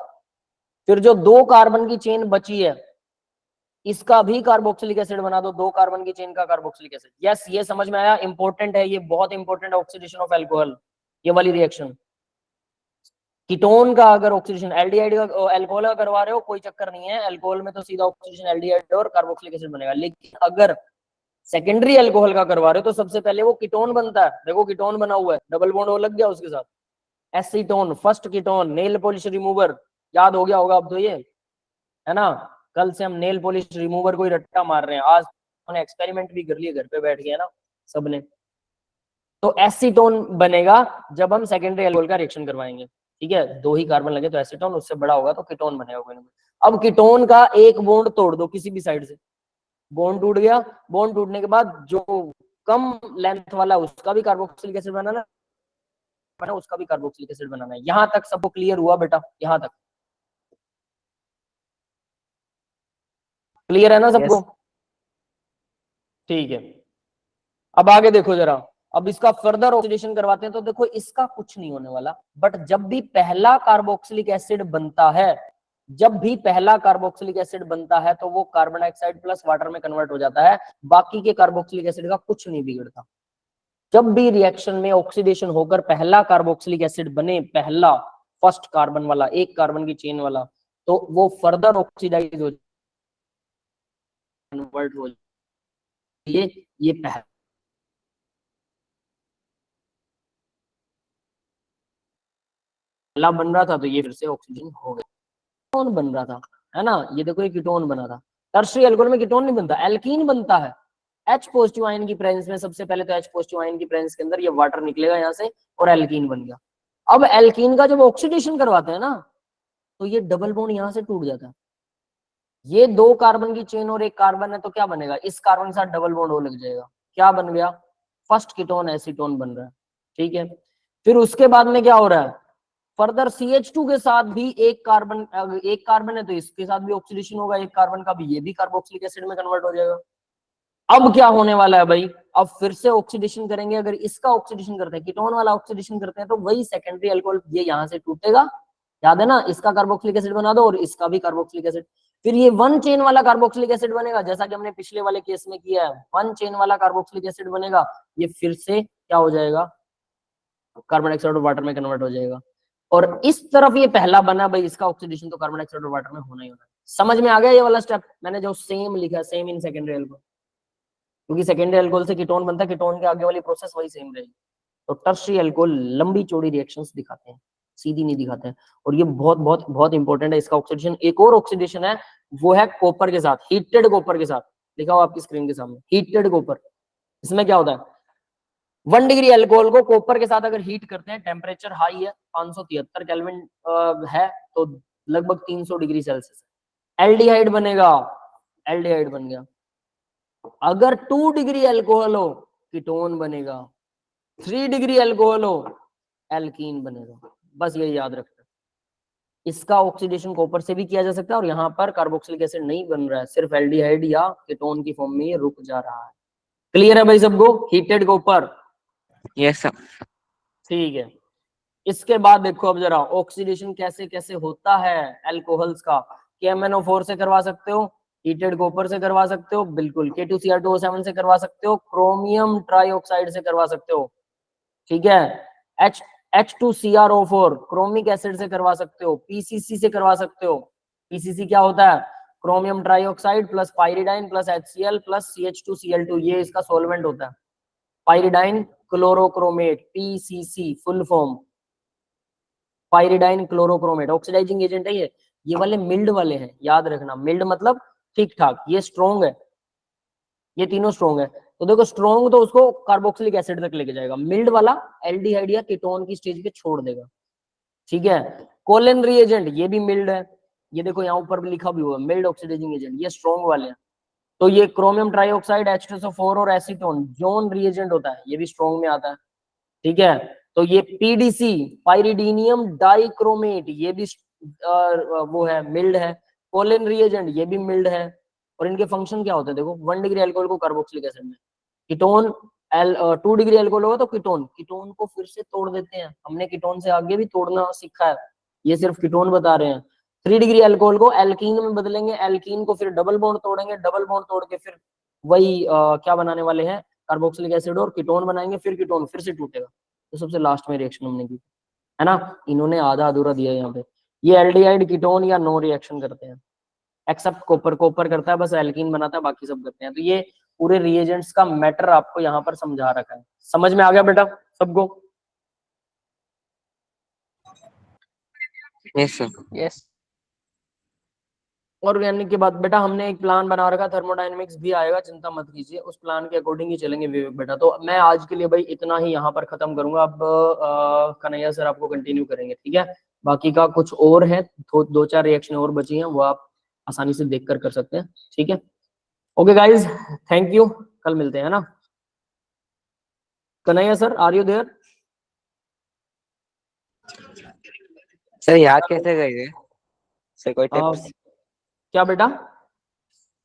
फिर जो दो कार्बन की चेन बची है, इसका भी कार्बोक्सिलिक एसिड बना दो, दो कार्बन की चेन का कार्बोक्सिलिक एसिड। यस, ये समझ में आया, इंपॉर्टेंट है, ये बहुत इंपॉर्टेंट है ऑक्सीडेशन ऑफ एल्कोहल, ये वाली रिएक्शन। कीटोन का अगर ऑक्सीडेशन, एल्डिहाइड का अल्कोहल का करवा रहे हो कोई चक्कर नहीं है, अल्कोहल में तो सीधा ऑक्सीडेशन एल्डिहाइड और कार्बोक्सिलिक एसिड बनेगा। लेकिन अगर सेकेंडरी अल्कोहल का करवा रहे हो तो सबसे पहले वो कीटोन बनता है, देखो कीटोन बना हुआ है, डबल बॉन्ड वो लग गया उसके साथ, acetone, first ketone, nail polish remover, याद हो गया होगा अब तो ये, है ना। कल से हम नेल पॉलिश रिमूवर को ही रट्टा मार रहे हैं, आज हमने एक्सपेरिमेंट भी कर लिए घर पे बैठ के, है ना सबने। तो एसीटोन बनेगा जब हम सेकेंडरी अल्कोहल का रिएक्शन करवाएंगे, ठीक है, दो ही कार्बन लगे तो एसीटोन, उससे बड़ा होगा तो कीटोन बनेगा कोई ना कोई। अब कीटोन का एक बॉन्ड तोड़ दो किसी भी साइड से, बॉन्ड टूट गया, बॉन्ड टूटने के बाद जो कम लेंथ वाला उसका भी कार्बोक्सिलिक एसिड बनाना है, उसका भी कार्बोक्सिलिक एसिड बनाना है। यहां तक सबको क्लियर हुआ बेटा? यहां तक क्लियर है ना सबको? ठीक है, अब आगे देखो जरा, अब इसका फर्दर ऑक्सीडेशन करवाते हैं। तो देखो इसका कुछ नहीं होने वाला, बट जब भी पहला कार्बोक्सिलिक एसिड बनता है, जब भी पहला कार्बोक्सिलिक एसिड बनता है तो वो कार्बन डाइऑक्साइड प्लस वाटर में कन्वर्ट हो जाता है, बाकी के कार्बोक्सिलिक एसिड का कुछ नहीं बिगड़ता। जब भी रिएक्शन में ऑक्सीडेशन होकर पहला कार्बोक्सिलिक एसिड बने, पहला फर्स्ट कार्बन वाला, एक कार्बन की चेन वाला, तो वो फर्दर ऑक्सीडाइज हो, कन्वर्ट हो, ये पहला बन रहा था तो ये फिर से ऑक्सीजन हो गया। कीटोन बन रहा था, है ना, ये देखो ये कीटोन बना था। टर्शियरी अल्कोहल में कीटोन नहीं बनता, एल्कीन बनता है। H पॉजिटिव आयन की प्रेजेंस में, सबसे पहले तो H पॉजिटिव आयन की प्रेजेंस के अंदर ये वाटर निकलेगा यहाँ से और एल्कीन बन गया। अब एल्कीन का जब ऑक्सीडेशन करवाते हैं ना, तो ये डबल बॉन्ड यहाँ से टूट जाता है। ये दो कार्बन की चेन और एक कार्बन है, तो क्या बनेगा, इस कार्बन के साथ डबल बॉन्ड हो लग जाएगा, क्या बन गया, फर्स्ट कीटोन एसीटोन बन रहा है। ठीक है, फिर उसके बाद में क्या हो रहा है, फर्दर CH2 के साथ भी एक कार्बन है तो इसके साथ भी ऑक्सीडेशन होगा, एक कार्बन का भी, ये भी कार्बोक्सिलिक एसिड में कन्वर्ट हो जाएगा। अब क्या होने वाला है भाई, अब फिर से ऑक्सीडेशन करेंगे। अगर इसका ऑक्सीडेशन करते हैं, कीटोन वाला ऑक्सीडेशन करते हैं, तो वही सेकेंडरी अल्कोहल ये यहां से टूटेगा, याद है ना, इसका कार्बोक्सिलिक एसिड बना दो और इसका भी कार्बोक्सिलिक एसिड, फिर ये वन चेन वाला कार्बोक्सिलिक एसिड बनेगा, जैसा कि हमने पिछले वाले केस में किया है, वन चेन वाला कार्बोक्सिलिक एसिड बनेगा। ये फिर से क्या हो जाएगा, कार्बन डाइऑक्साइड और वाटर में कन्वर्ट हो जाएगा। और इस तरफ ये पहला बना भाई, इसका ऑक्सीडेशन तो कार्बन डाइऑक्साइड और वाटर में होना ही होना है। समझ में आ गया ये वाला स्टेप? मैंने जो सेम लिखा, सेम इन सेकेंडरी अल्कोहल, क्योंकि सेकेंडरी अल्कोहल से कीटोन बनता है, कीटोन के आगे वाली प्रोसेस वही सेम रहेगी। तो टर्शियरी अल्कोहल लंबी चौड़ी रिएक्शंस दिखाते हैं, सीधी नहीं दिखाते हैं, और ये बहुत बहुत बहुत इंपॉर्टेंट है इसका ऑक्सीडेशन। एक और ऑक्सीडेशन है, वो है कॉपर के साथ, हीटेड कॉपर के साथ, लिखा हुआ आपकी स्क्रीन के सामने, हीटेड कॉपर। इसमें क्या होता है, 1 डिग्री अल्कोहल को कॉपर के साथ अगर हीट करते हैं, टेम्परेचर हाई है, 573 केल्विन है, तो लगभग 300 डिग्री सेल्सियस, एल्डिहाइड बनेगा, एल्डिहाइड बन गया। अगर 2 डिग्री अल्कोहल हो, कीटोन बनेगा, 3 डिग्री अल्कोहल हो, एल्कीन बनेगा। बस ये याद रखना। इसका ऑक्सीडेशन कॉपर से भी किया जा सकता है, और यहाँ पर कार्बोक्सिलिक एसिड नहीं बन रहा है, सिर्फ एल्डिहाइड या कीटोन की फॉर्म में ये रुक जा रहा है। क्लियर है भाई सबको, हीटेड कॉपर? Yes sir. ठीक है, इसके बाद देखो अब जरा ऑक्सीडेशन कैसे कैसे होता है अल्कोहल्स का। KMnO4 से करवा सकते हो, हीटेड कॉपर से करवा सकते हो, बिल्कुल, K2Cr2O7 से करवा सकते हो, क्रोमियम ट्राइऑक्साइड से करवा सकते हो, ठीक है, H2CrO4 क्रोमिक एसिड से करवा सकते हो, PCC से करवा सकते हो। PCC क्या होता है, chromium trioxide plus pyridine plus HCl plus CH2Cl2, ये इसका सॉल्वेंट होता है, pyridine chlorochromate, PCC full form, pyridine chlorochromate, oxidising agent है ये वाले मिल्ड वाले हैं, याद रखना, मिल्ड मतलब ठीक ठाक, ये स्ट्रॉन्ग है, ये तीनों स्ट्रॉन्ग है। तो देखो स्ट्रॉन्ग तो उसको कार्बोक्सिलिक एसिड तक लेके जाएगा, मिल्ड वाला एल्डिहाइड या कीटोन की स्टेज पे छोड़ देगा, ठीक है। कोलिन रिएजेंट, ये भी मिल्ड है, ये देखो यहाँ ऊपर भी लिखा भी हुआ है, मिल्ड ऑक्सीडाइजिंग एजेंट, ये स्ट्रॉन्ग वाले हैं। तो ये क्रोमियम ट्राइऑक्साइड, H2SO4 और एसीटोन जोन रिएजेंट होता है, ये भी स्ट्रॉन्ग में आता है, ठीक है। तो ये PDC पाइरिडीनियम डाइक्रोमेट, ये भी वो है, मिल्ड है। कोलिन रिएजेंट, ये भी मिल्ड है। और इनके फंक्शन क्या होते हैं, देखो 1 डिग्री अल्कोहल को कार्बोक्सिलिक एसिड में, कीटोन 2 डिग्री अल्कोहल होगा तो कीटोन को फिर से तोड़ देते हैं, हमने कीटोन से आगे भी तोड़ना सीखा है, ये सिर्फ कीटोन बता रहे हैं। 3 डिग्री अल्कोहल को एल्कीन में बदलेंगे, एल्कीन को फिर डबल बॉन्ड तोड़ेंगे, डबल बॉन्ड तोड़ के फिर वही क्या बनाने वाले हैं, कार्बोक्सिलिक एसिड और कीटोन बनाएंगे, फिर कीटोन फिर से टूटेगा। तो सबसे लास्ट में रिएक्शन हमने की, है ना, इन्होंने आधा अधूरा दिया यहाँ पे। ये एल्डिहाइड कीटोन या नो रिएक्शन करते हैं, एक्सेप्ट कॉपर, कॉपर करता है बस एल्कीन बनाता है, बाकी सब करते हैं। तो ये पूरे रिएजेंट्स का मैटर आपको यहाँ पर समझा रखा है, समझ में आ गया बेटा सबको? Yes sir. यस। ऑर्गेनिक के बाद बेटा हमने एक प्लान बना रखा, थर्मोडायनेमिक्स भी आएगा, चिंता मत कीजिए, उस प्लान के अकॉर्डिंग ही चलेंगे विवेक बेटा। तो मैं आज के लिए भाई इतना ही यहाँ पर खत्म करूंगा, अब कन्हैया सर आपको कंटिन्यू करेंगे, ठीक है। बाकी का कुछ और है, दो चार रिएक्शन और बची हैं, वो आप आसानी से देख कर सकते हैं, ठीक है। ओके गाइज, थैंक यू, कल मिलते हैं, है ना। Kanhaiya sir, are you there? Sir याद कैसे करेंगे? सर कोई टिप्स? क्या बेटा?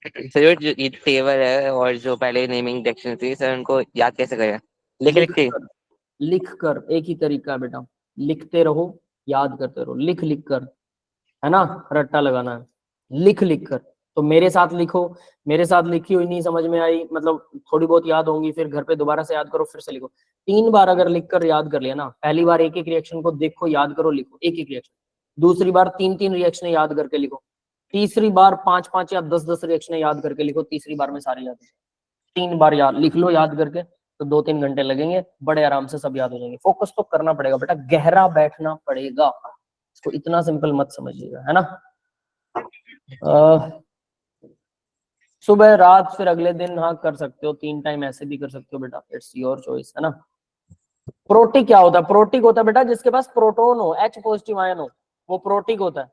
सर जो ये टेबल है और जो पहले नेमिंग डिक्शनरी थी सर, उनको याद कैसे करें? लिख लिख के? लिख कर, एक ही तरीका है बेटा, लिखते रहो, याद करते रहो, लिख लिख कर, है ना, रट्टा लगाना है, लिख लिख कर। तो मेरे साथ लिखो, मेरे साथ लिखी हुई नहीं समझ में आई, मतलब थोड़ी बहुत याद होंगी, फिर घर पे दोबारा से याद करो, फिर से लिखो। 3 बार अगर लिख कर याद कर लिया ना, पहली बार एक एक रिएक्शन को देखो, याद करो, लिखो एक एक रिएक्शन। दूसरी बार 3-3 रिएक्शन याद करके लिखो। तीसरी बार 5-5 या 10-10 रिएक्शन याद करके लिखो। तीसरी बार में सारे याद हो। 3 बार याद लिख लो, याद करके, तो 2-3 घंटे लगेंगे, बड़े आराम से सब याद हो जाएंगे। फोकस तो करना पड़ेगा बेटा, गहरा बैठना पड़ेगा, इसको इतना सिंपल मत समझिएगा, है ना। सुबह रात फिर अगले दिन, हाँ कर सकते हो, 3 टाइम ऐसे भी कर सकते हो बेटा, इट्स योर चॉइस, है ना। प्रोटिक क्या होता है? प्रोटिक होता है बेटा जिसके पास प्रोटोन हो, H पॉजिटिव आयन हो, वो प्रोटिक होता है।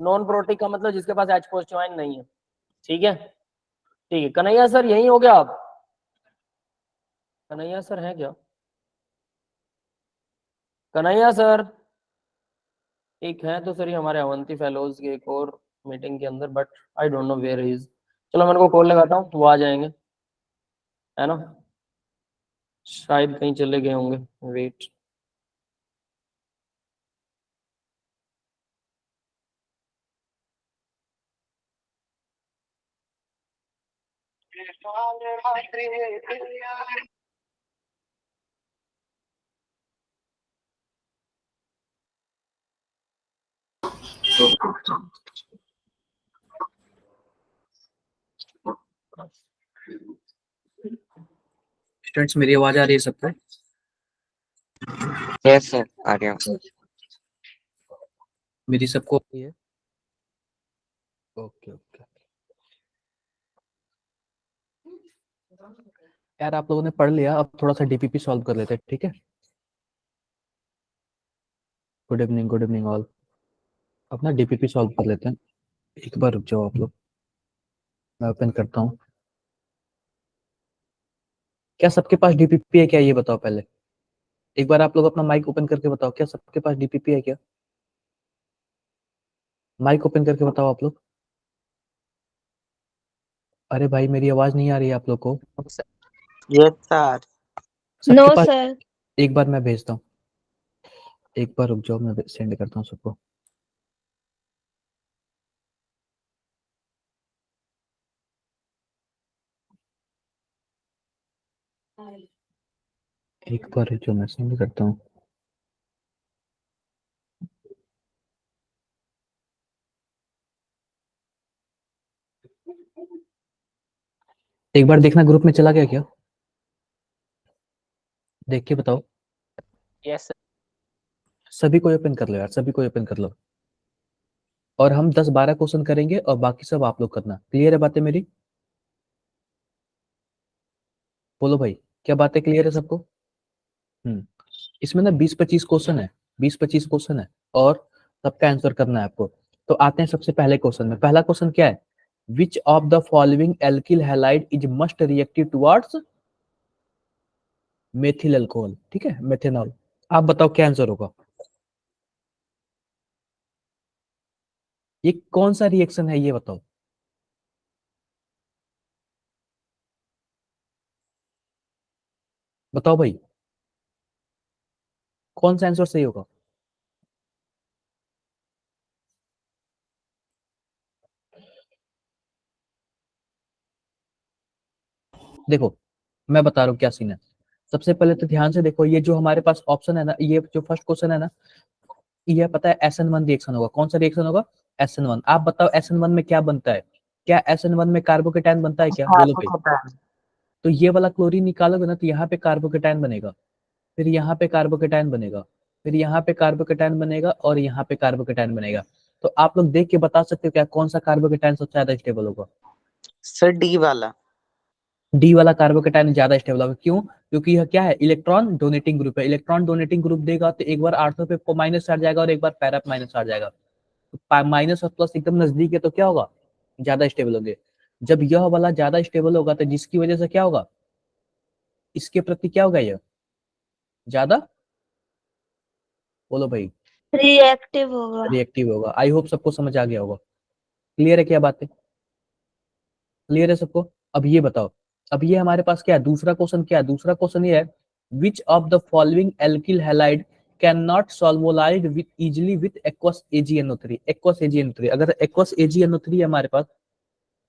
नॉन प्रोटिक का मतलब जिसके पास H पॉजिटिव आयन नहीं है। ठीक है, ठीक है। कन्हैया सर यही हो गया आप? कन्हैया सर है क्या? कन्हैया सर एक है तो सर हमारे अवंती फेलोज की एक और मीटिंग के अंदर, but I don't know where he is. चलो मैं उनको कॉल लगाता हूँ, वो आ जाएंगे, है ना। शायद कहीं चले गए होंगे, वेट। स्टूडेंट्स, मेरी आवाज आ रही है सबको? यस सर, आ गया। मेरी सबको आ रही है? Okay okay. यार आप लोगों ने पढ़ लिया, अब थोड़ा सा डीपीपी सॉल्व कर लेते हैं, ठीक है। Good evening all. अपना डीपीपी सॉल्व कर लेते हैं। एक बार रुक जाओ आप लोग, मैं ओपन करता हूँ। क्या सबके पास डीपीपी है क्या, ये बताओ पहले। एक बार आप लोग अपना माइक ओपन करके बताओ, क्या सबके पास डीपीपी है क्या? माइक ओपन करके बताओ आप लोग। अरे भाई मेरी आवाज नहीं आ रही है आप लोग को? Yes sir. नो सबके पास? सर। एक बार मैं भेजता हूँ, एक बार रुक जाओ, मैं सेंड करता हूँ सबको। एक बार रुक जाओ, मैं सेंड करता हूँ। एक बार देखना ग्रुप में चला गया क्या, देख के बताओ। Yes sir. सभी को ओपन कर लो यार, सभी को ओपन कर लो। और हम 10-12 क्वेश्चन करेंगे और बाकी सब आप लोग करना। क्लियर है बातें मेरी? बोलो भाई, क्या बातें क्लियर है सबको? इसमें ना 20-25 क्वेश्चन है, 20-25 क्वेश्चन है, और सबका आंसर करना है आपको। तो आते हैं सबसे पहले क्वेश्चन में। पहला क्वेश्चन क्या है? Which of the following alkyl halide is must reactive towards methyl alcohol? ठीक है, मेथेनॉल। आप बताओ क्या आंसर होगा। ये कौन सा रिएक्शन है ये बताओ। बताओ भाई, कौन सा आंसर सही होगा? देखो मैं बता रहा हूँ क्या सीन है। सबसे पहले तो ध्यान से देखो, ये जो हमारे पास ऑप्शन है ना, ये जो फर्स्ट क्वेश्चन है ना, ये पता है SN1 रिएक्शन होगा। कौन सा रिएक्शन होगा? SN1। आप बताओ SN1 में क्या बनता है? क्या SN1 में कार्बोकेटाइन बनता है क्या? बोलो भाई। तो ये वाला क्लोरीन निकालोगे ना, तो यहाँ पे कार्बोकेटाइन बनेगा, फिर यहाँ पे कार्बोकेटाइन बनेगा, फिर यहाँ पे कार्बोकेटाइन बनेगा, और यहाँ पे कार्बोकेटाइन बनेगा। तो आप लोग देख के बता सकते हो क्या कौन सा कार्बोकेटाइन सबसे ज्यादा स्टेबल होगा? सर डी वाला। डी वाला कार्बोकेटाइन ज्यादा स्टेबल होगा। क्यों? क्योंकि यह क्या है? इलेक्ट्रॉन डोनेटिंग ग्रुप है। इलेक्ट्रॉन डोनेटिंग ग्रुप देगा तो एक बार आर्थो पे माइनस चार्ज आएगा और एक बार पैरा पे माइनस चार्ज आएगा। तो माइनस और प्लस एकदम नजदीक है, तो क्या होगा? ज्यादा स्टेबल होंगे। जब यह वाला ज्यादा स्टेबल होगा तो जिसकी वजह से क्या होगा? इसके प्रति क्या होगा? यह ज्यादा, बोलो भाई, रिएक्टिव होगा। रिएक्टिव होगा। आई होप सबको समझ आ गया होगा। क्लियर है क्या बातें? क्लियर है सबको? अब ये बताओ, अब ये हमारे पास क्या है, दूसरा क्वेश्चन क्या है? दूसरा क्वेश्चन ये है, which of the following alkyl halide can not solvolysed with easily with aqueous AgNO3। Aqueous AgNO3, अगर एक्वस AgNO3 है हमारे पास,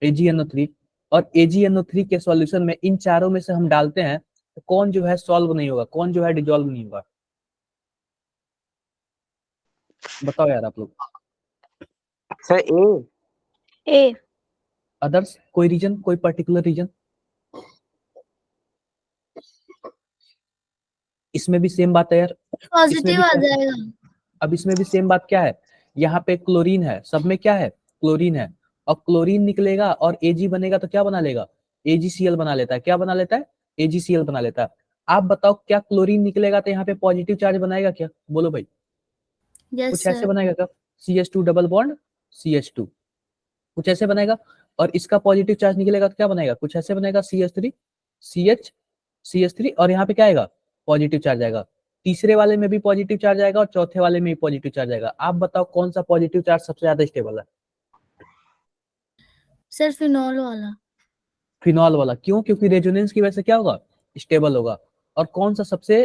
AgNO3, और AgNO3 के सॉल्यूशन में इन चारों में से हम डालते हैं, तो कौन जो है सॉल्व नहीं होगा, कौन जो है डिजोल्व नहीं होगा? बताओ यार आप लोग। सर ए। ए। अदर्स, कोई रीजन, कोई पर्टिकुलर रीजन? इसमें भी सेम बात है यार, इसमें भी पॉजिटिव आ क्या है? जाएगा। अब इसमें भी सेम बात क्या है, यहाँ पे क्लोरीन है, सब में क्या है, क्लोरीन है, और क्लोरीन निकलेगा और Ag बनेगा तो क्या बना लेगा, AgCl बना लेता है। क्या बना लेता है? AgCl बना लेता है। आप बताओ, क्या क्लोरीन निकलेगा तो यहाँ पे पॉजिटिव चार्ज बनाएगा क्या? बोलो भाई, यस कुछ ऐसे सर। बनाएगा क्या? CH2 डबल बॉन्ड CH2, कुछ ऐसे बनेगा। और इसका पॉजिटिव चार्ज निकलेगा तो क्या बनेगा, कुछ ऐसे बनेगा, CH3 CH, और यहाँ पे क्या आएगा, पॉजिटिव चार्ज आएगा। तीसरे वाले में भी पॉजिटिव चार्ज आएगा और चौथे वाले में भी पॉजिटिव चार्ज आएगा। आप बताओ कौन सा पॉजिटिव चार्ज सबसे ज्यादा स्टेबल है? सर फिनॉल वाला। फिनॉल वाला। क्यों? क्योंकि रेजोनेंस की वजह से क्या होगा, स्टेबल होगा। और कौन सा सबसे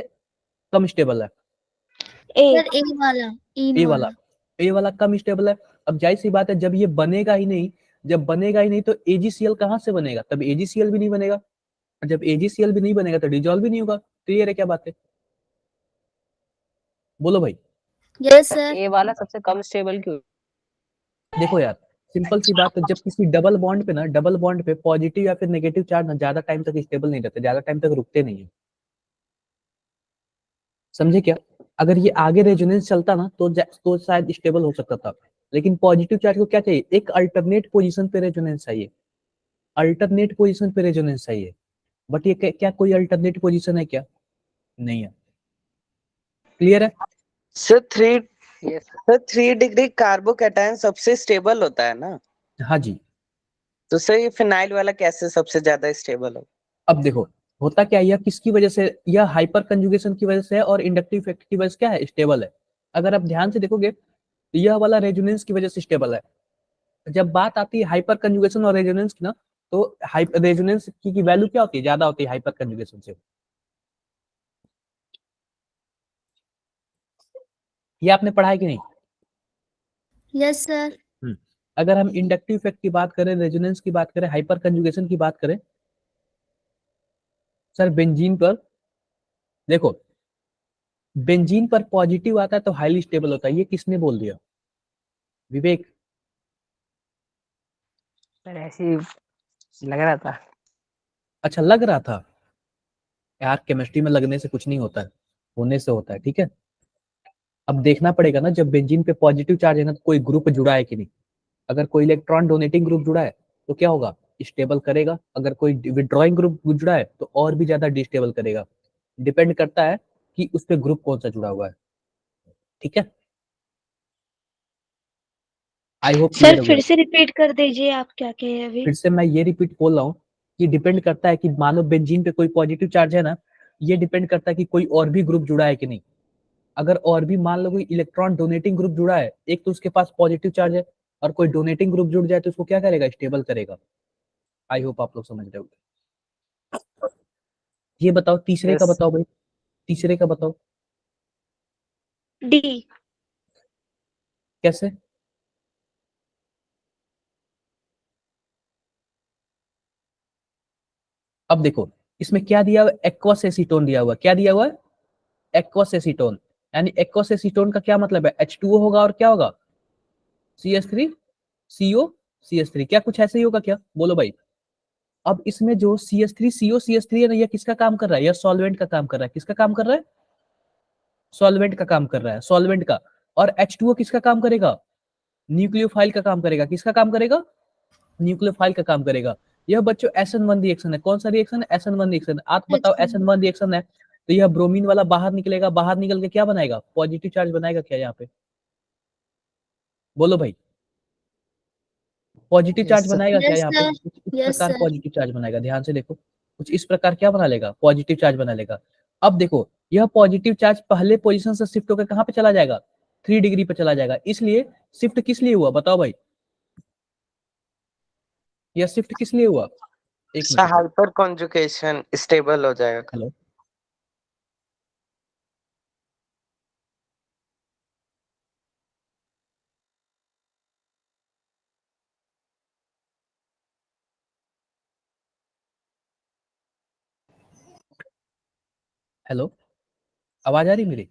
कम स्टेबल है? सर ए वाला, इन ए वाला। वाला। ए वाला कम स्टेबल है। अब जाहिर सी बात है, जब ये बनेगा ही नहीं, जब बनेगा ही नहीं तो AgCl कहाँ से बनेगा? तब AgCl भी नहीं बनेगा, और जब AgCl भी नहीं बनेगा तो डिजोल्व भी नहीं होगा। क्लियर है क्या बात है? बोलो भाई। Yes sir. ए वाला सबसे कम स्टेबल क्यों? देखो यार, सिंपल सी बात है, जब किसी डबल बॉन्ड पे ना, डबल बॉन्ड पे पॉजिटिव या फिर नेगेटिव चार्ज ना ज्यादा टाइम तक स्टेबल नहीं रहते, ज्यादा टाइम तक रुकते नहीं है। समझे क्या? अगर ये आगे रेजोनेंस चलता ना तो शायद स्टेबल हो सकता था। लेकिन पॉजिटिव चार्ज को क्या चाहिए, एक अल्टरनेट पोजीशन पे रेजोनेंस चाहिए, अल्टरनेट पोजीशन पे रेजोनेंस चाहिए। बट ये क्या कोई अल्टरनेट पोजीशन है क्या? नहीं है। क्लियर है? सर 3 डिग्री कार्बोकैटायन सबसे स्टेबल होता है ना, हाँ जी। तो सर ये फिनाइल वाला कैसे सबसे ज्यादा स्टेबल हो? अब देखो, होता क्या है, यह किसकी वजह से, यह हाइपर कंजुगेशन की वजह से है और इंडक्टिव इफेक्ट की वजह से क्या है, स्टेबल है। अगर आप ध्यान से देखोगे तो यह वाला रेजोनेंस की वजह से स्टेबल है। जब बात आती है हाइपर कंजुगेशन और रेजोनेंस की ना, तो रेजोनेंस की वैल्यू क्या होती है, ज्यादा होती है हाइपर कंजुगेशन से। ये आपने पढ़ा है कि नहीं? Yes sir. अगर हम इंडक्टिव इफेक्ट की बात करें, रेजोनेंस की बात करें, हाइपर कंजुगेशन की बात करें, सर बेंजीन पर देखो, बेंजीन पर पॉजिटिव आता है तो हाईली स्टेबल होता है। ये किसने बोल दिया? विवेक। सर ऐसी लग रहा था। अच्छा, लग रहा था? यार केमिस्ट्री में लगने से कुछ नहीं होता है, होने से होता है। ठीक है, अब देखना पड़ेगा ना, जब बेंजीन पे पॉजिटिव चार्ज है ना, तो कोई ग्रुप जुड़ा है कि नहीं। अगर कोई इलेक्ट्रॉन डोनेटिंग ग्रुप जुड़ा है तो क्या होगा, स्टेबल करेगा। अगर कोई विड्रॉइंग ग्रुप जुड़ा है तो और भी ज्यादा डिस्टेबल करेगा। डिपेंड करता है कि उस पे ग्रुप कौन सा जुड़ा हुआ है। ठीक है, आई होप सर क्लियर हो गया। फिर से रिपीट कर दीजिए, आप क्या कहे अभी। फिर से मैं ये रिपीट बोल रहा हूँ कि डिपेंड करता है कि मानो बेंजीन पे कोई पॉजिटिव चार्ज है ना, ये डिपेंड करता है कि कोई और भी ग्रुप जुड़ा है कि नहीं। अगर और भी मान लो कोई इलेक्ट्रॉन डोनेटिंग ग्रुप जुड़ा है, एक तो उसके पास पॉजिटिव चार्ज है, और कोई डोनेटिंग ग्रुप जुड़ जाए तो उसको क्या करेगा, स्टेबल करेगा। आई होप आप लोग समझ रहे हो। ये बताओ, तीसरे का यस। बताओ भाई, तीसरे का बताओ डी। कैसे। अब देखो, इसमें क्या दिया हुआ, एक्वस एसीटोन दिया हुआ। क्या दिया हुआ है? Aqueous acetone. यानी एक्वस एसीटोन का क्या मतलब है, H2O होगा और क्या होगा, CH3 CO CH3। क्या कुछ ऐसे ही होगा क्या? बोलो भाई। अब इसमें जो CH3 CO CH3 है ना, ये किसका काम कर रहा है, यह सॉल्वेंट का काम कर रहा है। किसका काम कर रहा है? सॉल्वेंट का काम कर रहा है, सॉल्वेंट का। और H2O किसका काम करेगा, न्यूक्लियोफाइल का काम करेगा। किसका काम करेगा? न्यूक्लियोफाइल का काम करेगा। यह बच्चों SN1 रिएक्शन है। कौन सा रिएक्शन है? SN1 reaction. आप बताओ, SN1 रिएक्शन है तो यह ब्रोमीन वाला बाहर निकलेगा, बाहर निकल के क्या बनाएगा, पॉजिटिव चार्ज बनाएगा क्या यहाँ पे? बोलो भाई, पॉजिटिव चार्ज यस सर। बनाएगा क्या यस यहाँ पे? सर। कुछ इस यस प्रकार सर। पॉजिटिव चार्ज बनाएगा। ध्यान से देखो, कुछ इस प्रकार क्या बना लेगा, पॉजिटिव चार्ज बना लेगा। अब देखो यह पॉजिटिव चार्ज पहले पोजीशन से शिफ्ट होकर कहां पे चला जाएगा, 3 डिग्री पे चला जाएगा। इसलिए शिफ्ट किस लिए हुआ बताओ भाई, यह शिफ्ट किस लिए हुआ, एक मिनट हाइपर कॉन्जुगेशन स्टेबल हो जाएगा। हेलो, हेलो, आवाज आ रही मेरी?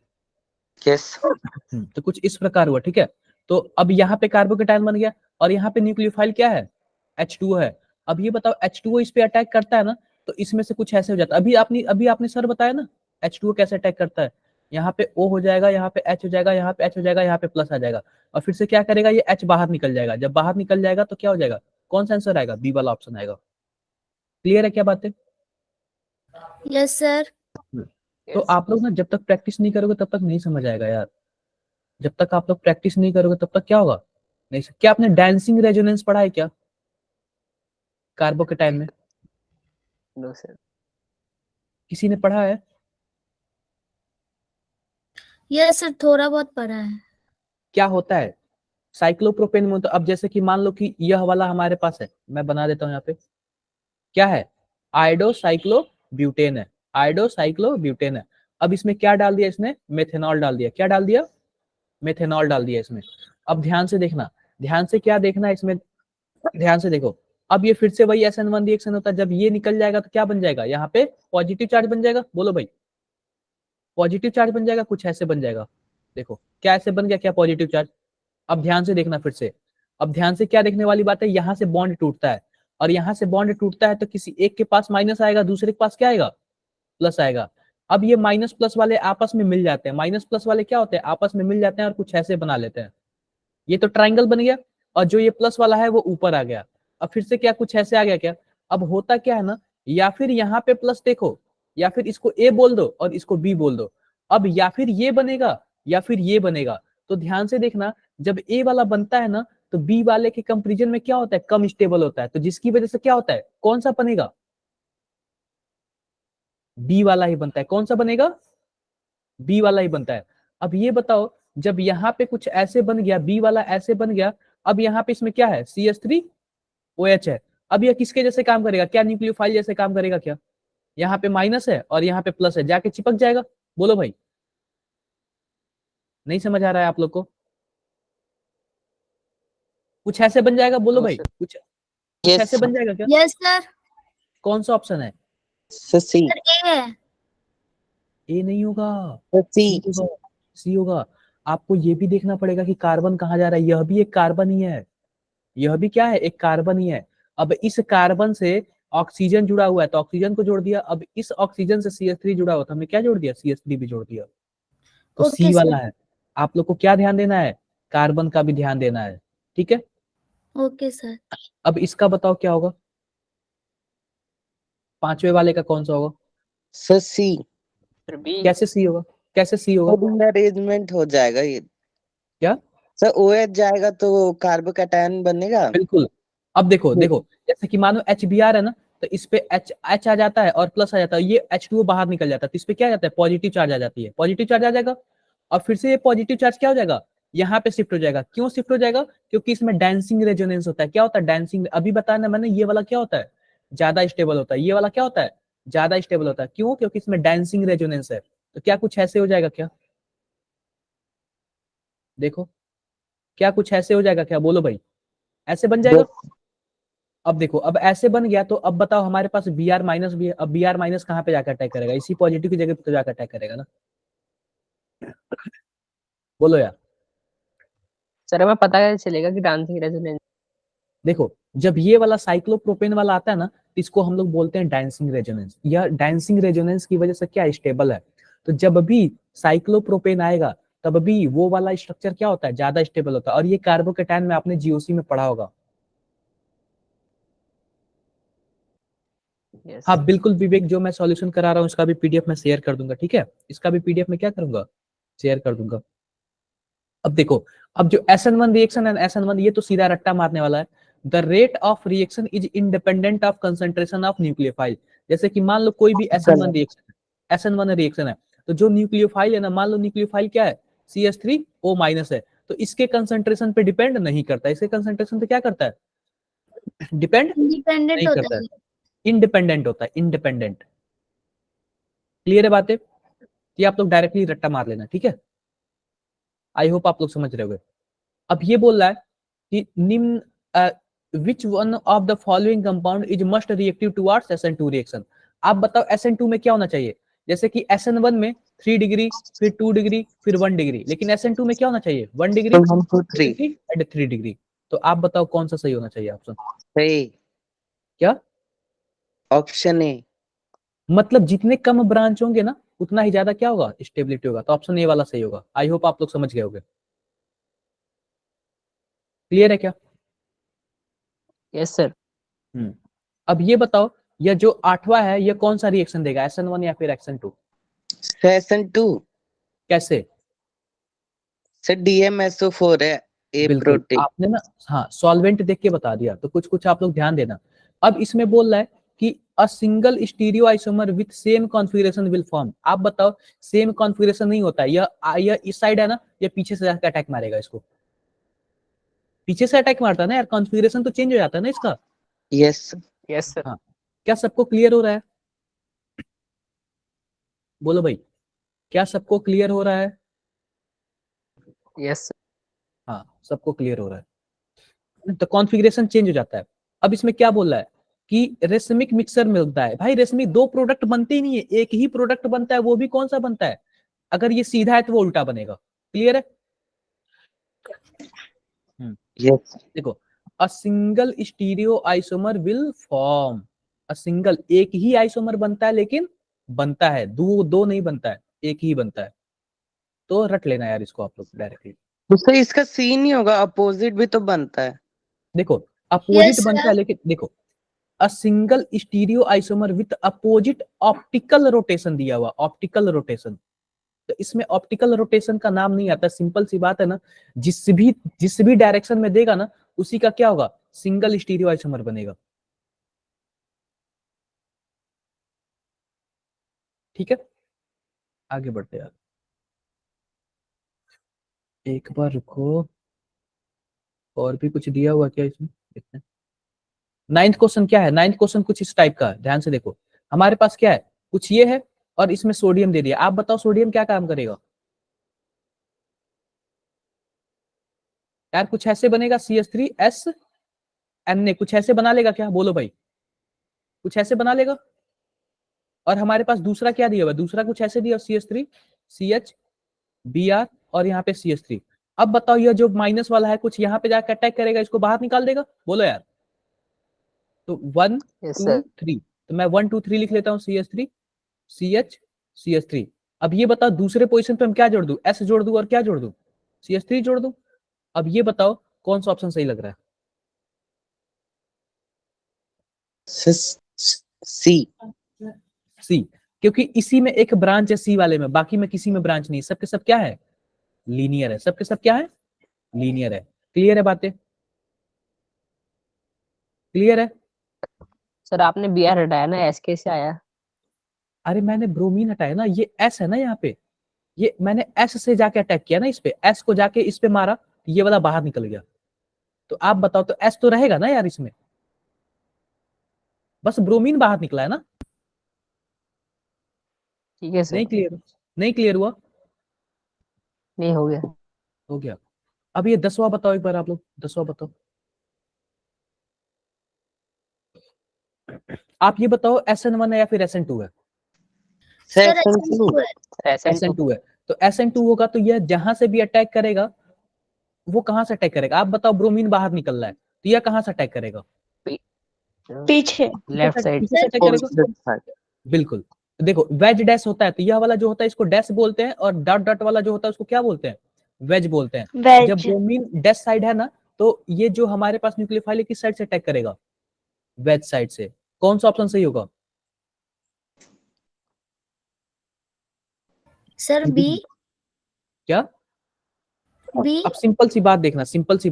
यस। तो कुछ इस प्रकार हुआ, ठीक है। तो अब यहाँ पे कार्बोकेटायन बन गया और यहाँ पे न्यूक्लियोफाइल क्या है, H2O है। अब ये बताओ H2O इस पे अटैक करता है ना, तो इसमें से कुछ ऐसे हो जाता है। अभी आपने सर बताया ना H2O कैसे अटैक करता है, यहाँ पे O हो जाएगा, यहाँ पे H हो जाएगा, यहाँ पे H हो जाएगा, यहाँ पे प्लस आ जाएगा और फिर से क्या करेगा, ये H बाहर निकल जाएगा। जब बाहर निकल जाएगा तो क्या हो जाएगा, कौन सा आंसर आएगा, बी वाला ऑप्शन आएगा। क्लियर है क्या बात है? Yes sir. तो आप लोग ना जब तक प्रैक्टिस नहीं करोगे तब तक नहीं समझ आएगा यार। जब तक आप लोग प्रैक्टिस नहीं करोगे तब तक क्या होगा नहीं। क्या आपने डांसिंग रेजोनेंस पढ़ा है क्या कार्बोकेटाइन में? No sir. किसी ने पढ़ा है? यस सर, थोड़ा बहुत पढ़ा है। क्या होता है साइक्लोप्रोपेन में? तो अब जैसे कि मान लो कि यह वाला हमारे पास है, मैं बना देता हूं यहाँ पे, क्या है, आयोडोसाइक्लोब्यूटेन है, आयोडोसाइक्लोब्यूटेन है। अब इसमें क्या डाल दिया, इसने मेथेनॉल डाल दिया। क्या डाल दिया, मेथेनॉल डाल दिया इसमें। अब ध्यान से देखना, ध्यान से क्या देखना है इसमें, ध्यान से देखो। अब ये फिर से वही SN1 रिएक्शन होता है, जब ये निकल जाएगा तो क्या बन जाएगा, यहाँ पे पॉजिटिव चार्ज बन जाएगा। बोलो भाई, पॉजिटिव चार्ज बन जाएगा, कुछ ऐसे बन जाएगा। देखो क्या ऐसे बन गया, क्या पॉजिटिव चार्ज। अब ध्यान से देखना फिर से, अब ध्यान से क्या देखने वाली बात है, यहाँ से बॉन्ड टूटता है और यहाँ से बॉन्ड टूटता है तो किसी एक के पास माइनस आएगा, दूसरे के पास क्या आएगा, प्लस आएगा। अब ये माइनस प्लस वाले आपस में मिल जाते हैं, माइनस प्लस वाले क्या होते हैं, आपस में मिल जाते हैं और कुछ ऐसे बना लेते हैं। ये तो ट्राइंगल बन गया और जो ये प्लस वाला है वो ऊपर आ गया। अब फिर से क्या कुछ ऐसे आ गया क्या। अब होता क्या है ना, या फिर यहाँ पे प्लस देखो, या फिर इसको ए बोल दो और इसको बी बोल दो। अब या फिर ये बनेगा या फिर ये बनेगा। तो ध्यान से देखना, जब ए वाला बनता है ना तो बी वाले के कंपेरिजन में क्या होता है, कम स्टेबल होता है। तो जिसकी वजह से क्या होता है, कौन सा बनेगा, बी वाला ही बनता है। कौन सा बनेगा, बी वाला ही बनता है। अब ये बताओ, जब यहाँ पे कुछ ऐसे बन गया, बी वाला ऐसे बन गया, अब यहाँ पे इसमें क्या है, CH3OH है। अब यह किसके जैसे काम करेगा, क्या न्यूक्लियोफाइल जैसे काम करेगा क्या। यहाँ पे माइनस है और यहाँ पे प्लस है, जाके चिपक जाएगा। बोलो भाई, नहीं समझ आ रहा है आप लोग को, कुछ ऐसे बन जाएगा। बोलो भाई, कुछ ऐसे बन जाएगा क्या। Yes sir. कौन सा ऑप्शन है, सी। सर ए है। ए नहीं होगा, सी होगा, सी होगा। आपको ये भी देखना पड़ेगा कि कार्बन कहाँ जा रहा है, यह भी एक कार्बन ही है, यह भी क्या है, एक कार्बन ही है। अब इस कार्बन से ऑक्सीजन जुड़ा हुआ है तो ऑक्सीजन को जोड़ दिया। अब इस ऑक्सीजन से CH3 जुड़ा हुआ था, हमने क्या जोड़ दिया, CH3 भी जोड़ दिया। तो ओके सी वाला सर। है। आप लोग को क्या ध्यान देना है, कार्बन का भी ध्यान देना है, ठीक है। Okay sir. अब इसका बताओ क्या होगा, पांचवे वाले का कौन सा होगा, सर सी। कैसे सी होगा, कैसे सी होगा, अरेंजमेंट हो जाएगा ये। क्या सर OH जाएगा तो कार्बोकैटायन बनेगा। बिल्कुल। अब देखो देखो, जैसे कि मानो HBr है ना, तो इस पे H आ जाता है और प्लस आ जाता है, ये H2O बाहर निकल जाता है तो इस पे क्या आ जाता है, पॉजिटिव चार्ज आ जाती है, पॉजिटिव चार्ज आ जाएगा। और फिर से ये पॉजिटिव चार्ज क्या हो जाएगा, यहाँ पे शिफ्ट हो जाएगा। क्यों शिफ्ट हो जाएगा, क्योंकि इसमें डांसिंग रेजोनेंस होता है। क्या होता है डांसिंग, अभी बताया मैंने, ये वाला क्या होता है, ज्यादा स्टेबल होता है, ये वाला क्या होता है, ज्यादा स्टेबल होता है। क्यों, क्योंकि इसमें डांसिंग रेजोनेंस है। तो क्या कुछ ऐसे हो जाएगा क्या, देखो क्या कुछ ऐसे हो जाएगा क्या, बोलो भाई, ऐसे बन जाएगा। अब देखो, अब ऐसे बन गया तो अब बताओ, हमारे पास Br माइनस भी है। अब Br माइनस कहाँ पे जाकर अटैक करेगा, इसी पॉजिटिव की जगह पे तो जाकर अटैक करेगा ना। बोलो यार। सर हमें पता कैसे चलेगा कि डांसिंग रेजोनेंस। देखो, जब ये वाला साइक्लोप्रोपेन वाला आता है ना, तो इसको हम लोग बोलते हैं डांसिंग रेजोनेंस। या डांसिंग रेजोनेंस की वजह से क्या स्टेबल है। तो जब भी साइक्लोप्रोपेन आएगा तब भी वो वाला स्ट्रक्चर क्या होता है, ज्यादा स्टेबल होता है। और ये कार्बोकेटायन में आपने GOC में पढ़ा होगा। हाँ बिल्कुल विवेक, जो मैं सॉल्यूशन करा रहा हूँ इसका भी PDF मैं शेयर कर दूंगा, ठीक है। इसका भी PDF में क्या करूंगा, शेयर कर दूंगा। अब देखो, अब जो SN1 रिएक्शन है, SN1 ये तो सीधा रट्टा मारने वाला है। The rate of reaction is independent of concentration of nucleophile. जैसे कि मान लो कोई भी SN1 रिएक्शन, SN1 रिएक्शन है, तो जो न्यूक्लियोफाइल है ना, मान लो न्यूक्लियोफाइल क्या है, CH3O- है, तो इसके कंसंट्रेशन पे डिपेंड नहीं करता, इसके कंसंट्रेशन पे क्या करता है, डिपेंड इंडिपेंडेंट नहीं होता करता है, है। इंडिपेंडेंट होता है, इंडिपेंडेंट। क्लियर है बातें? ये आप लोग डायरेक्टली रट्टा मार लेना, ठीक है, आई होप आप लोग समझ रहे होंगे। अब ये बोल रहा है कि निम्न which one of the following compound is must reactive towards SN2 reaction. आप बताओ SN2 में क्या होना चाहिए, जैसे कि SN1 में 3 डिग्री, फिर 2 डिग्री, फिर 1 डिग्री, लेकिन SN2 में क्या होना चाहिए, 1 डिग्री, 1 2 3 एंड 3 डिग्री। तो आप बताओ कौन सा सही होना चाहिए ऑप्शन, सही, क्या ऑप्शन ए। मतलब जितने कम ब्रांच होंगे ना उतना ही ज्यादा क्या होगा, स्टेबिलिटी होगा, तो ऑप्शन ए वाला सही होगा। आई होप आप लोग समझ गए होंगे। क्लियर है क्या? Yes sir. अब ये बताओ, यह जो 8वां है ये कौन सा रिएक्शन देगा, SN1 या फिर SN2? SN2 कैसे? सर DMSO4 है, ए बिल्कुल, प्रोटीन। आपने ना हाँ सॉल्वेंट देख के बता दिया, तो कुछ कुछ आप लोग ध्यान देना। अब इसमें बोल रहा है कि a single stereo isomer with same configuration will form. आप बताओ, सेम कॉन्फ़िगरेशन नहीं होता है, यह इस साइड है ना, ये पीछे से जाकर अटैक मारेगा इसको, पीछे से अटैक मारता है ना यार, कॉन्फ़िगरेशन तो चेंज हो जाता है ना इसका। Yes yes sir. हाँ, क्या सबको क्लियर हो रहा है? बोलो भाई, क्या सबको क्लियर हो रहा है? यस हाँ, सबको क्लियर हो रहा है, तो कॉन्फ़िगरेशन चेंज हो जाता है। अब इसमें क्या बोल रहा है कि रेशमिक मिक्सर मिलता है। भाई रेशमिक 2 प्रोडक्ट बनते ही नहीं है, एक ही प्रोडक्ट बनता है, वो भी कौन सा बनता है, अगर ये सीधा है तो वो उल्टा बनेगा। क्लियर है? यस देखो, a single stereo isomer will form, a single एक ही आइसोमर बनता है, लेकिन बनता है दो दो नहीं बनता है, एक ही बनता है। तो रट लेना यार इसको आप लोग डायरेक्टली। तो सर इसका सी नहीं होगा, अपोजिट भी तो बनता है। देखो अपोजिट यस बनता है, सर। लेकिन देखो a single stereo isomer with opposite optical rotation दिया हुआ, ऑप्टिकल रोटेशन, तो इसमें ऑप्टिकल रोटेशन का नाम नहीं आता, सिंपल सी बात है ना, जिस भी डायरेक्शन में देगा ना उसी का क्या होगा, सिंगल स्टीरियो आइसोमर बनेगा। ठीक है, आगे बढ़ते हैं। एक बार रुको, और भी कुछ दिया हुआ क्या इसमें, देखते हैं। 9th क्वेश्चन क्या है, 9th क्वेश्चन कुछ इस टाइप का है, ध्यान से देखो। हमारे पास क्या है, कुछ ये है और इसमें सोडियम दे दिया। आप बताओ सोडियम क्या काम करेगा यार, कुछ ऐसे बनेगा CH3SNA, कुछ ऐसे बना लेगा क्या, बोलो भाई, कुछ ऐसे बना लेगा। और हमारे पास दूसरा क्या दिया हुआ, दूसरा कुछ ऐसे दिया, CH3CHBr और यहाँ पे CH3। अब बताओ यह जो माइनस वाला है कुछ यहाँ पे जाकर अटैक करेगा, इसको बाहर निकाल देगा, बोलो यार। तो 1 यस 2 सर। 3, तो मैं 1 2 3 लिख लेता हूँ, CH3 अब ये बताओ दूसरे पोजीशन पे हम क्या जोड़ दूं, S जोड़ दूं और क्या जोड़ दूं, CH3 जोड़ दूं। अब ये बताओ कौन सा ऑप्शन सही लग रहा है, सी। सी, क्योंकि इसी में एक ब्रांच है सी वाले में, बाकी में किसी में ब्रांच नहीं, सबके सब क्या है, लीनियर है, सबके सब क्या है, लीनियर है। क्लियर है बातें, क्लियर है? सर आपने Br हटाया ना, एस कैसे आया? अरे मैंने ब्रोमीन हटाया ना, ये एस है ना यहाँ पे, ये मैंने एस से जाके अटैक किया ना, इस पे एस को जाके इस पे मारा, ये वाला बाहर निकल गया। तो आप बताओ, तो एस तो रहेगा ना यार इसमें, बस ब्रोमीन बाहर निकला है ना। ठीक है सर। नहीं क्लियर, नहीं क्लियर हुआ, नहीं हो गया। हो गया। अब ये 10वां बताओ एक बार आप लोग, 10वां बताओ। आप ये बताओ SN1 है या फिर SN2 है, सर SN2 SN2 है। SN2। SN2 है। तो SN2 होगा तो यह जहां से भी अटैक करेगा, वो कहां से अटैक करेगा, आप बताओ, ब्रोमीन बाहर निकल रहा है तो यह कहां से अटैक करेगा, पीछे। Left side. पीछे से अटैक करेगा। बिल्कुल, तो देखो वेज डैश होता है, तो यह वाला जो होता है इसको डैश बोलते हैं, और डॉट डॉट वाला जो होता है उसको क्या बोलते हैं, वेज बोलते हैं। जब वेज। ब्रोमीन डैश साइड है ना, तो ये जो हमारे पास न्यूक्लियोफाइल है किस साइड से अटैक करेगा, वेज साइड से। कौन सा ऑप्शन सही होगा, सर बी। क्या? बी। अब सिंपल सी बात देखना, सिंपल सी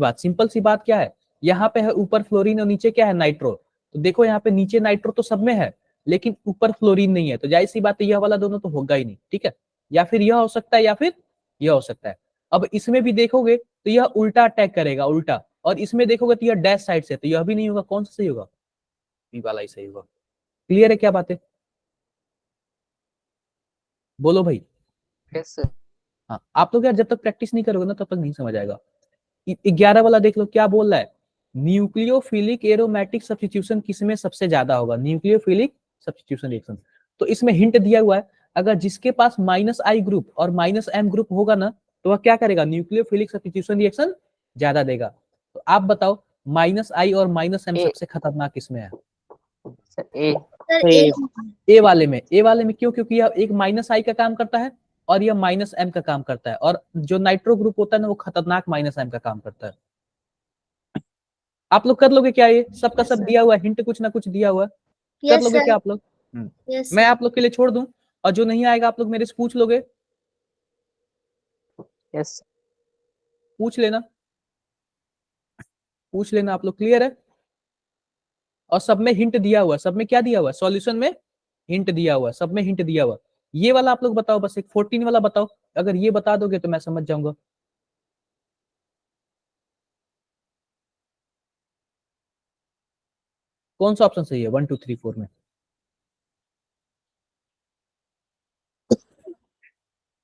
बात क्या है, यहाँ पे है ऊपर फ्लोरीन और नीचे क्या है, नाइट्रो। तो देखो यहाँ पे नीचे नाइट्रो तो सब में है, लेकिन ऊपर फ्लोरीन नहीं है, तो जाहिर सी बात है यह वाला दोनों तो होगा ही नहीं, ठीक है। या फिर यह हो सकता है या फिर यह हो सकता है। अब इसमें भी देखोगे तो यह उल्टा अटैक करेगा, उल्टा, और इसमें देखोगे तो यह डैश साइड से, तो यह भी नहीं होगा। कौन सा सही होगा? बी वाला ही सही होगा। क्लियर है क्या बातें? बोलो भाई। Yes sir. हाँ, आप लोग यार जब तक प्रैक्टिस नहीं करोगे ना तब तक नहीं समझ आएगा। 11 वाला देख लो क्या बोल रहा है, न्यूक्लियोफिलिक एरोमेटिक सब्स्टिट्यूशन किसमें सबसे ज्यादा होगा? Nucleophilic substitution reaction. तो इसमें हिंट दिया हुआ है, अगर जिसके पास -I ग्रुप और -M ग्रुप होगा ना, तो वह क्या करेगा? न्यूक्लियोफिलिक सब्स्टिट्यूशन रिएक्शन ज्यादा देगा। तो आप बताओ -I और -M ए। सबसे खतरनाक किसमें है? सर ए। सर ए। ए। ए वाले में। ए वाले में क्यों? क्योंकि यह एक -I का काम करता है और यह -M का काम करता है, और जो नाइट्रो ग्रुप होता है ना वो खतरनाक -M का काम करता है। आप लोग कर लोगे क्या? ये सबका सब दिया हुआ है, हिंट कुछ ना कुछ दिया हुआ है, कर यस लोगे सर। क्या आप लोग? यस मैं सर। आप लोग के लिए छोड़ दूं, और जो नहीं आएगा आप लोग मेरे से पूछ लोगे, यस। पूछ लेना, पूछ लेना आप लोग। क्लियर है? और सब में हिंट दिया हुआ है, सब में क्या दिया हुआ है? सॉल्यूशन में हिंट दिया हुआ है, सब में हिंट दिया हुआ है। ये वाला आप लोग बताओ, बस एक 14 वाला बताओ, अगर ये बता दोगे तो मैं समझ जाऊंगा। कौन सा ऑप्शन सही है 1 2 3 4 में?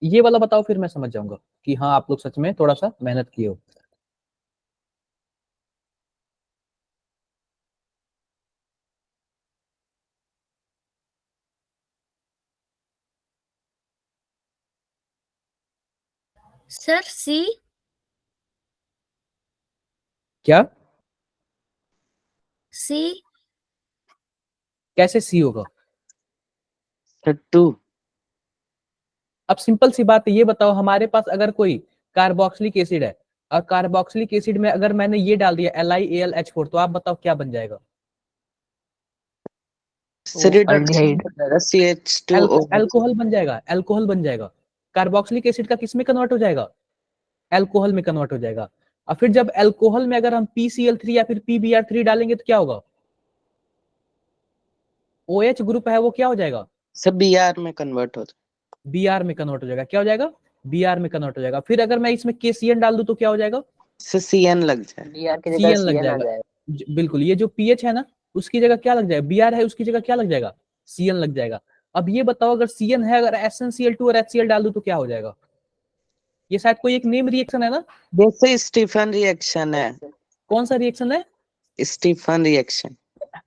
ये वाला बताओ, फिर मैं समझ जाऊंगा कि हाँ आप लोग सच में थोड़ा सा मेहनत किए हो। सर सी। क्या? सी। कैसे सी होगा? सर 2। अब सिंपल सी बात है, ये बताओ हमारे पास अगर कोई कार्बोक्सिलिक एसिड है, और कार्बोक्सिलिक एसिड में अगर मैंने ये डाल दिया LiAlH4, तो आप बताओ क्या बन जाएगा? Sir reduction aldehyde. हो जाएगा CH2OH। अल्कोहल बन जाएगा, अल्कोहल बन जाएगा। कार्बोक्सिलिक एसिड का किस में कन्वर्ट हो जाएगा? अल्कोहल में कन्वर्ट हो जाएगा। और फिर जब अल्कोहल में अगर हम PCl3 या फिर PBr3 डालेंगे तो क्या होगा? OH ग्रुप है वो क्या हो जाएगा? सर Br में कन्वर्ट हो जाएगा। Br में कन्वर्ट हो जाएगा। क्या हो जाएगा? Br में कन्वर्ट हो जाएगा। फिर अगर मैं इसमें KCN डाल दूं तो क्या हो जाएगा? सर CN लग जाएगा। डी आर की जगह CN लग सी एन आ जाएगा। जाएगा। बिल्कुल, ये जो पीएच है ना उसकी जगह क्या लग जाएगा? Br है उसकी जगह क्या लग जाएगा? CN लग जाएगा। अब ये बताओ अगर CN है, अगर SnCl2 और HCl डाल दूं तो क्या हो जाएगा? ये शायद कोई एक नेम रिएक्शन है ना? जैसे स्टीफन रिएक्शन है। कौन सा रिएक्शन है? Stephen reaction.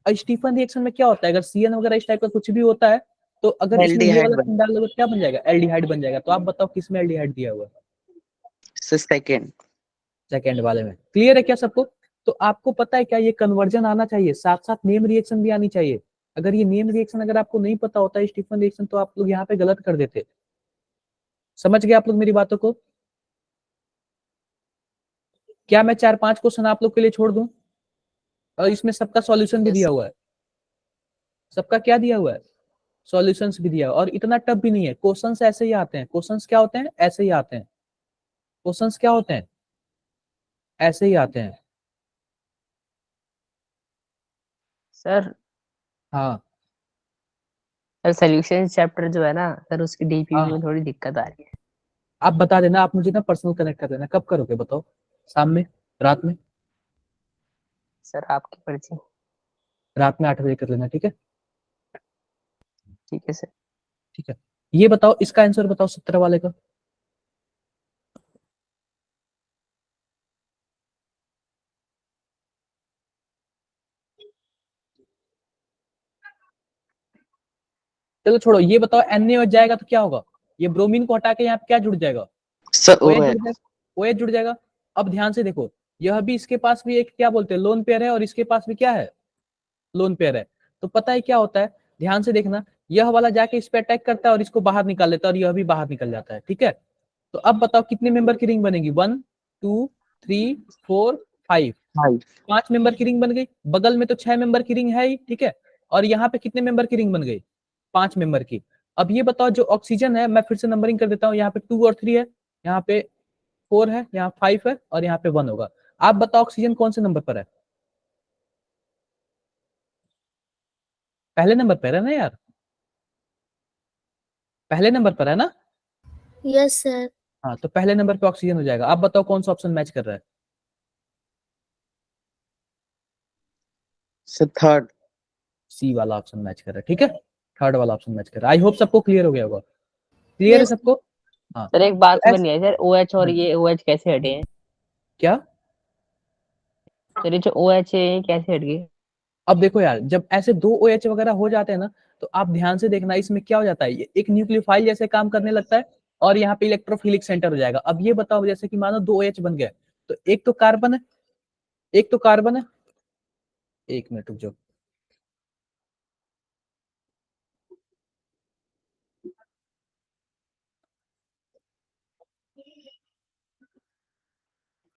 स्टीफन रिएक्शन में क्या होता है? अगर CN वगैरह इस टाइप का कुछ भी होता है तो अगर इसमें ये एल्डिहाइड वाला बन। चिन्ह डाल दोगे तो क्या बन जाएगा? एल्डिहाइड बन जाएगा। तो आप बताओ किस में एल्डिहाइड दिया हुआ है? Sir second. सेकेंड वाले में। क्लियर है क्या सबको? तो आपको पता है क्या, ये कन्वर्जन आना चाहिए, साथ साथ नेम रिएक्शन भी आनी चाहिए। अगर ये नेम रिएक्शन अगर आपको नहीं पता होता स्टीफन रिएक्शन, तो आप लोग यहाँ पे गलत कर देते। समझ गए आप लोग मेरी बातों को? क्या मैं 4 5 क्वेश्चन आप लोग के लिए छोड़ दूं, और इसमें सबका सॉल्यूशन भी यस दिया सर। हुआ है? सबका क्या दिया हुआ है? सॉल्यूशंस भी दिया हुआ है। और इतना टफ भी नहीं है, क्वेश्चंस ऐसे ही आते हैं। क्वेश्चंस क्या होते हैं? ऐसे ही आते हैं। क्वेश्चंस क्या होते हैं? ऐसे ही आते हैं। सर हाँ सर सोल्यूशन चैप्टर जो है ना सर उसकी डीपीपी हाँ, में थोड़ी दिक्कत आ रही है। आप बता देना, आप मुझे ना पर्सनल कनेक्ट कर देना। कब करोगे बताओ? शाम में? रात में? सर आपकी पर्ची। रात में 8 बजे कर लेना, ठीक है? ठीक है सर। ठीक है। ये बताओ, इसका आंसर बताओ 17 वाले का। चलो छोड़ो, ये बताओ Na जाएगा तो क्या होगा? ये ब्रोमीन को हटा के यहाँ पे क्या जुड़ जाएगा? सर OH जुड़ OH। जाएगा। OH जुड़ जाएगा। अब ध्यान से देखो, यह भी इसके पास भी एक क्या बोलते हैं लोन पेयर है, और इसके पास भी क्या है? लोन पेयर है। तो पता है क्या होता है? ध्यान से देखना, यह वाला जाके इस पे अटैक करता है और इसको बाहर निकाल लेता है, और यह भी बाहर निकल जाता है, ठीक है? तो अब बताओ कितने मेंबर की रिंग बनेगी? 1 2 3 4 5। हाई। 5 मेंबर की रिंग बन गई। बगल में तो 6 मेंबर की रिंग है ही, ठीक है? और यहाँ पे कितने मेंबर की रिंग बन गई? 5 मेंबर की। अब ये बताओ जो ऑक्सीजन है, मैं फिर से नंबरिंग कर देता हूँ, यहाँ पे 2 और 3 है, यहाँ पे 4 है, यहाँ 5 है, और यहाँ पे 1 होगा। आप बताओ ऑक्सीजन कौन से नंबर पर है? पहले नंबर पर है ना यार, पहले नंबर पर है ना। yes sir, हाँ तो पहले नंबर पे ऑक्सीजन हो जाएगा। आप बताओ कौन सा ऑप्शन मैच कर रहा है। Sir third. सी वाला ऑप्शन मैच कर रहा है, ठीक है, थर्ड वाला ऑप्शन मैच कर रहा है। आई होप सबको क्लियर हो गया होगा। क्लियर है yes सबको। हाँ सर एक बात तो समझ नहीं आई सर, OH और ये OH कैसे हटे हैं? क्या। सर ये जो OH है ये कैसे हट गए? अब देखो यार, जब ऐसे दो OH वगैरह हो जाते हैं ना, तो आप ध्यान से देखना, इसमें क्या हो जाता है, ये एक न्यूक्लियोफाइल जैसे काम करने लगता है और यहाँ पे इलेक्ट्रोफिलिक सेंटर हो जाएगा। अब ये बताओ, जैसे कि मानो दो OH बन गए, तो एक तो कार्बन है, एक तो कार्बन है, एक मिनट रुक जाओ,